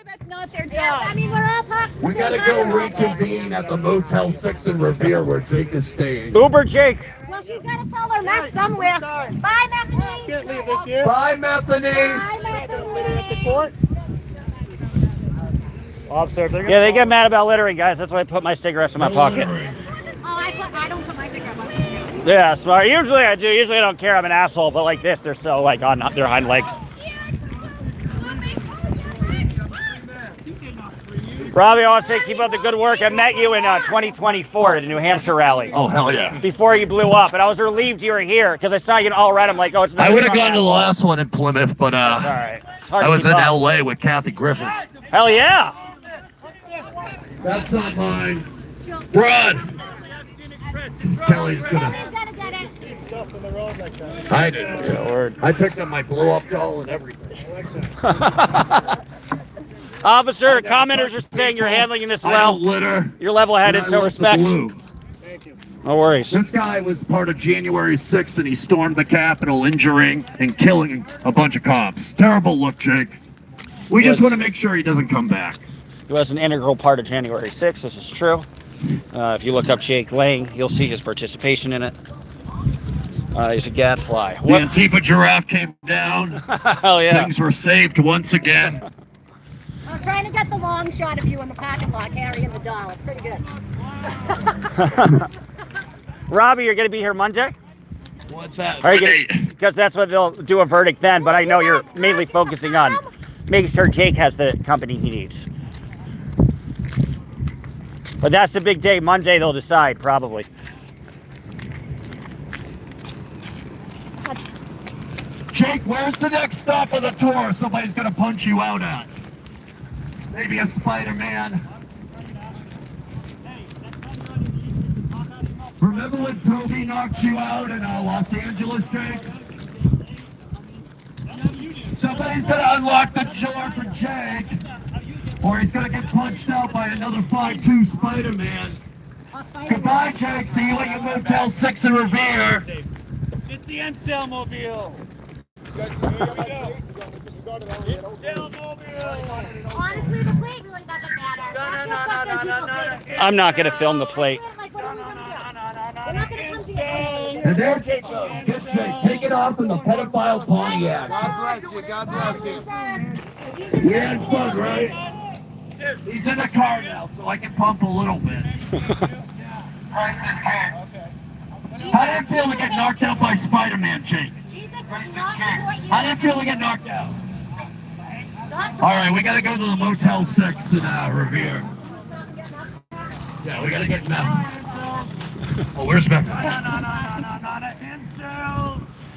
That's not their job. I mean, we're all talking. We gotta go reconvene at the Motel 6 in Revere where Jake is staying. Uber Jake. Well, she's got to sell her meth somewhere. Bye, Bethany. Can't leave this here. Bye, Bethany. Bye, Bethany. Officer, Yeah, they get mad about littering, guys. That's why I put my cigarettes in my pocket. Oh, I don't put my cigarette on. Yeah, smart. Usually I do. Usually I don't care. I'm an asshole. But like this, they're so like on their hind legs. Robbie, I want to say keep up the good work. I met you in 2024 at the New Hampshire rally. Oh, hell yeah. Before you blew up, and I was relieved you were here because I saw you in all red. I'm like, oh, it's not. I would have gone to the last one in Plymouth, but All right. I was in LA with Kathy Griffin. Hell yeah. That's not mine. Run! Kelly's gonna. I didn't. I picked up my blow up doll and everything. Officer, commenters are saying you're handling this I well. don't litter. You're level-headed, so respect. No worries. This guy was part of January 6th, and he stormed the Capitol, injuring and killing a bunch of cops. Terrible look, Jake. We just want to make sure he doesn't come back. He was an integral part of January 6th. This is true. If you look up Jake Lang, you'll see his participation in it. He's a gadfly. The Antifa giraffe came down. Hell yeah. Things were saved once again. I was trying to get the long shot of you in the parking lot carrying the doll. It's pretty good. Robbie, you're going to be here Monday? What's that? Because that's what they'll do a verdict then, but I know you're mainly focusing on making sure Jake has the company he needs. But that's the big day. Monday they'll decide, probably. Jake, where's the next stop of the tour somebody's gonna punch you out at? Maybe a Spider-Man. Remember when Toby knocked you out in Los Angeles, Jake? Somebody's gonna unlock the door for Jake, or he's gonna get punched out by another 5'2" Spider-Man. Goodbye, Jake. See you at your Motel 6 in Revere. It's the Encel Mobile. Honestly, the plate really doesn't matter. That's just something people say to I'm not going to film the plate. like, what are we gonna do? We're not gonna come to you. And there Jake goes. Get Jake. Take it off in the pedophile Pontiac. God bless you. God bless you. We had fun, right? He's in the car now, so I can pump a little bit. Price is king. How did it feel to get knocked out by Spider-Man, Jake? How did it feel to get knocked out? All right, we got to go to the Motel 6 in Revere. Yeah, we got to get meth. Oh, where's meth?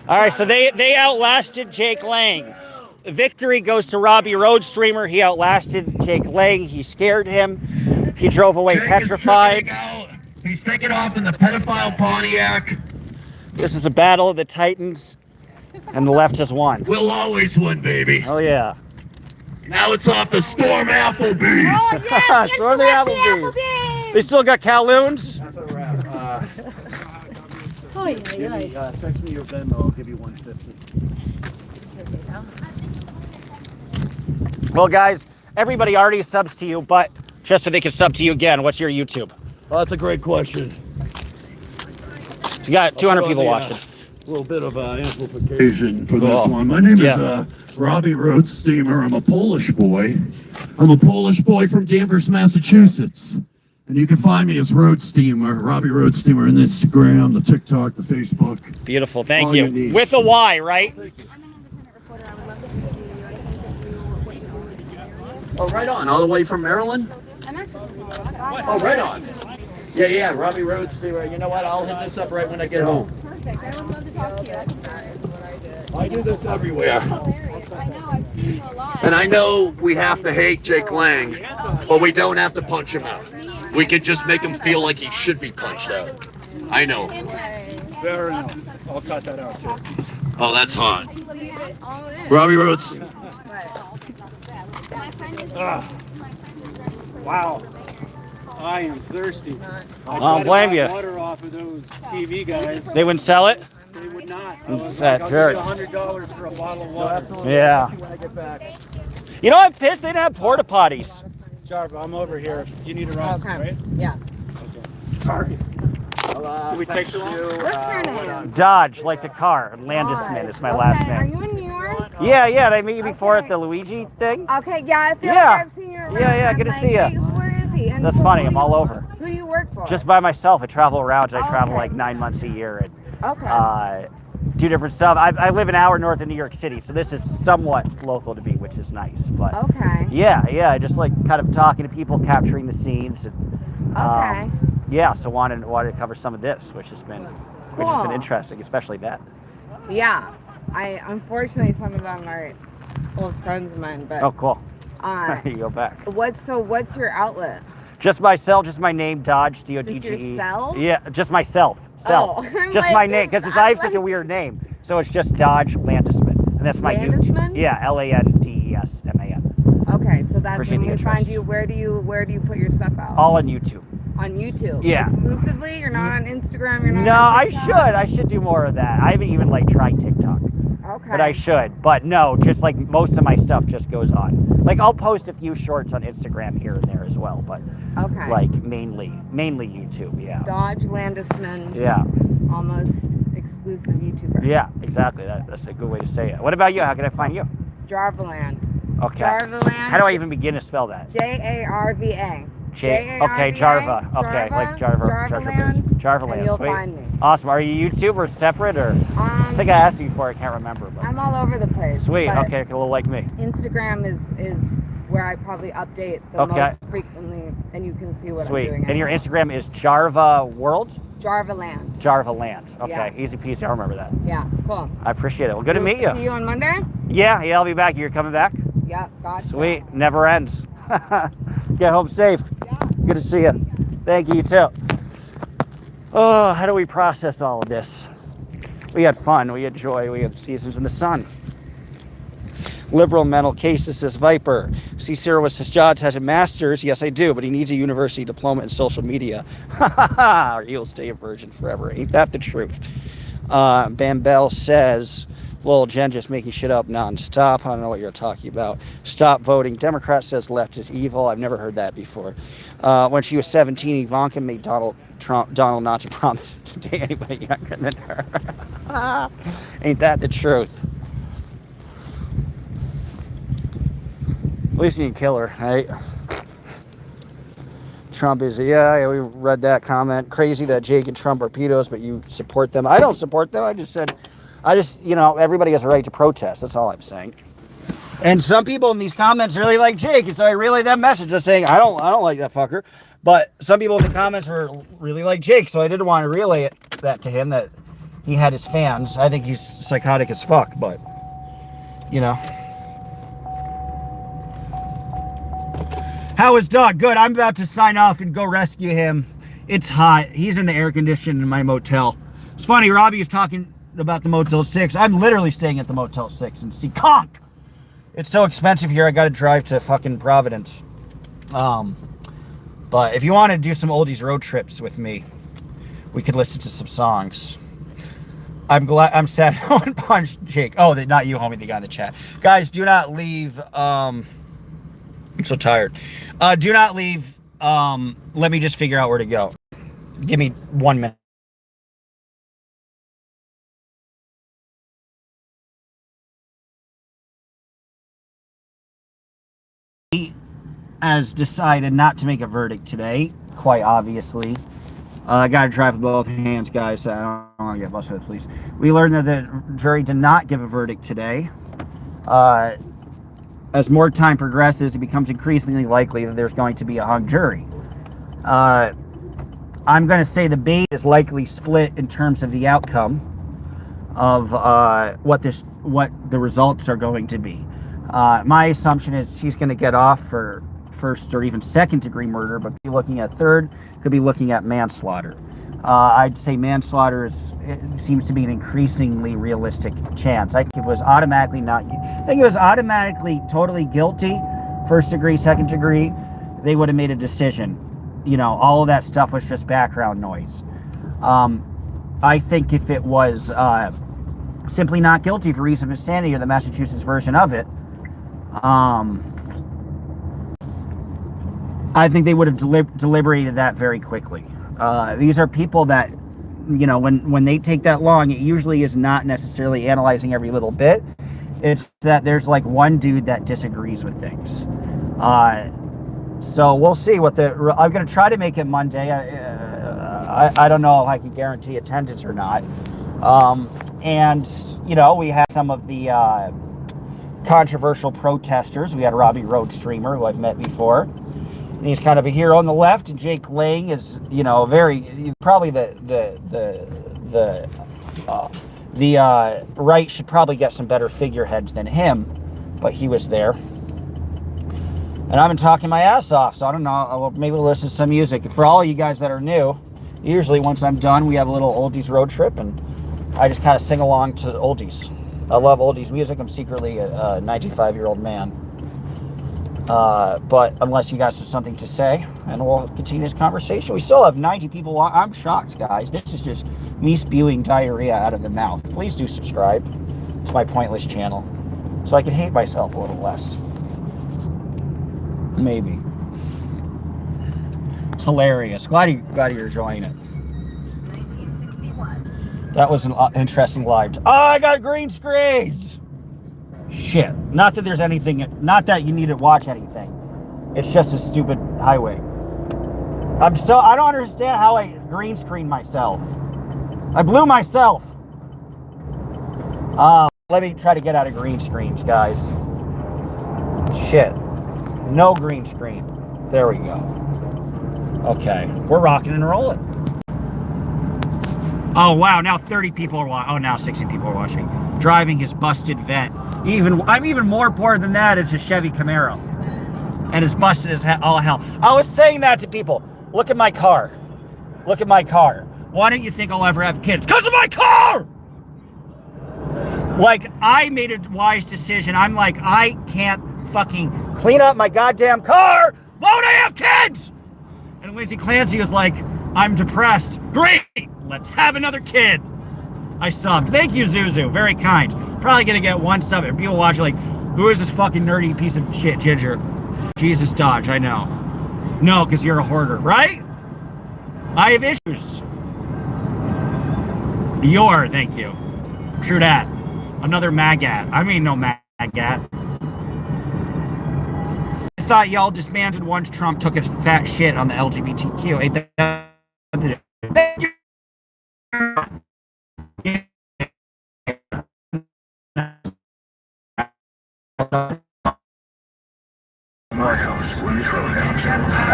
All right, so they outlasted Jake Lang. Victory goes to Robbie Road Streamer. He outlasted Jake Lang. He scared him. He drove away Jake petrified. He's taking off in the pedophile Pontiac. This is a battle of the Titans, and the left has won. We'll always win, baby. Oh, yeah. Now it's off to Storm Applebee's. Oh, yes, Storm the Applebee's. They still got Kowloons? That's a wrap. Text me your Venmo. I'll give you $150. Well, guys, everybody already subs to you, but just so they can sub to you again, what's your YouTube? Well, that's a great question. You got 200 people watching. A little bit of amplification for this one. My name is Robbie Road Steamer. I'm a Polish boy. I'm a Polish boy from Danvers, Massachusetts. And you can find me as Road Steamer, Robbie Road Steamer, on Instagram, the TikTok, the Facebook. Beautiful, thank All you. you need. With a Y, right? Oh, right on. All the way from Maryland? Oh, right on. Yeah, Robbie Road Steamer. You know what? I'll hit this up right when I get home. Perfect. I would love to talk to you. I do this everywhere. I know. I've seen you a lot. And I know we have to hate Jake Lang, but we don't have to punch him out. We could just make him feel like he should be punched out. I know. Fair enough. I'll cut that out, Jake. Oh, that's hot. Robbie Rhodes. Wow. I am thirsty. I don't blame you. Water off of those TV guys. They wouldn't sell it? They would not. It's that I'll jerk. give you $100 for a bottle of water. Yeah. You know, I'm pissed they didn't have porta potties. Jarva, I'm over here. If you need a run, right? Yeah. Sorry. Do we take the What's your name? Dodge, like the car. Landisman is my last name. Are you in New York? Yeah, did I meet you before at the Luigi thing? Okay, yeah, I feel Yeah. like I've seen you around. Yeah, good to see ya. Hey, where is he? And That's so funny, who I'm do all you- over. Who do you work for? Just by myself. I travel around. I travel Okay. like 9 months a year. And, Okay. do different stuff. I live an hour north of New York City, so this is somewhat local to me, which is nice. But Okay. yeah, just like kind of talking to people, capturing the scenes. And, Okay. yeah, so wanted to cover some of this, which has been Cool. interesting, especially that. Yeah. Unfortunately some of them are old friends of mine, but Oh, cool. uh You go back. what's your outlet? Just myself, just my name, Dodge, D-O-D-G-E. Just yourself? Yeah, just myself. Self. Oh, I'm Just like, my name, because I have such a weird name. So it's just Dodge Landesman. And that's my Landesman? Yeah, Landesman. Okay, so that's Appreciate when the we find interest. you. Where do you put your stuff out? All on YouTube. On YouTube? Yeah. Exclusively? You're not on Instagram? You're not No, on I TikTok? should. I should do more of that. I haven't even like tried TikTok. Okay. But I should. But no, just like most of my stuff just goes on. Like I'll post a few shorts on Instagram here and there as well, but okay. like mainly YouTube, yeah. Dodge Landesman. Yeah. Almost exclusive YouTuber. Yeah, exactly. That's a good way to say it. What about you? How can I find you? Jarvaland. Okay. Jarvaland. How do I even begin to spell that? J-A-R-V-A. Okay, Jarva. Okay, like Jarvaland. Jarvaland. And you'll Sweet. find me. Awesome. Are you YouTube or separate or? I think I asked you before. I can't remember. But. I'm all over the place. Sweet. but Okay, a little like me. Instagram is where I probably update the most frequently, and you can see what Sweet. I'm doing. And your Instagram is Jarva World? Jarvaland. Jarvaland. Okay, Yeah. easy peasy. I remember that. Yeah, cool. I appreciate it. Well, good to meet you. See you on Monday? Yeah, I'll be back. You're coming back? Yeah, gotcha. Sweet. Never ends. Get home safe. Good to see you. Thank you, you too. Oh, how do we process all of this? We had fun. We had joy. We had seasons in the sun. Liberal mental cases, says Viper. C. Cyril says, Jods has a master's. Yes, I do, but he needs a university diploma in social media. Or he'll stay a virgin forever. Ain't that the truth? Bambell says, lol, Jen just making shit up nonstop. I don't know what you're talking about. Stop voting. Democrat says left is evil. I've never heard that before. When she was 17, Ivanka made Donald not to promise to date anybody younger than her. Ain't that the truth? At least you can kill her, right? Trump is, yeah, we read that comment. Crazy that Jake and Trump are pedos, but you support them. I don't support them. I just, everybody has a right to protest. That's all I'm saying. And some people in these comments really like Jake, and so I relay that message of saying, I don't like that fucker. But some people in the comments were really like Jake, so I didn't want to relay that to him, that he had his fans. I think he's psychotic as fuck, but, you know. How is Doug? Good. I'm about to sign off and go rescue him. It's hot. He's in the air conditioning in my motel. It's funny, Robbie is talking about the Motel 6. I'm literally staying at the Motel 6 in Seekonk. It's so expensive here, I gotta drive to fucking Providence. But if you want to do some oldies road trips with me, we could listen to some songs. I'm sad no one punched Jake. Oh, not you, homie, the guy in the chat. Guys, do not leave. I'm so tired. Do not leave. Let me just figure out where to go. Give me 1 minute. Has decided not to make a verdict today, quite obviously. I gotta drive with both hands, guys. I don't want to get busted by the police. We learned that the jury did not give a verdict today. As more time progresses, it becomes increasingly likely that there's going to be a hung jury. I'm going to say the debate is likely split in terms of the outcome of what the results are going to be. My assumption is she's going to get off for first or even second degree murder, but be looking at third, could be looking at manslaughter. I'd say manslaughter seems to be an increasingly realistic chance. I think if it was automatically totally guilty, first degree, second degree, they would have made a decision. You know, all of that stuff was just background noise. I think if it was simply not guilty for reason of insanity, or the Massachusetts version of it, I think they would have deliberated that very quickly. These are people that, you know, when they take that long, it usually is not necessarily analyzing every little bit. It's that there's like one dude that disagrees with things. So we'll see what I'm going to try to make it Monday. I don't know if I can guarantee attendance or not. And, you know, we had some of the controversial protesters. We had Robbie Road Streamer, who I've met before. And he's kind of a hero on the left. And Jake Lang is, you know, probably the right should probably get some better figureheads than him. But he was there. And I've been talking my ass off, so I don't know. Maybe we'll listen to some music. For all you guys that are new, usually once I'm done, we have a little oldies road trip, and I just kind of sing along to oldies. I love oldies music. I'm secretly a 95-year-old man. But unless you guys have something to say, and we'll continue this conversation. We still have 90 people. I'm shocked, guys. This is just me spewing diarrhea out of the mouth. Please do subscribe to my pointless channel so I can hate myself a little less. Maybe. It's hilarious. Glad you're enjoying it. That was an interesting live. Oh, I got green screens! Shit. Not that there's anything, not that you need to watch anything. It's just a stupid highway. I don't understand how I green screened myself. I blew myself. Let me try to get out of green screens, guys. Shit. No green screen. There we go. Okay. We're rocking and rolling. Oh, wow. Now 30 people are watching. Oh, now 60 people are watching. Driving his busted vet. I'm even more poor than that. It's a Chevy Camaro. And it's busted as all hell. I was saying that to people. Look at my car. Look at my car. Why don't you think I'll ever have kids? Because of my car! Like, I made a wise decision. I'm like, I can't fucking clean up my goddamn car. Won't I have kids? And Lindsay Clancy was like, I'm depressed. Great. Let's have another kid. I subbed. Thank you, Zuzu. Very kind. Probably gonna get one sub. If people watch like, who is this fucking nerdy piece of shit, Ginger? Jesus Dodge, I know. No, because you're a hoarder, right? I have issues. Thank you. True that. Another maggot. I mean, no maggot. I thought y'all disbanded once Trump took his fat shit on the LGBTQ. Ain't that? Thank you.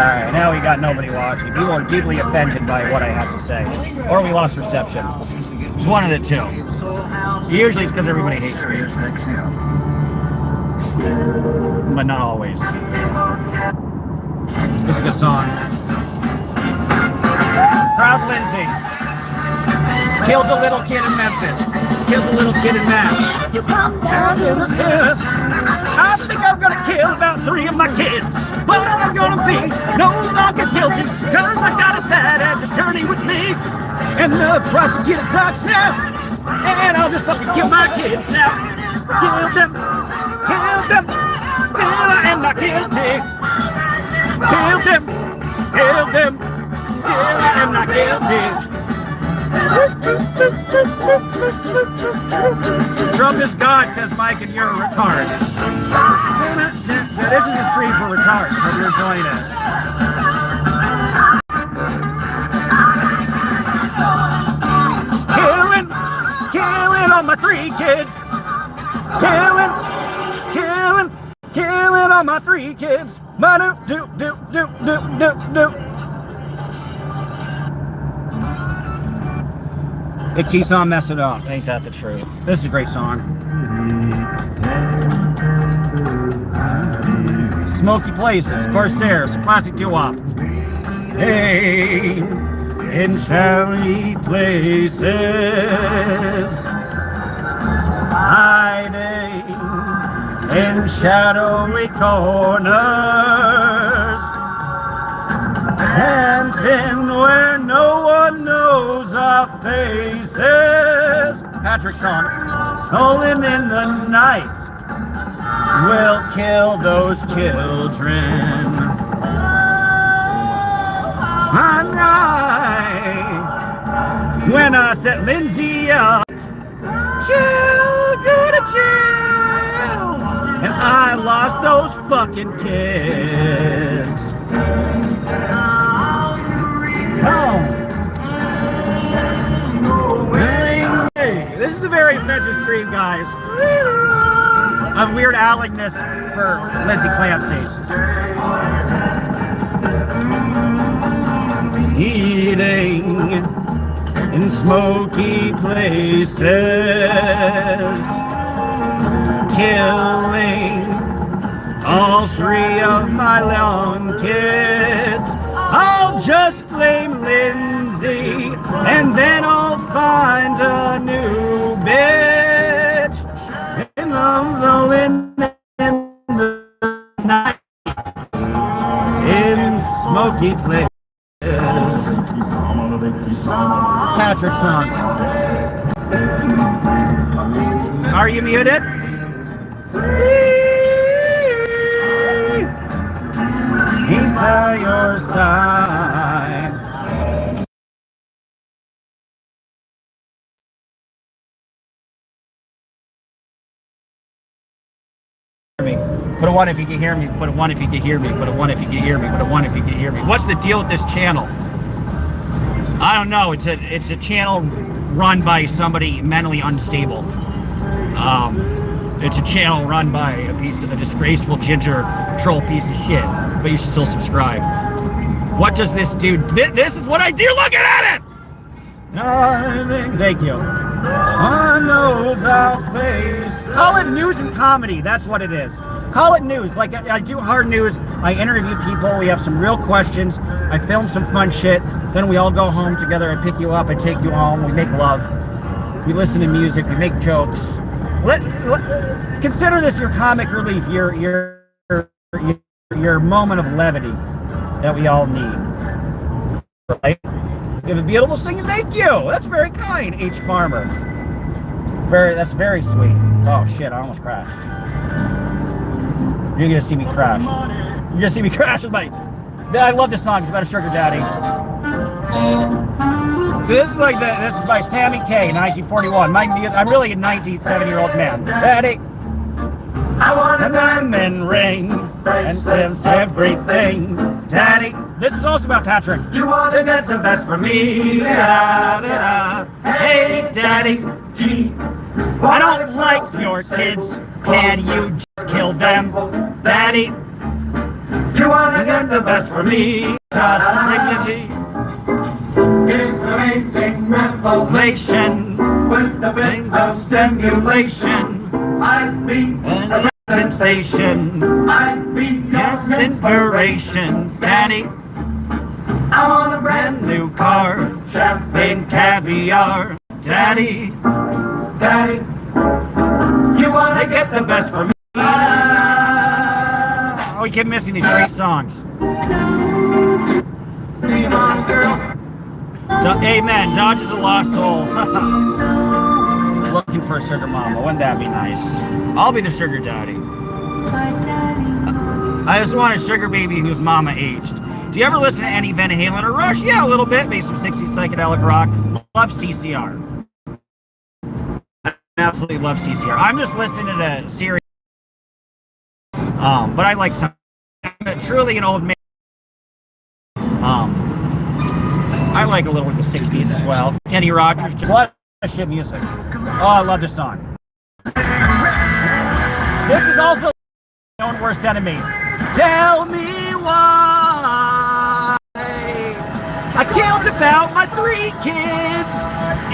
Alright, now we got nobody watching. People are deeply offended by what I have to say. Or we lost reception. It's one of the two. Usually it's because everybody hates me. But not always. It's a good song. Proud Lindsay. Killed a little kid in Memphis. Killed a little kid in Mass. You come down to the surf. I think I'm gonna kill about 3 of my kids. But I'm gonna be no longer guilty, cause I got a badass attorney with me. And the prosecutor sucks now. And I'll just fucking kill my kids now. Kill them. Kill them. Still I am not guilty. Kill them. Kill them. Still I am not guilty. Trump is God, says Mike, and you're a retard. This is a stream for retards. Hope you're enjoying it. Killing on my 3 kids. Killing on my 3 kids. Do. It keeps on messing up. Ain't that the truth? This is a great song. Smoky Places, Corsairs, classic doo-wop. Hey, in shabby places, hiding in shadowy corners, dancing where no one knows our faces. Patrick song. Stolen in the night, we'll kill those children. When I set Lindsay up, chill, go to jail, and I lost those fucking kids. Oh. This is a very very offensive stream, guys. I'm Weird Aling this for Lindsay Clancy. Eating in smoky places, killing all three of my young kids. I'll just blame Lindsay, and then I'll find a new bitch. And love's rolling in the night, in smoky places. Patrick song. Are you muted? He's at your side. Put a 1 if you can hear me. Put a 1 if you can hear me. Put a 1 if you can hear me. Put a 1 if you can hear me. What's the deal with this channel? I don't know. It's a channel run by somebody mentally unstable. It's a channel run by a disgraceful ginger troll piece of shit. But you should still subscribe. What does this do? This is what I do. Looking at it. Thank you. On those I'll face. Call it news and comedy. That's what it is. Call it news. Like I do hard news. I interview people. We have some real questions. I film some fun shit. Then we all go home together. I pick you up. I take you home. We make love. We listen to music. We make jokes. Consider this your comic relief. Your moment of levity that we all need. Right? You have a beautiful singing. Thank you. That's very kind, H. Farmer. That's very sweet. Oh shit! I almost crashed. You're gonna see me crash. You're gonna see me crash with my. I love this song. It's about a sugar daddy. So this is like this is by Sammy K, 1941. I'm really a 97-year-old man. Daddy, I want a diamond ring and everything. Daddy, this is also about Patrick. You want the best and best for me. Da, da, da. Hey, Daddy, I don't like your kids. Can you just kill them, Daddy? You want the best for me. Just bring the G. It's amazing revelation with the bit of stimulation. I've been a sensation. I've been inspiration, Daddy. I want a brand new car, champagne caviar, Daddy. Daddy, you want to get the best for me. Oh, we keep missing these great songs. Come on, girl. Amen. Dodge is a lost soul. Looking for a sugar mama. Wouldn't that be nice? I'll be the sugar daddy. I just want a sugar baby whose mama aged. Do you ever listen to any Van Halen or Rush? Yeah, a little bit. Maybe some 60s psychedelic rock. Love CCR. I absolutely love CCR. I'm just listening to the series. But I like some. I'm truly an old man. I like a little of the 60s as well. Kenny Rogers. A lot of shit music. Oh, I love this song. This is also my own worst enemy. Tell me why I killed about my 3 kids,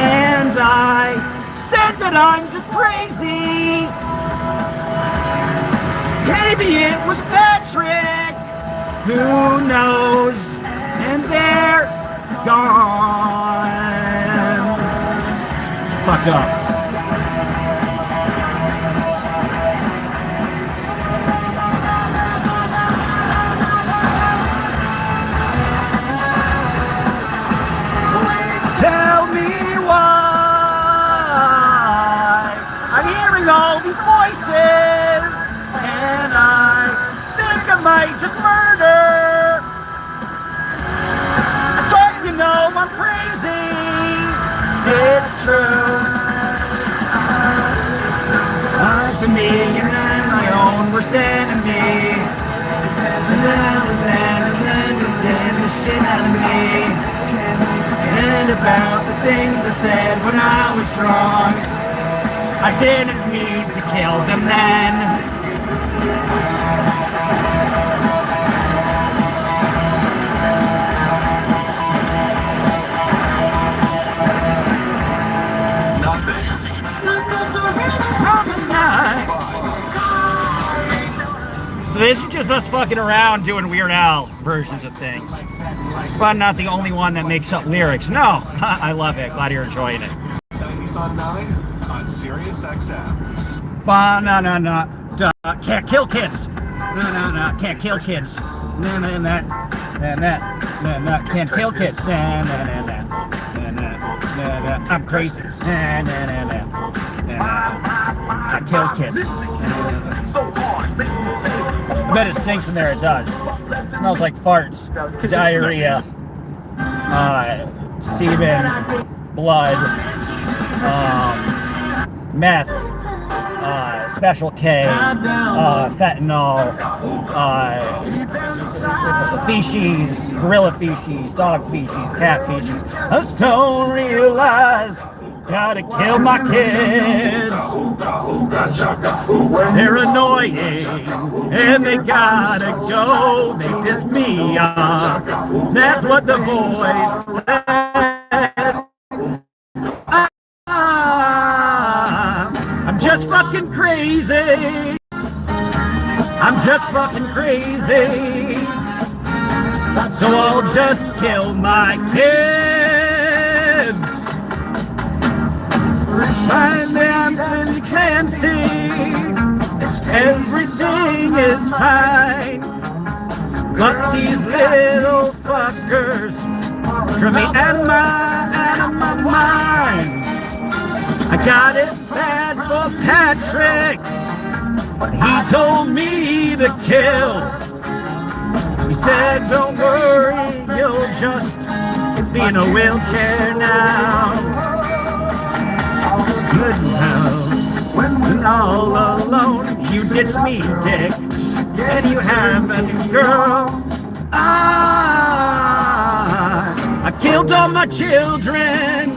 and I said that I'm just crazy. Maybe it was Patrick. Who knows? And they're gone. Fucked up. Tell me why I'm hearing all these voices, and I think I might just murder. But you know I'm crazy. It's true. To me, and I'm my own worst enemy. And then the shit out of me. And about the things I said when I was drunk. I didn't mean to kill them then. So this is just us fucking around doing Weird Al versions of things. But not the only one that makes up lyrics. No, I love it. Glad you're enjoying it. 90s on 9 on Sirius XM. Ba-na-na-na, can't kill kids. Na-na-na, can't kill kids. Na-na-na, na-na, na-na, can't kill kids. Na-na-na-na, na-na, I'm crazy. Na-na-na-na, na-na, I kill kids. I bet it stinks in there, it does. It smells like farts, diarrhea, semen, blood, meth, Special K, fentanyl, feces, gorilla feces, dog feces, cat feces. I just don't realize gotta kill my kids. They're annoying and they gotta go. They piss me off. That's what the voice said. I'm just fucking crazy. I'm just fucking crazy. So I'll just kill my kids. Find them in Clancy. Everything is fine. But these little fuckers drive me out of my mind. I got it bad for Patrick. He told me to kill. He said, don't worry, you'll just be in a wheelchair now. Good now, when all alone, you ditched me, dick, and you have a new girl. I killed all my children,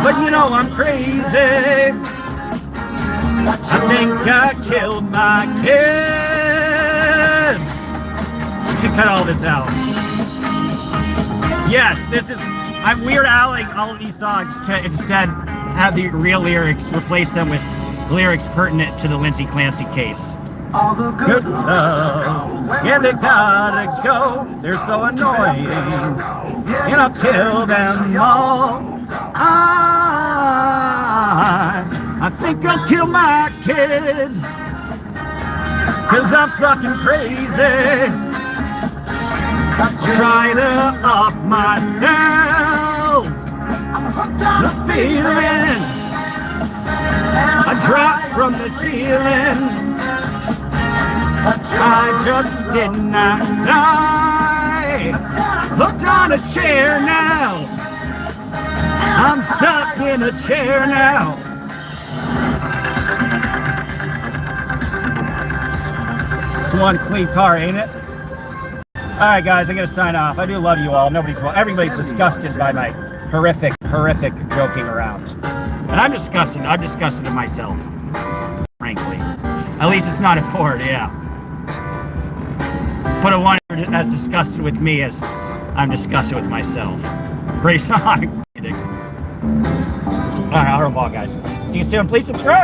but you know I'm crazy. I think I killed my kids. We should cut all this out. Yes, this is, I'm Weird Al-ing all of these songs to instead have the real lyrics, replace them with lyrics pertinent to the Lindsay Clancy case. All the good stuff, yeah, they gotta go. They're so annoying, and I'll kill them all. I think I'll kill my kids, 'cause I'm fucking crazy. Trying to off myself. The feeling I dropped from the ceiling. I just did not die. Hooked on a chair now. I'm stuck in a chair now. It's one clean car, ain't it? Alright guys, I gotta sign off. I do love you all. Everybody's disgusted by my horrific joking around. And I'm disgusted of myself. Frankly. At least it's not a Ford, yeah. Put a 1 as disgusted with me as I'm disgusted with myself. Great song. Alright, au revoir guys. See you soon. Please subscribe.